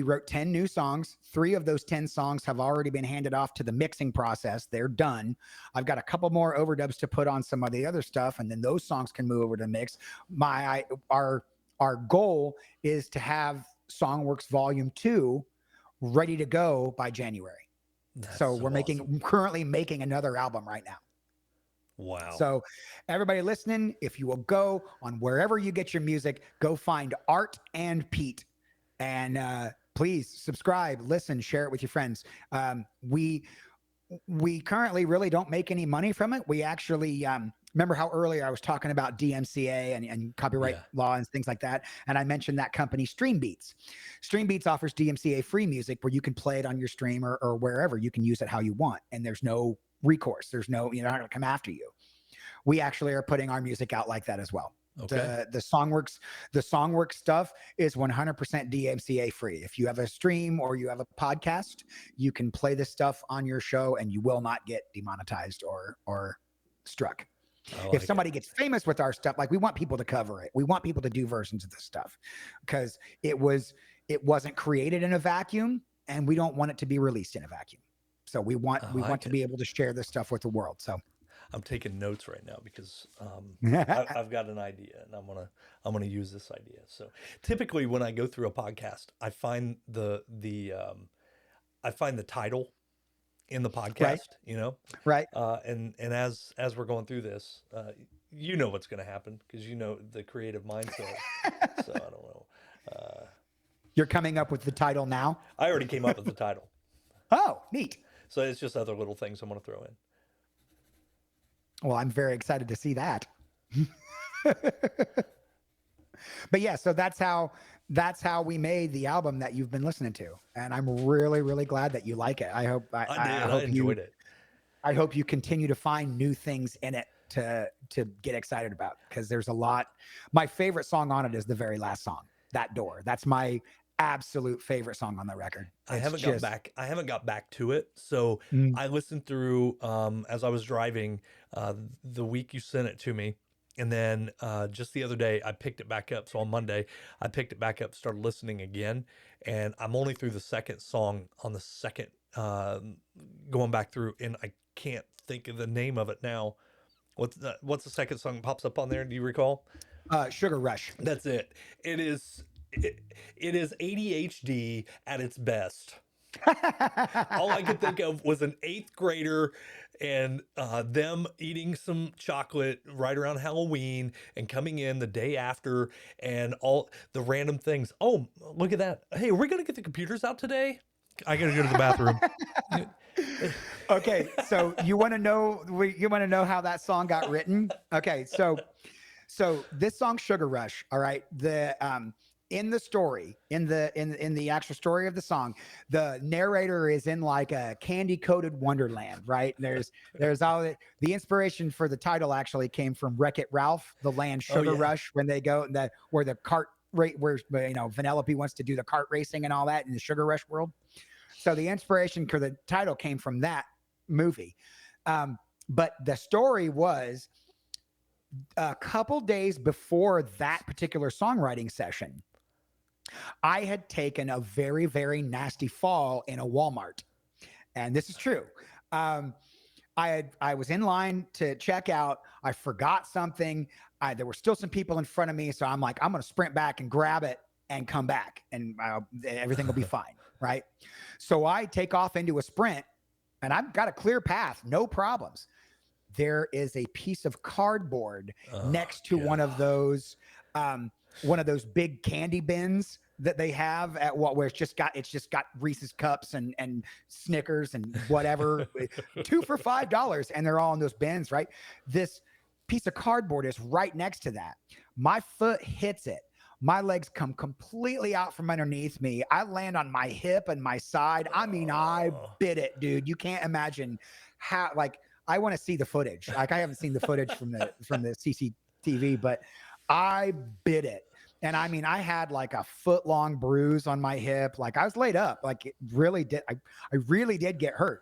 wrote 10 new songs. 3 of those 10 songs have already been handed off to the mixing process. They're done. I've got a couple more overdubs to put on some of the other stuff, and then those songs can move over to mix. Our goal is to have Songworks Volume 2 ready to go by January. So we're currently making another album right now. Wow. So everybody listening, if you will go on wherever you get your music, go find Art and Pete, and please subscribe, listen, share it with your friends. We currently really don't make any money from it. We actually, remember how earlier I was talking about DMCA and copyright law and things like that. And I mentioned that company, Streambeats. Streambeats offers DMCA free music where you can play it on your stream or wherever. You can use it how you want. And there's no recourse. You're not going to come after you. We actually are putting our music out like that as well. Okay. The Songworks stuff is 100% DMCA free. If you have a stream or you have a podcast, you can play this stuff on your show and you will not get demonetized or struck. If somebody gets famous with our stuff, like, we want people to cover it. We want people to do versions of this stuff because it wasn't created in a vacuum, and we don't want it to be released in a vacuum. So we want to be able to share this stuff with the world. So I'm taking notes right now because I've got an idea, and I'm gonna use this idea. So typically when I go through a podcast, I find the title in the podcast, right. And as we're going through this, you know what's going to happen because you know the creative mindset. So I don't know. You're coming up with the title now? I already came up with the title. Oh, neat. So it's just other little things I'm going to throw in. Well, I'm very excited to see that. But yeah, so that's how we made the album that you've been listening to, and I'm really, really glad that you like it. I hope you enjoyed it. I hope you continue to find new things in it to get excited about, because there's a lot. My favorite song on it is the very last song, That Door. That's my absolute favorite song on the record. It's just I haven't got back to it. So mm, I listened through as I was driving the week you sent it to me. And then just the other day I picked it back up. So on Monday I picked it back up, started listening again, and I'm only through the second song on the second going back through, and I can't think of the name of it now. What's the second song that pops up on there? Do you recall? Sugar Rush. That's it. It is it is ADHD at its best. All I could think of was an eighth grader and them eating some chocolate right around Halloween and coming in the day after and all the random things. Oh, look at that. Hey, are we going to get the computers out today? I got to go to the bathroom. Okay, so you want to know how that song got written? Okay, so this song Sugar Rush, all right, the in the story, in the actual story of the song, the narrator is in like a candy coated wonderland, right? There's all the inspiration for the title actually came from Wreck-It Ralph, the land Sugar Rush, when they go where the cart rate, where Vanellope wants to do the kart racing and all that in the Sugar Rush world. So the inspiration for the title came from that movie. But the story was a couple days before that particular songwriting session, I had taken a very, very nasty fall in a Walmart. And this is true. I was in line to check out. I forgot something. There were still some people in front of me. So I'm like, I'm going to sprint back and grab it and come back, and everything will be fine. Right. So I take off into a sprint, and I've got a clear path, no problems. There is a piece of cardboard next to one of those big candy bins that they have at where it's just got Reese's cups and Snickers and whatever, 2 for $5, and they're all in those bins, right? This piece of cardboard is right next to that. My foot hits it. My legs come completely out from underneath me. I land on my hip and my side. I mean, I bit it, dude. You can't imagine how, like, I want to see the footage. Like, I haven't seen the footage from the CCTV, but I bit it. And I mean, I had like a foot-long bruise on my hip. Like, I was laid up. Like, it really did. I really did get hurt.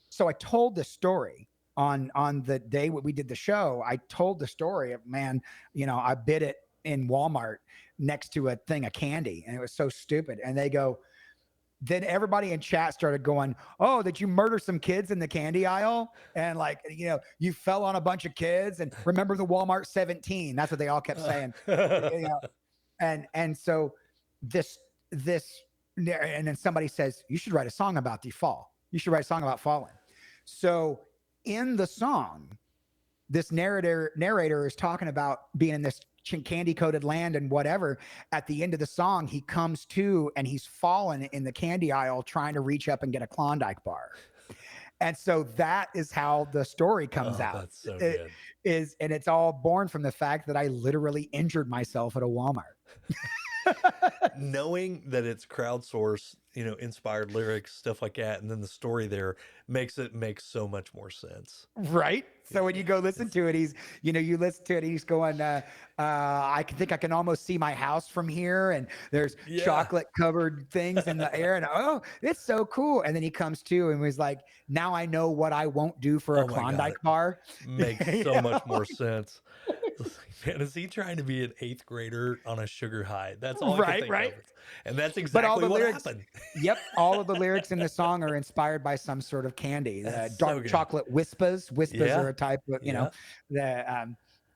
So I told the story on the day we did the show. I told the story of, man, I bit it in Walmart next to a thing of candy, and it was so stupid. And they go, then everybody in chat started going, oh, did you murder some kids in the candy aisle? And like, you fell on a bunch of kids, and remember the Walmart 17. That's what they all kept saying. And so this, and then somebody says, you should write a song about the fall. You should write a song about falling. So in the song, this narrator is talking about being in this candy coated land and whatever. At the end of the song, he comes to, and he's fallen in the candy aisle trying to reach up and get a Klondike bar. And so that is how the story comes out. That's so good. And it's all born from the fact that I literally injured myself at a Walmart. Knowing that it's crowdsourced, inspired lyrics, stuff like that, and then the story there makes so much more sense. Right. So when you go listen to it, you listen to it, he's going, I think I can almost see my house from here. And there's chocolate covered things in the air. And it's so cool. And then he comes to and was like, now I know what I won't do for a Klondike bar. Makes so much more sense. Man, is he trying to be an eighth grader on a sugar high? That's all I can think of. And that's exactly what happened. Yep. All of the lyrics in the song are inspired by some sort of candy. Dark chocolate wispas. Wispas are a type of,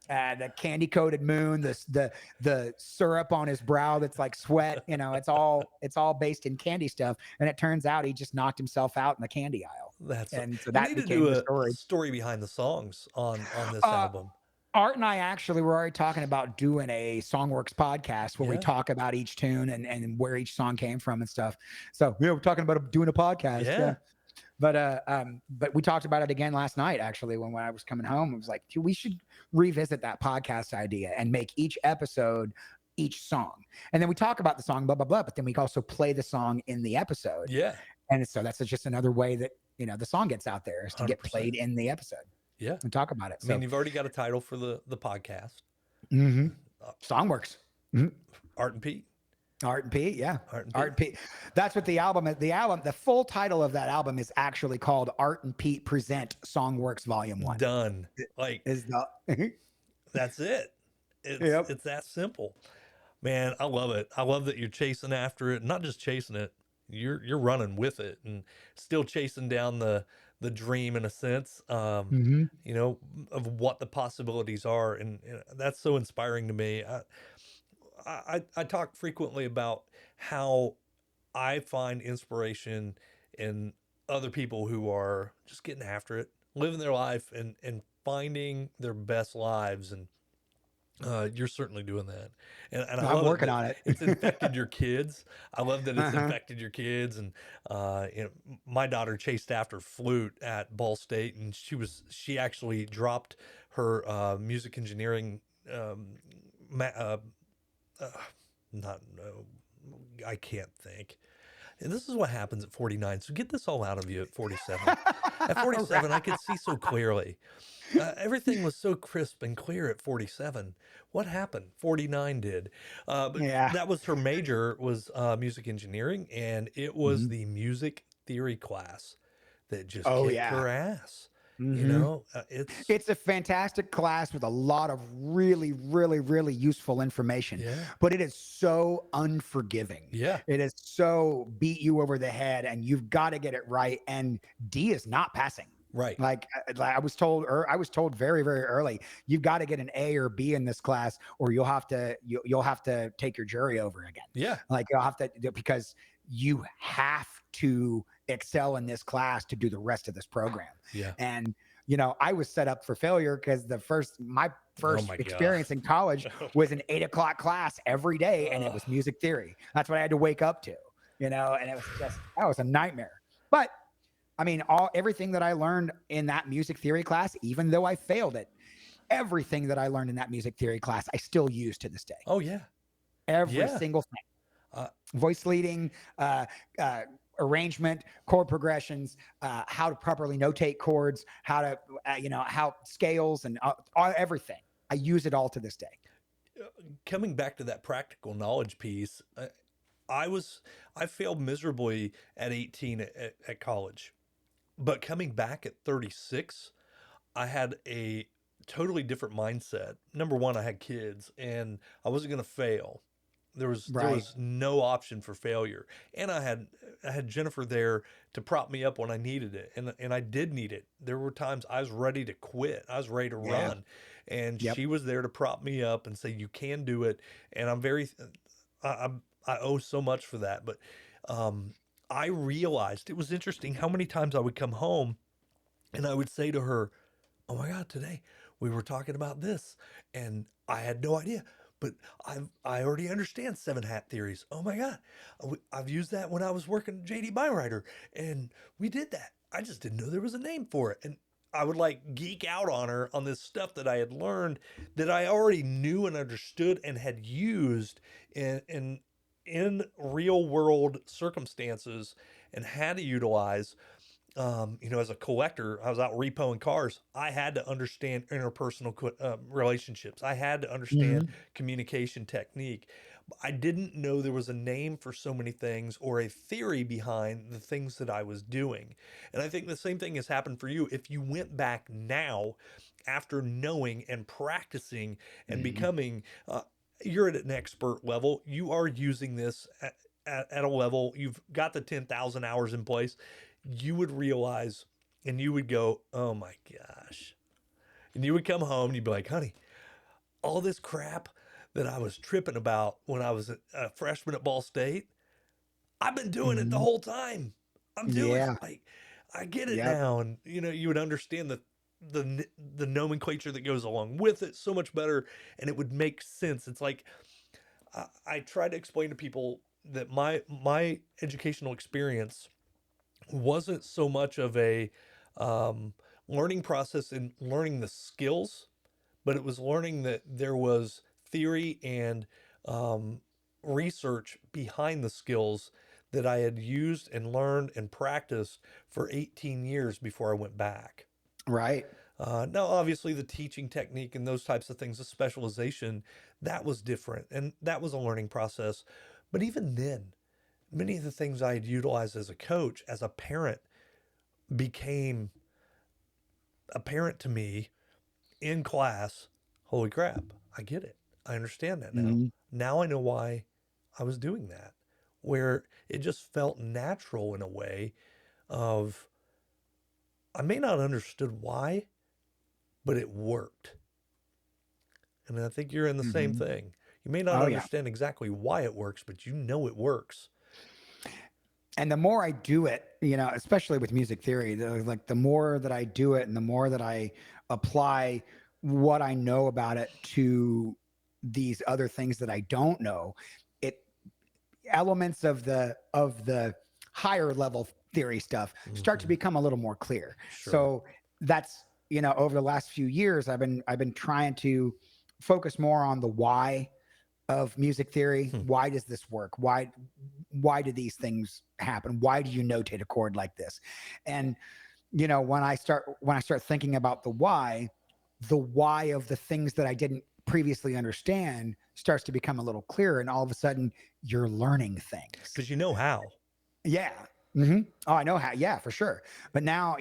the candy coated moon, the syrup on his brow that's like sweat. It's all based in candy stuff. And it turns out he just knocked himself out in the candy aisle. So that became the story. Story behind the songs on this album. Art and I actually were already talking about doing a Songworks podcast where we talk about each tune and where each song came from and stuff. So we're talking about doing a podcast. Yeah. But we talked about it again last night, actually, when I was coming home. It was like, we should revisit that podcast idea and make each episode each song. And then we talk about the song, blah, blah, blah. But then we also play the song in the episode. Yeah. And so that's just another way that the song gets out there, is to get 100%. played in the episode Yeah. and talk about it. I mean, So, you've already got a title for the podcast. hmm Uh, Songworks. Mhm. Art and Pete. Art and Pete, yeah. Art and Art Pete. and Pete. That's what the album is. The full title of that album is actually called Art and Pete Present Songworks Volume 1. Done. Like, Is the that's it. It's Yep. it's that simple. Man, I love it. I love that you're chasing after it. Not just chasing it, you're running with it and still chasing down the dream in a sense. hmm You know, of what the possibilities are, and that's so inspiring to me. I talk frequently about how I find inspiration in other people who are just getting after it, living their life and finding their best lives. And you're certainly doing that. And I I'm love it working that on it. it's infected your kids. I love that it's Uh-huh. infected your kids. And my daughter chased after flute at Ball State, and she actually dropped her music engineering um, ma- uh, not no, I can't think. And this is what happens at 49. So get this all out of you at 47. At 47, I could Right. see so clearly. Everything was so crisp and clear at 47. What happened? 49 did. But Yeah. that was her major was music engineering, and it was Mhm. the music theory class that just Oh kicked yeah. her ass. You hmm know, it's It's a fantastic class with a lot of really, really, really useful information, yeah, but it is so unforgiving. yeah, It is so beat you over the head, and you've got to get it right. And D is not passing. right, Like I was told very, very early, you've got to get an A or B in this class, or you'll have to take your jury over again. yeah, Like you'll have to, because you have to excel in this class to do the rest of this program. yeah. And I was set up for failure because my Oh first my god. experience in college was an 8 o'clock class every day, and it Uh, was music theory. That's what I had to wake up to, and it was that was a nightmare. But I mean, everything that I learned in that music theory class, even though I failed it, everything that I learned in that music theory class, I still use to this day. oh yeah, Every yeah. single Uh, voice leading, uh, arrangement, chord progressions, how to properly notate chords, how to, how scales and everything. I use it all to this day. Coming back to that practical knowledge piece, I was I failed miserably at 18 at college, but coming back at 36, I had a totally different mindset. Number one, I had kids, and I wasn't going to fail. There Right. was no option for failure, and I had Jennifer there to prop me up when I needed it, and I did need it. There were times I was ready to quit. I was ready to Yeah. run, and Yep. she was there to prop me up and say you can do it. And I owe so much for that. But um, I realized it was interesting how many times I would come home and I would say to her, "Oh my God, today we were talking about this, and I had no idea. But I already understand seven hat theories. Oh my God, I've used that when I was working at JD Bywriter, and we did that. I just didn't know there was a name for it." And I would like geek out on her on this stuff that I had learned that I already knew and understood and had used in real world circumstances and had to utilize. As a collector, I was out repoing cars. I had to understand interpersonal relationships. I had to understand hmm communication technique. I didn't know there was a name for so many things or a theory behind the things that I was doing. And I think the same thing has happened for you. If you went back now after knowing and practicing and hmm becoming, you're at an expert level, you are using this at a level, you've got the 10,000 hours in place, you would realize and you would go, oh my gosh. And you would come home and you'd be like, honey, all this crap that I was tripping about when I was a freshman at Ball State, I've been doing it the hmm whole time. I'm doing it. Yeah. Like, I get it Yep. now. And, you would understand the nomenclature that goes along with it so much better. And it would make sense. It's like, I try to explain to people that my educational experience wasn't so much of a um, learning process in learning the skills, but it was learning that there was theory and um, research behind the skills that I had used and learned and practiced for 18 years before I went back. Right. Now, obviously, the teaching technique and those types of things, the specialization, that was different. And that was a learning process. But even then, many of the things I had utilized as a coach, as a parent, became apparent to me in class. Holy crap, I get it. I understand that now. Mhm. Now I know why I was doing that, where it just felt natural in a way of I may not understood why, but it worked. And I think you're in the same Mhm. thing. You may not Oh yeah. understand exactly why it works, but you know it works. And the more I do it, especially with music theory, the more that I do it and the more that I apply what I know about it to these other things that I don't know, it elements of the higher level theory stuff start to Hmm. become a little more clear. Sure. So that's, over the last few years, I've been trying to focus more on the why of music theory. Hmm. Why does this work? Why do these things happen? Why do you notate a chord like this? And when I start thinking about the why of the things that I didn't previously understand starts to become a little clearer, and all of a sudden you're learning things. Because you know how. Yeah. Hmm. Oh, I know how. Yeah, for sure. But now,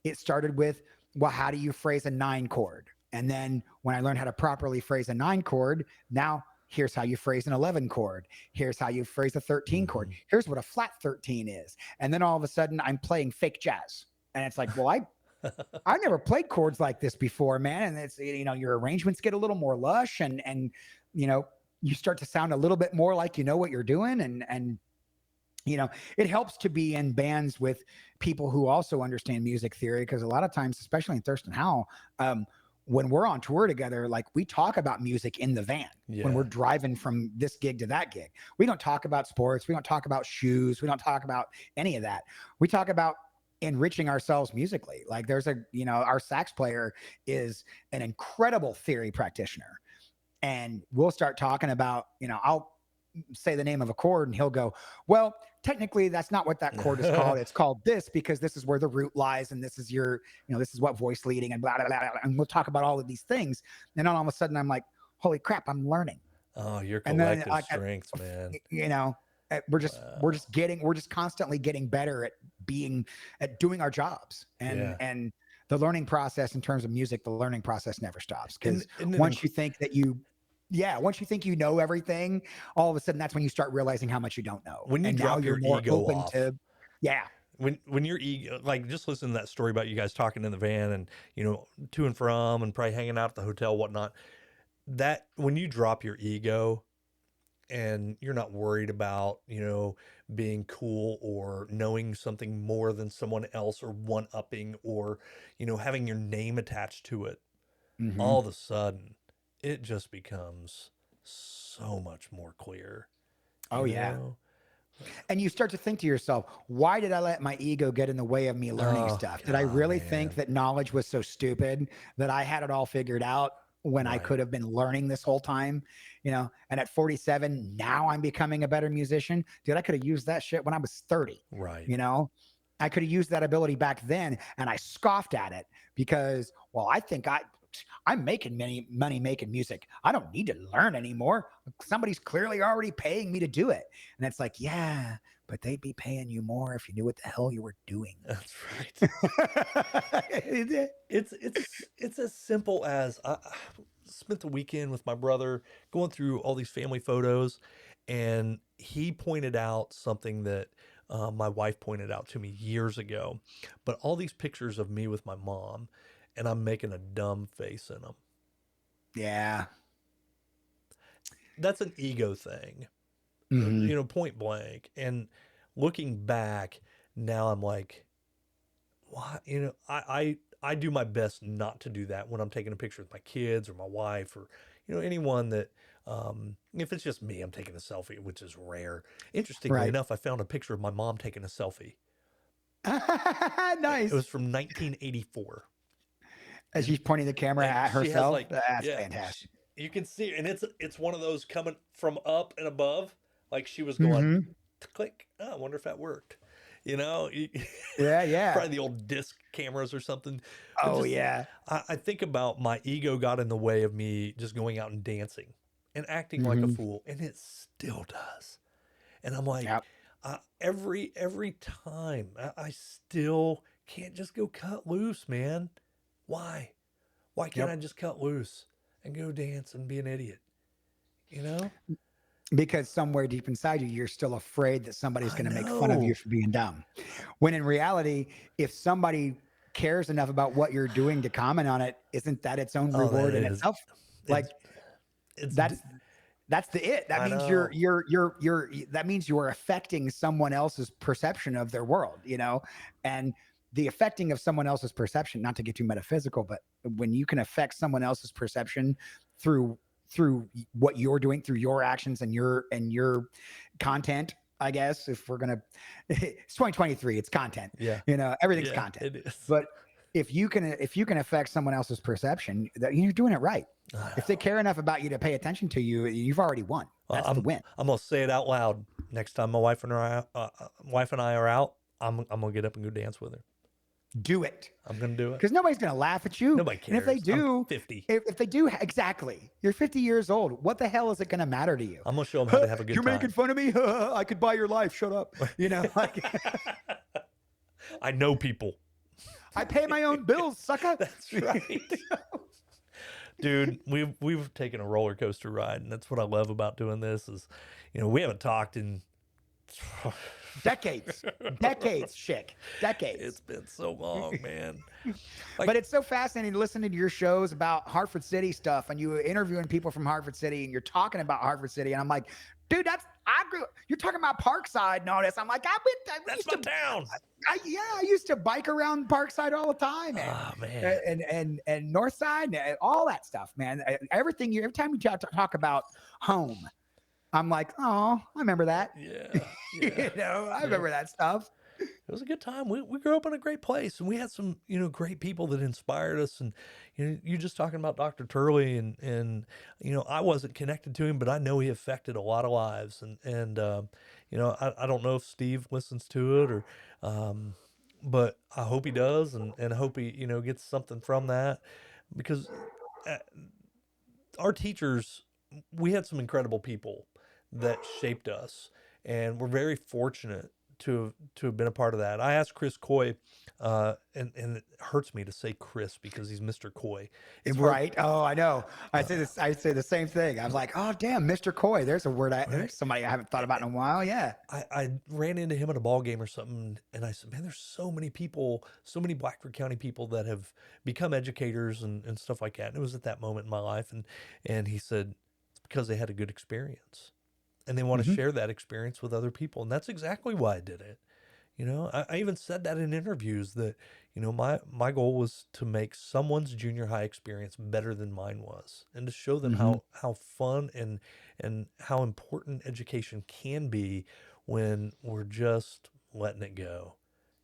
it started with, well, how do you phrase a 9 chord? And then when I learned how to properly phrase a 9 chord, now here's how you phrase an 11 chord. Here's how you phrase a 13 chord. Hmm. Here's what a flat 13 is. And then all of a sudden I'm playing fake jazz. And it's like, well, I never played chords like this before, man. And it's, your arrangements get a little more lush, and you know, you start to sound a little bit more like you know what you're doing. And it helps to be in bands with people who also understand music theory, because a lot of times, especially in Thurston Howell, when we're on tour together, like, we talk about music in the van when we're Yeah. driving from this gig to that gig. We don't talk about sports. We don't talk about shoes. We don't talk about any of that. We talk about enriching ourselves musically. Like, our sax player is an incredible theory practitioner, and we'll start talking about, I'll say the name of a chord and he'll go, well, technically that's not what that chord is called. It's called this because this is where the root lies, and this is this is what voice leading, and blah, blah, blah, blah. And we'll talk about all of these things. And then all of a sudden I'm like, holy crap, I'm learning. Oh, your And then collective strengths, man. you know, we're Wow. just constantly getting better at doing our jobs. and Yeah. and the learning process in terms of music, the learning process never stops, because Isn't it once you think that you yeah, once you think you know everything, all of a sudden that's when you start realizing how much you don't know. when you And now drop you're your more ego open off, to, yeah, when your ego, like, just listen to that story about you guys talking in the van and to and from and probably hanging out at the hotel, whatnot. That when you drop your ego and you're not worried about being cool or knowing something more than someone else or one upping or having your name attached to it, hmm, all of a sudden it just becomes so much more clear, oh you yeah. know And you start to think to yourself, why did I let my ego get in the way of me learning oh stuff? Did I god, really think man. that knowledge was so stupid that I had it all figured out when I Right. could have been learning this whole time? And at 47, now I'm becoming a better musician. Dude, I could have used that shit when I was 30. Right. You know, I could have used that ability back then, and I scoffed at it because, well, I think I'm making money making music. I don't need to learn anymore. Somebody's clearly already paying me to do it. And it's like, yeah, but they'd be paying you more if you knew what the hell you were doing. That's right. It's as simple as I spent the weekend with my brother going through all these family photos, and he pointed out something that my wife pointed out to me years ago. But all these pictures of me with my mom, and I'm making a dumb face in them. Yeah. That's an ego thing, Hmm. point blank. And looking back now, I'm like, why? I do my best not to do that when I'm taking a picture with my kids or my wife or anyone that if it's just me, I'm taking a selfie, which is rare. Interestingly Right. enough, I found a picture of my mom taking a selfie. It Nice. was from 1984. As she's And pointing the camera and at she has herself. like, That's yeah, fantastic. you can see, and it's one of those coming from up and above, like she was going Hmm. click. Oh, I wonder if that worked. You know, Yeah, yeah. probably the old disc cameras or something. But Oh just, yeah. I think about my ego got in the way of me just going out and dancing and acting like a Hmm. fool, and it still does. And I'm like, Yep. every time I still can't just go cut loose, man. Why? Why can't I Yep. just cut loose and go dance and be an idiot? You know? Because somewhere deep inside you, you're still afraid that somebody's I going to make fun of you know. for being dumb. When in reality, if somebody cares enough about what you're doing to comment on it, isn't that its own Oh, that reward in is. itself? It's Like it's. that's the it. That I means know. that means you're affecting someone else's perception of their world, you know? And the affecting of someone else's perception, not to get too metaphysical, but when you can affect someone else's perception through what you're doing, through your actions and your content, I guess, if we're gonna it's 2023, it's content. Yeah. You know, everything's Yeah. content. It is. But if you can affect someone else's perception, that you're doing it right. I If they know. care enough about you to pay attention to you, you've already won. Well, That's the win. I'm gonna say it out loud next time my wife and I are out. I'm gonna get up and go dance with her. Do it. I'm gonna do it. Because nobody's going to laugh at you. Nobody And if they cares. I'm do, 50. if they do, exactly. You're 50 years old. What the hell is it going to matter to you? I'm gonna show them how to have a good You're time. making fun of me? I could buy your life. Shut up. You know, like I know people. I pay my own bills, sucker. That's right. Dude, we've taken a roller coaster ride, and that's what I love about doing this is, we haven't talked in Decades. Decades, Chick. Decades. it's been so long, man. But it's so fascinating listening to your shows about Hartford City stuff, and you interviewing people from Hartford City, and you're talking about Hartford City, and I'm like, dude, you're talking about Parkside and all this. I'm like, That's my town. I used to bike around Parkside all the time, Oh man. and North Side, and all that stuff, man. Every time you talk about home, I'm like, oh, I remember that. Yeah. I remember that stuff. It was a good time. We grew up in a great place, and we had some great people that inspired us. And you just talking about Dr. Turley, and I wasn't connected to him, but I know he affected a lot of lives. And I don't know if Steve listens to it but I hope he does, and I hope he gets something from that, because uh, our teachers, we had some incredible people that shaped us, and we're very fortunate to have been a part of that. I asked Chris Coy, and it hurts me to say Chris because he's Mr. Coy. It's hard. Right. Oh, I know. I say the same thing. I was like, oh, damn, Mr. Coy. There's a word. Right. There's somebody I haven't thought about in a while. Yeah. I ran into him at a ball game or something, and I said, man, there's so many people, so many Blackford County people that have become educators and stuff like that. And it was at that moment in my life, and he said it's because they had a good experience, and they want to Mhm. share that experience with other people. And that's exactly why I did it. I even said that in interviews that, my goal was to make someone's junior high experience better than mine was, and to show them Mhm. how fun and how important education can be when we're just letting it go,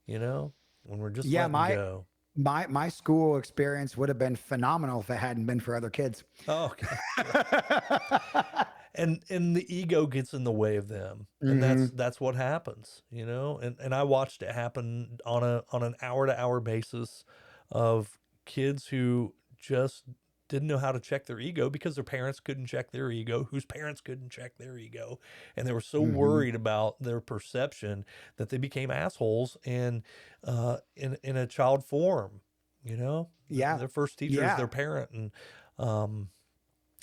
when we're just Yeah. letting go. My school experience would have been phenomenal if it hadn't been for other kids. Oh, okay. And the ego gets in the way of them, and Mhm. that's what happens, and I watched it happen on an hour to hour basis of kids who just didn't know how to check their ego because their parents couldn't check their ego, whose parents couldn't check their ego, and they were so Mhm. worried about their perception that they became assholes, and in a child form, Yeah. their first teacher is Yeah. their parent. And um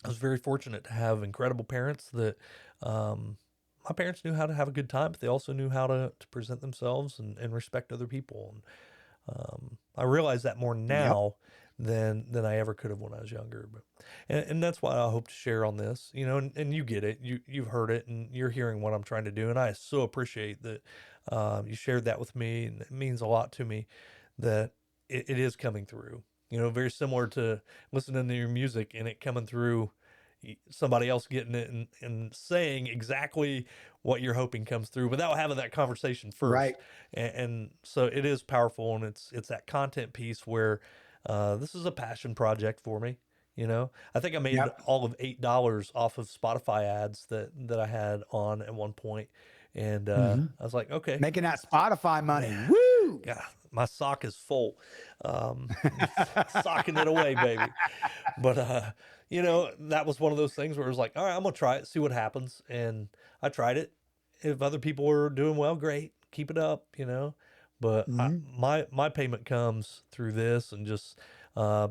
I was very fortunate to have incredible parents that my parents knew how to have a good time, but they also knew how to present themselves and respect other people. And I realize that more Yep. now than I ever could have when I was younger. But and that's what I hope to share on this, and you get it, you've heard it, and you're hearing what I'm trying to do, and I so appreciate that you shared that with me, and it means a lot to me that it is coming through. Very similar to listening to your music and it coming through, somebody else getting it and saying exactly what you're hoping comes through without having that conversation first. Right. And so it is powerful, and it's that content piece where this is a passion project for me. I think I made Yep. all of $8 off of Spotify ads that I had on at one point, And Mhm. I was like, okay, Making that Spotify money. man, Woo! God, my sock is full. Um, socking it away, baby. But that was one of those things where it was like, all right, I'm gonna try it, see what happens. And I tried it. If other people were doing well, great, keep it up. But Mhm. my payment comes through this and just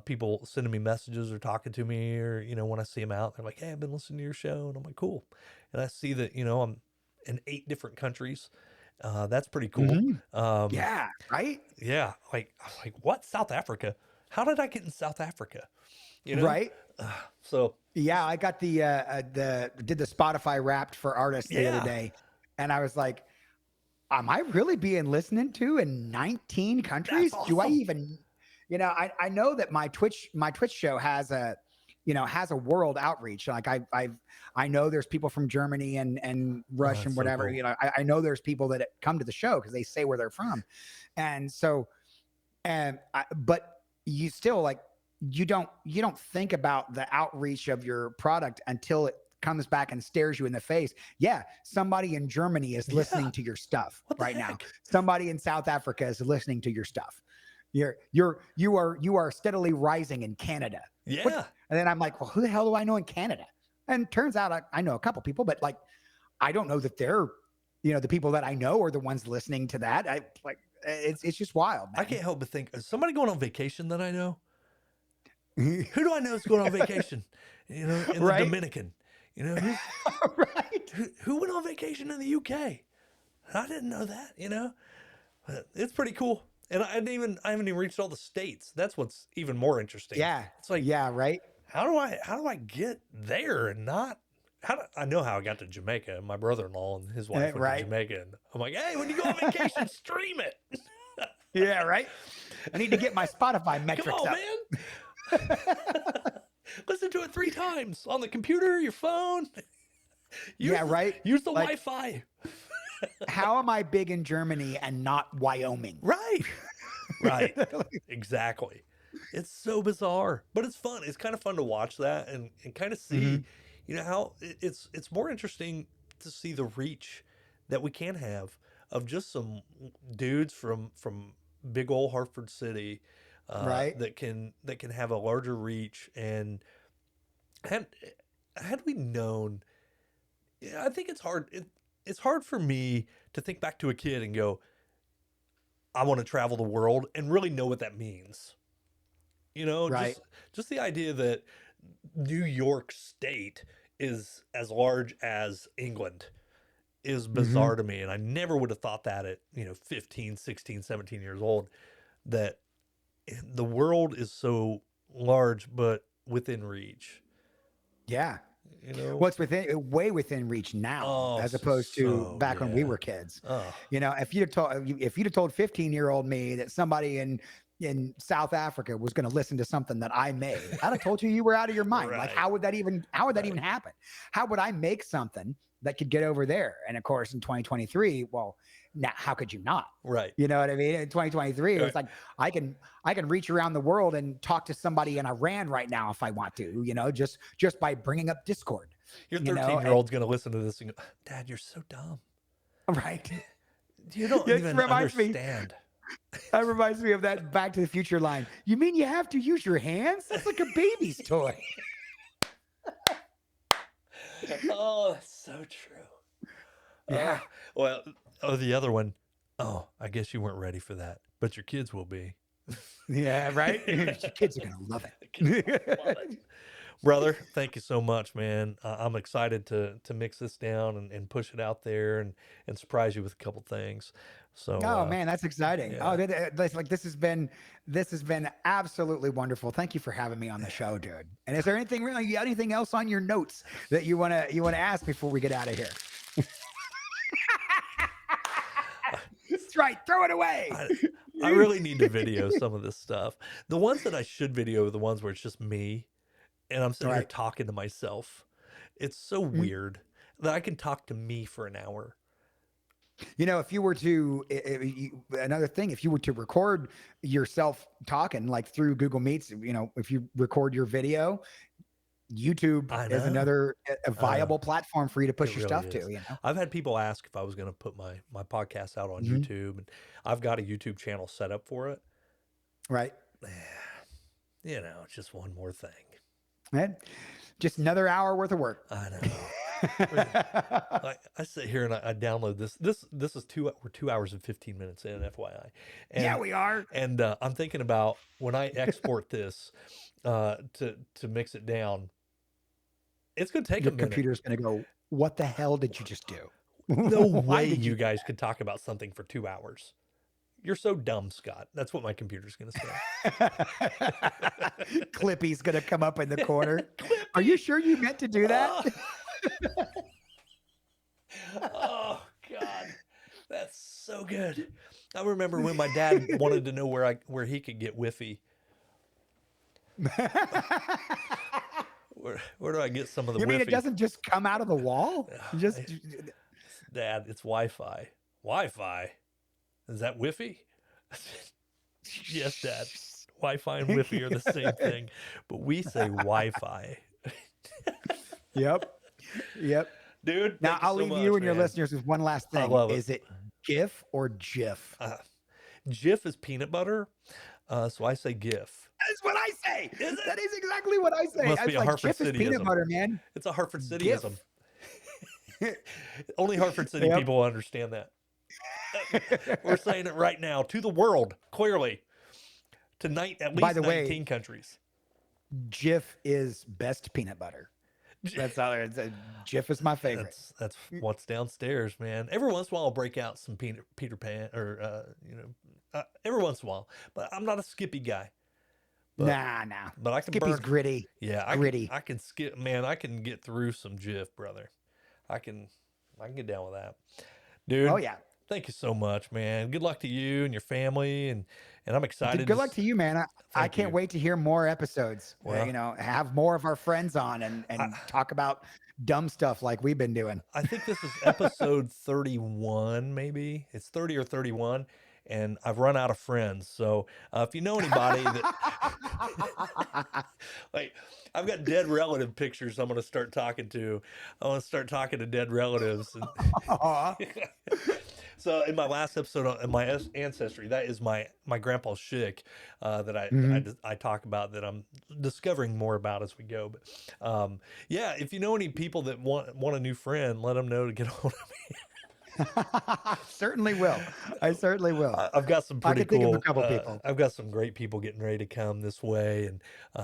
people sending me messages or talking to me, or when I see them out, they're like, hey, I've been listening to your show, and I'm like, cool. And I see that I'm in 8 different countries. That's pretty cool. Mhm. Um, Yeah, right? yeah, like I was like, what, South Africa? How did I get in South Africa? You know? Right? So Yeah, I got the did the Spotify Wrapped for artists the other yeah, day, and I was like, am I really being listened to in 19 that's countries? Do I awesome. even, I know that my Twitch show has a world outreach. Like I know there's people from Germany and Oh, Russia that's and so whatever. cool. I know there's people that come to the show because they say where they're from, and so but you still like you don't think about the outreach of your product until it comes back and stares you in the face. Yeah, somebody in Germany is Yeah. listening to your stuff What the right now. heck? Somebody in South Africa is listening to your stuff. You are steadily rising in Canada. What? Yeah. And then I'm like, well, who the hell do I know in Canada? And turns out I know a couple people, but like I don't know that they're the people that I know are the ones listening to that. I like it's just wild, I man. can't help but think, is somebody going on vacation that I know? Who do I know is going on vacation? In the Right? Dominican. Who's Right? who went on vacation in the UK? I didn't know that. But it's pretty cool. And I haven't even reached all the states. That's what's even more interesting. Yeah. It's like, Yeah, right? how do I get there and not I know how I got to Jamaica. My brother-in-law and his wife went to Right? Jamaica, and I'm like, hey, when you go on vacation, stream it. Yeah, right? I need to get my Spotify Come metrics on, up. man. Listen to it 3 times on the computer, your phone. Use Yeah, the, right? use the Like, Wi-Fi. how am I big in Germany and not Wyoming? Right. Right. Exactly. It's so bizarre, but it's fun. It's kind of fun to watch that and kind of see, Mhm. how it's more interesting to see the reach that we can have of just some dudes from big old Hartford City, Right? that can have a larger reach. And had had we known, yeah, I think it's hard for me to think back to a kid and go, I want to travel the world and really know what that means. Right. Just the idea that New York State is as large as England is Mhm. bizarre to me. And I never would have thought that at, 15, 16, 17 years old, that the world is so large, but within reach, Yeah. you know? What's way within reach now, Oh, as opposed to so back when we yeah. were kids. Oh, If you'd have told 15-year-old me that somebody in South Africa was going to listen to something that I made, I'd have told you were out of your mind. Like, right, how would that even right, happen? How would I make something that could get over there? And of course, in 2023, well, now how could you not? right, You know what I mean? In 2023, it right. was like I can reach around the world and talk to somebody in Iran right now if I want to, just by bringing up Discord, Your you 13 know, year old's going to listen to this and go, Dad, you're so dumb. right? You don't This even reminds me. understand. That reminds me of that Back to the Future line. You mean you have to use your hands? That's like a baby's toy. Oh, that's so true. Yeah. Well, the other one. Oh, I guess you weren't ready for that, but your kids will be. Yeah, right? Your kids are gonna love The kids are gonna love it. it. Brother, thank you so much, man. I'm excited to mix this down and push it out there and surprise you with a couple things. So, Oh man, that's exciting. Oh, yeah. this has been absolutely wonderful. Thank you for having me on the show, dude. And is there anything else on your notes that you wanna ask before we get out of here? That's right. Throw it away. I, I really need to video some of this stuff. The ones that I should video are the ones where it's just me and I'm sitting here Right. talking to myself. It's so Mm. weird that I can talk to me for an hour. If you were to another thing, if you were to record yourself talking like through Google Meets, if you record your video, YouTube I is know. another a I know. viable platform for you to push It your really stuff is. to, you know? I've had people ask if I was going to put my podcast out on Mhm. YouTube, and I've got a YouTube channel set up for it. Right. You know, it's just one more thing. Right? Just another hour worth of work. I know. I sit here and I download this. This is we're 2 hours and 15 minutes in, FYI. And, Yeah, we are. And I'm thinking about when I export this to mix it down. It's going to take Your a minute. computer's going to go, what the hell did you just do? No Why way did you guys could talk about something for 2 hours. You're so dumb, Scott. That's what my computer's going to say. Clippy's going to come up in the corner. Are you sure you meant to do that? Oh, God. That's so good. I remember when my dad wanted to know where he could get Wi-Fi. Where do I get some of the You mean Wi-Fi? it doesn't just come out of the wall? Just Dad, it's Wi-Fi. Wi-Fi? Is that Wi-Fi? Yes, Dad. Wi-Fi and Wi-Fi are the same thing, but we say Wi-Fi. Yep. Dude, Now thank you I'll so leave much, you and your man. listeners with one last I thing. love it. Is it GIF or GIF? Jif is peanut butter, so I say GIF. That's what I say. Is it? That is exactly what I say. Must I be was a like, Hartford GIF is peanut Cityism. butter, man. It's a Hartford GIF. Cityism. Only Hartford City Yep. people will understand that. We're saying it right now to the world, clearly. Tonight, at By least the way, 19 countries. GIF is best peanut butter. That's all there is. GIF is my favorite. That's what's downstairs, man. Every once in a while, I'll break out some Peter Pan, or every once in a while. But I'm not a Skippy guy. But, Nah. But I can Skippy's burn. gritty. Yeah, Gritty. I can skip. Man, I can get through some Jif, brother. I can get down with that, dude. Oh yeah. Thank you so much, man. Good luck to you and your family, and I'm excited. Good luck to you, man. I Thank can't you. wait to hear more episodes. Well, Have more of our friends on and talk about dumb stuff like we've been doing. I think this is episode 31, maybe. It's 30 or 31, and I've run out of friends. So if you know anybody that, like, I've got dead relative pictures I'm going to start talking to. I want to start talking to dead relatives. Aw. So in my last episode on my ancestry, that is my grandpa's shick that I talk about, that I'm discovering more about as we go. But yeah, if you know any people that want a new friend, let them know to get hold of me. Certainly will. I certainly will. I've got some pretty can think cool. of a couple people. I've got some great people getting ready to come this way, and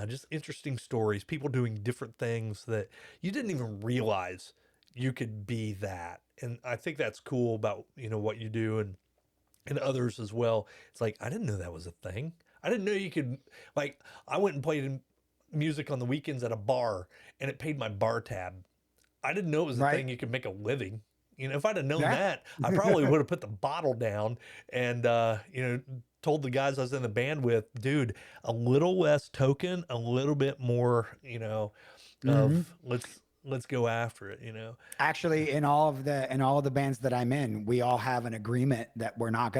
just interesting stories. People doing different things that you didn't even realize you could be that. And I think that's cool about what you do, and others as well. It's like, I didn't know that was a thing. I didn't know you could, like, I went and played music on the weekends at a bar, and it paid my bar tab. I didn't know it was a thing you could make a living. If I'd have known that, I probably would have put the bottle down and, told the guys I was in the band with, dude, a little less token, a little bit more, of let's go after it, Actually, in all of the bands that I'm in, we all have an agreement that we're not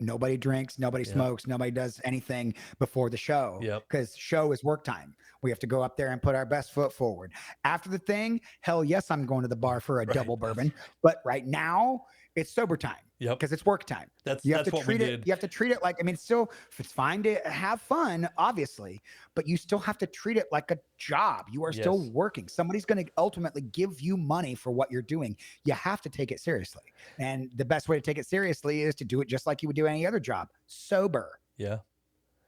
nobody drinks, nobody smokes, nobody does anything before the show. Yep. Because show is work time. We have to go up there and put our best foot forward. After the thing, hell yes, I'm going to the bar for a double bourbon. But right now, it's sober time. Yep. Because it's work time. That's what we did. You have to treat it like, still, it's fine to have fun, obviously, but you still have to treat it like a job. You are still working. Somebody's going to ultimately give you money for what you're doing. You have to take it seriously. And the best way to take it seriously is to do it just like you would do any other job. Sober. Yeah.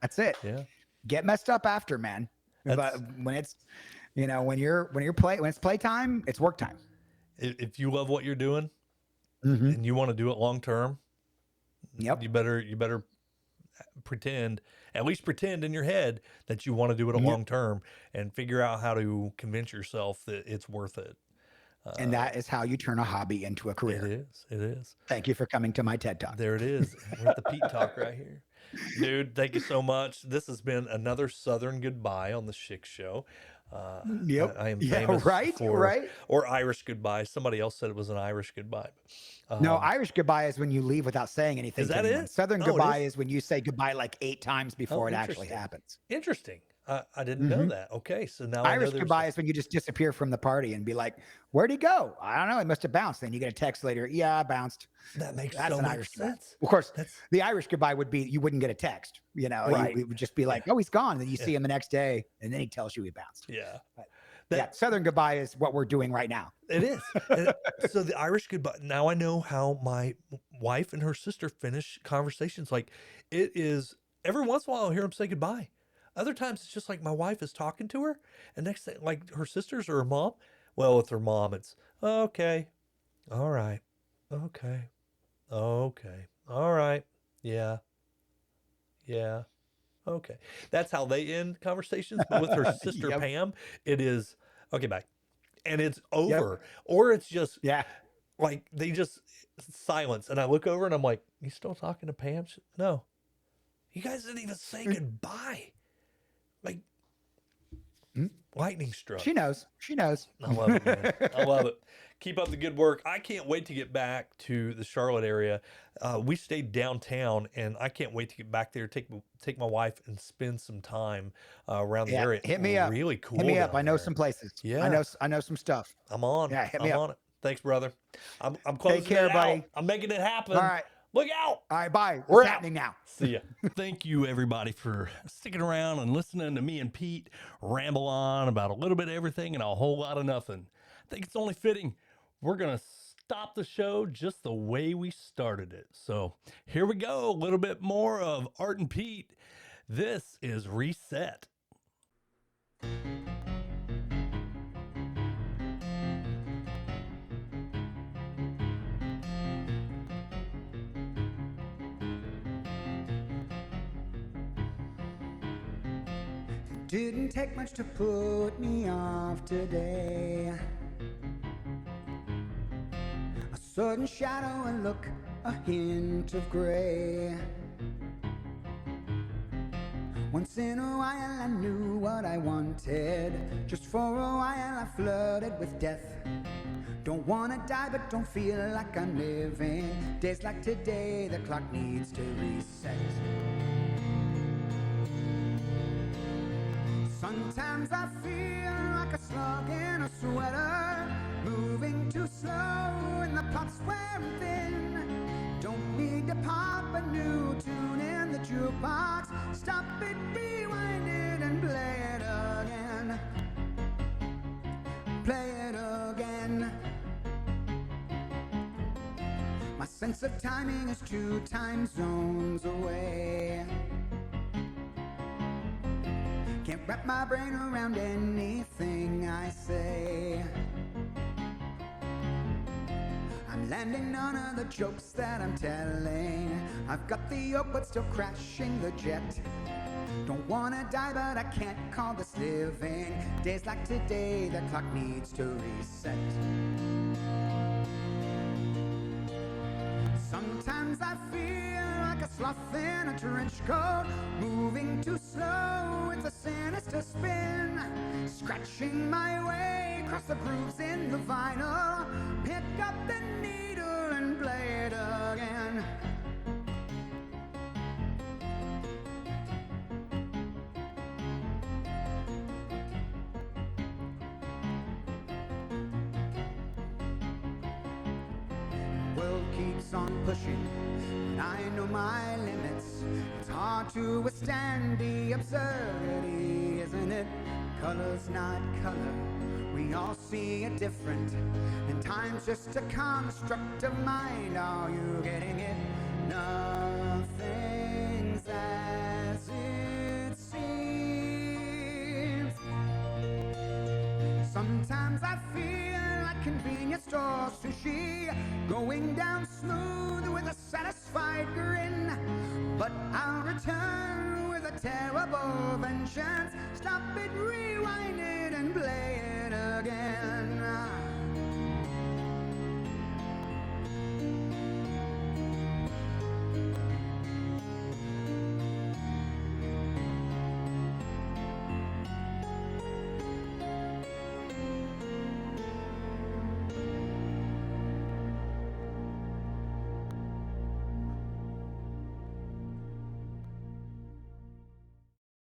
That's it. Yeah. Get messed up after, man. But when it's, when it's playtime, it's work time. If you love what you're doing, and you want to do it long term, you better at least pretend in your head that you want to do it a long term, and figure out how to convince yourself that it's worth it. And that is how you turn a hobby into a career. It is. Thank you for coming to my TED Talk. There it is. We're at the Pete Talk right here. Dude, thank you so much. This has been another Southern Goodbye on the Schick Show. I am famous for, or Irish goodbye. Somebody else said it was an Irish goodbye. No, Irish goodbye is when you leave without saying anything. Is that it? Southern goodbye is when you say goodbye like 8 times before it actually happens. Interesting. I didn't know Hmm. that. Okay, so now I know Irish there's goodbye is when you just disappear from the party and be like, "Where'd he go? I don't know. He must have bounced." Then you get a text later, "Yeah, I bounced." that makes That's so an much Irish goodbye. sense. Of course, That's the Irish goodbye would be you wouldn't get a text. right. It would just be Yeah, like, "Oh, he's gone." And then you yeah, see him the next day, and then he tells you he bounced. yeah. But yeah, That Southern goodbye is what we're doing right now. it is. And so the Irish goodbye. Now I know how my wife and her sister finish conversations. Like it is every once in a while I'll hear them say goodbye. Other times it's just like my wife is talking to her, and next thing, like her sisters or her mom. Well, with her mom, it's okay, all right, okay, okay, all right, yeah, yeah, okay. That's how they end conversations. But with her sister Yep. Pam, it is okay, bye, and it's Yep. over, or it's just Yeah. like they just silence, and I look over and I'm like, "You still talking to Pam?" No, you guys didn't even say goodbye. Like Mm. lightning struck. She knows. She knows. I love it, man. I love it. Keep up the good work. I can't wait to get back to the Charlotte area. We stayed downtown, and I can't wait to get back there. Take my wife and spend some time around the Yeah. area. Hit me up. Really Hit cool me up. down I know there. some places. Yeah, I know some stuff. I'm on. Yeah. Hit me I'm up. on it. Thanks, brother. I'm Take closing care, it out. buddy. I'm making it happen. All right. Look out. All right. Bye. We're It's out. happening now. See ya. Thank you, everybody, for sticking around and listening to me and Pete ramble on about a little bit of everything and a whole lot of nothing. I think it's only fitting we're going to stop the show just the way we started it. So here we go. A little bit more of Art and Pete. This is Reset. Didn't take much to put me off today. A sudden shadow, a look, a hint of gray. Once in a while I knew what I wanted. Just for a while I flirted with death. Don't wanna die but don't feel like I'm living. Days like today the clock needs to reset. Sometimes I feel like a slug in a sweater, moving too slow in the pulse wearing thin. Don't need to pop a new tune in the jukebox. Stop it, rewind it, and play it again. Play it again. My sense of timing is 2 time zones away. Can't wrap my brain around anything I say. I'm landing none of the jokes that I'm telling. I've got the yoke but still crashing the jet. Don't wanna die but I can't call this living. Days like today the clock needs to reset. Sometimes I feel like a sloth in a trench coat, moving too slow, it's a sinister spin. Scratching my way across the grooves in the vinyl. Pick up the needle and play it again. World keeps on pushing, and I know my limits. It's hard to withstand the absurdity, isn't it? Color's not color, we all see it different. And time's just a construct of mind, are you getting it? Nothing's as it seems. Sometimes I feel like convenience store sushi, going down smooth with a satisfied grin. But I'll return with a terrible vengeance. Stop it, rewind it, and play it again.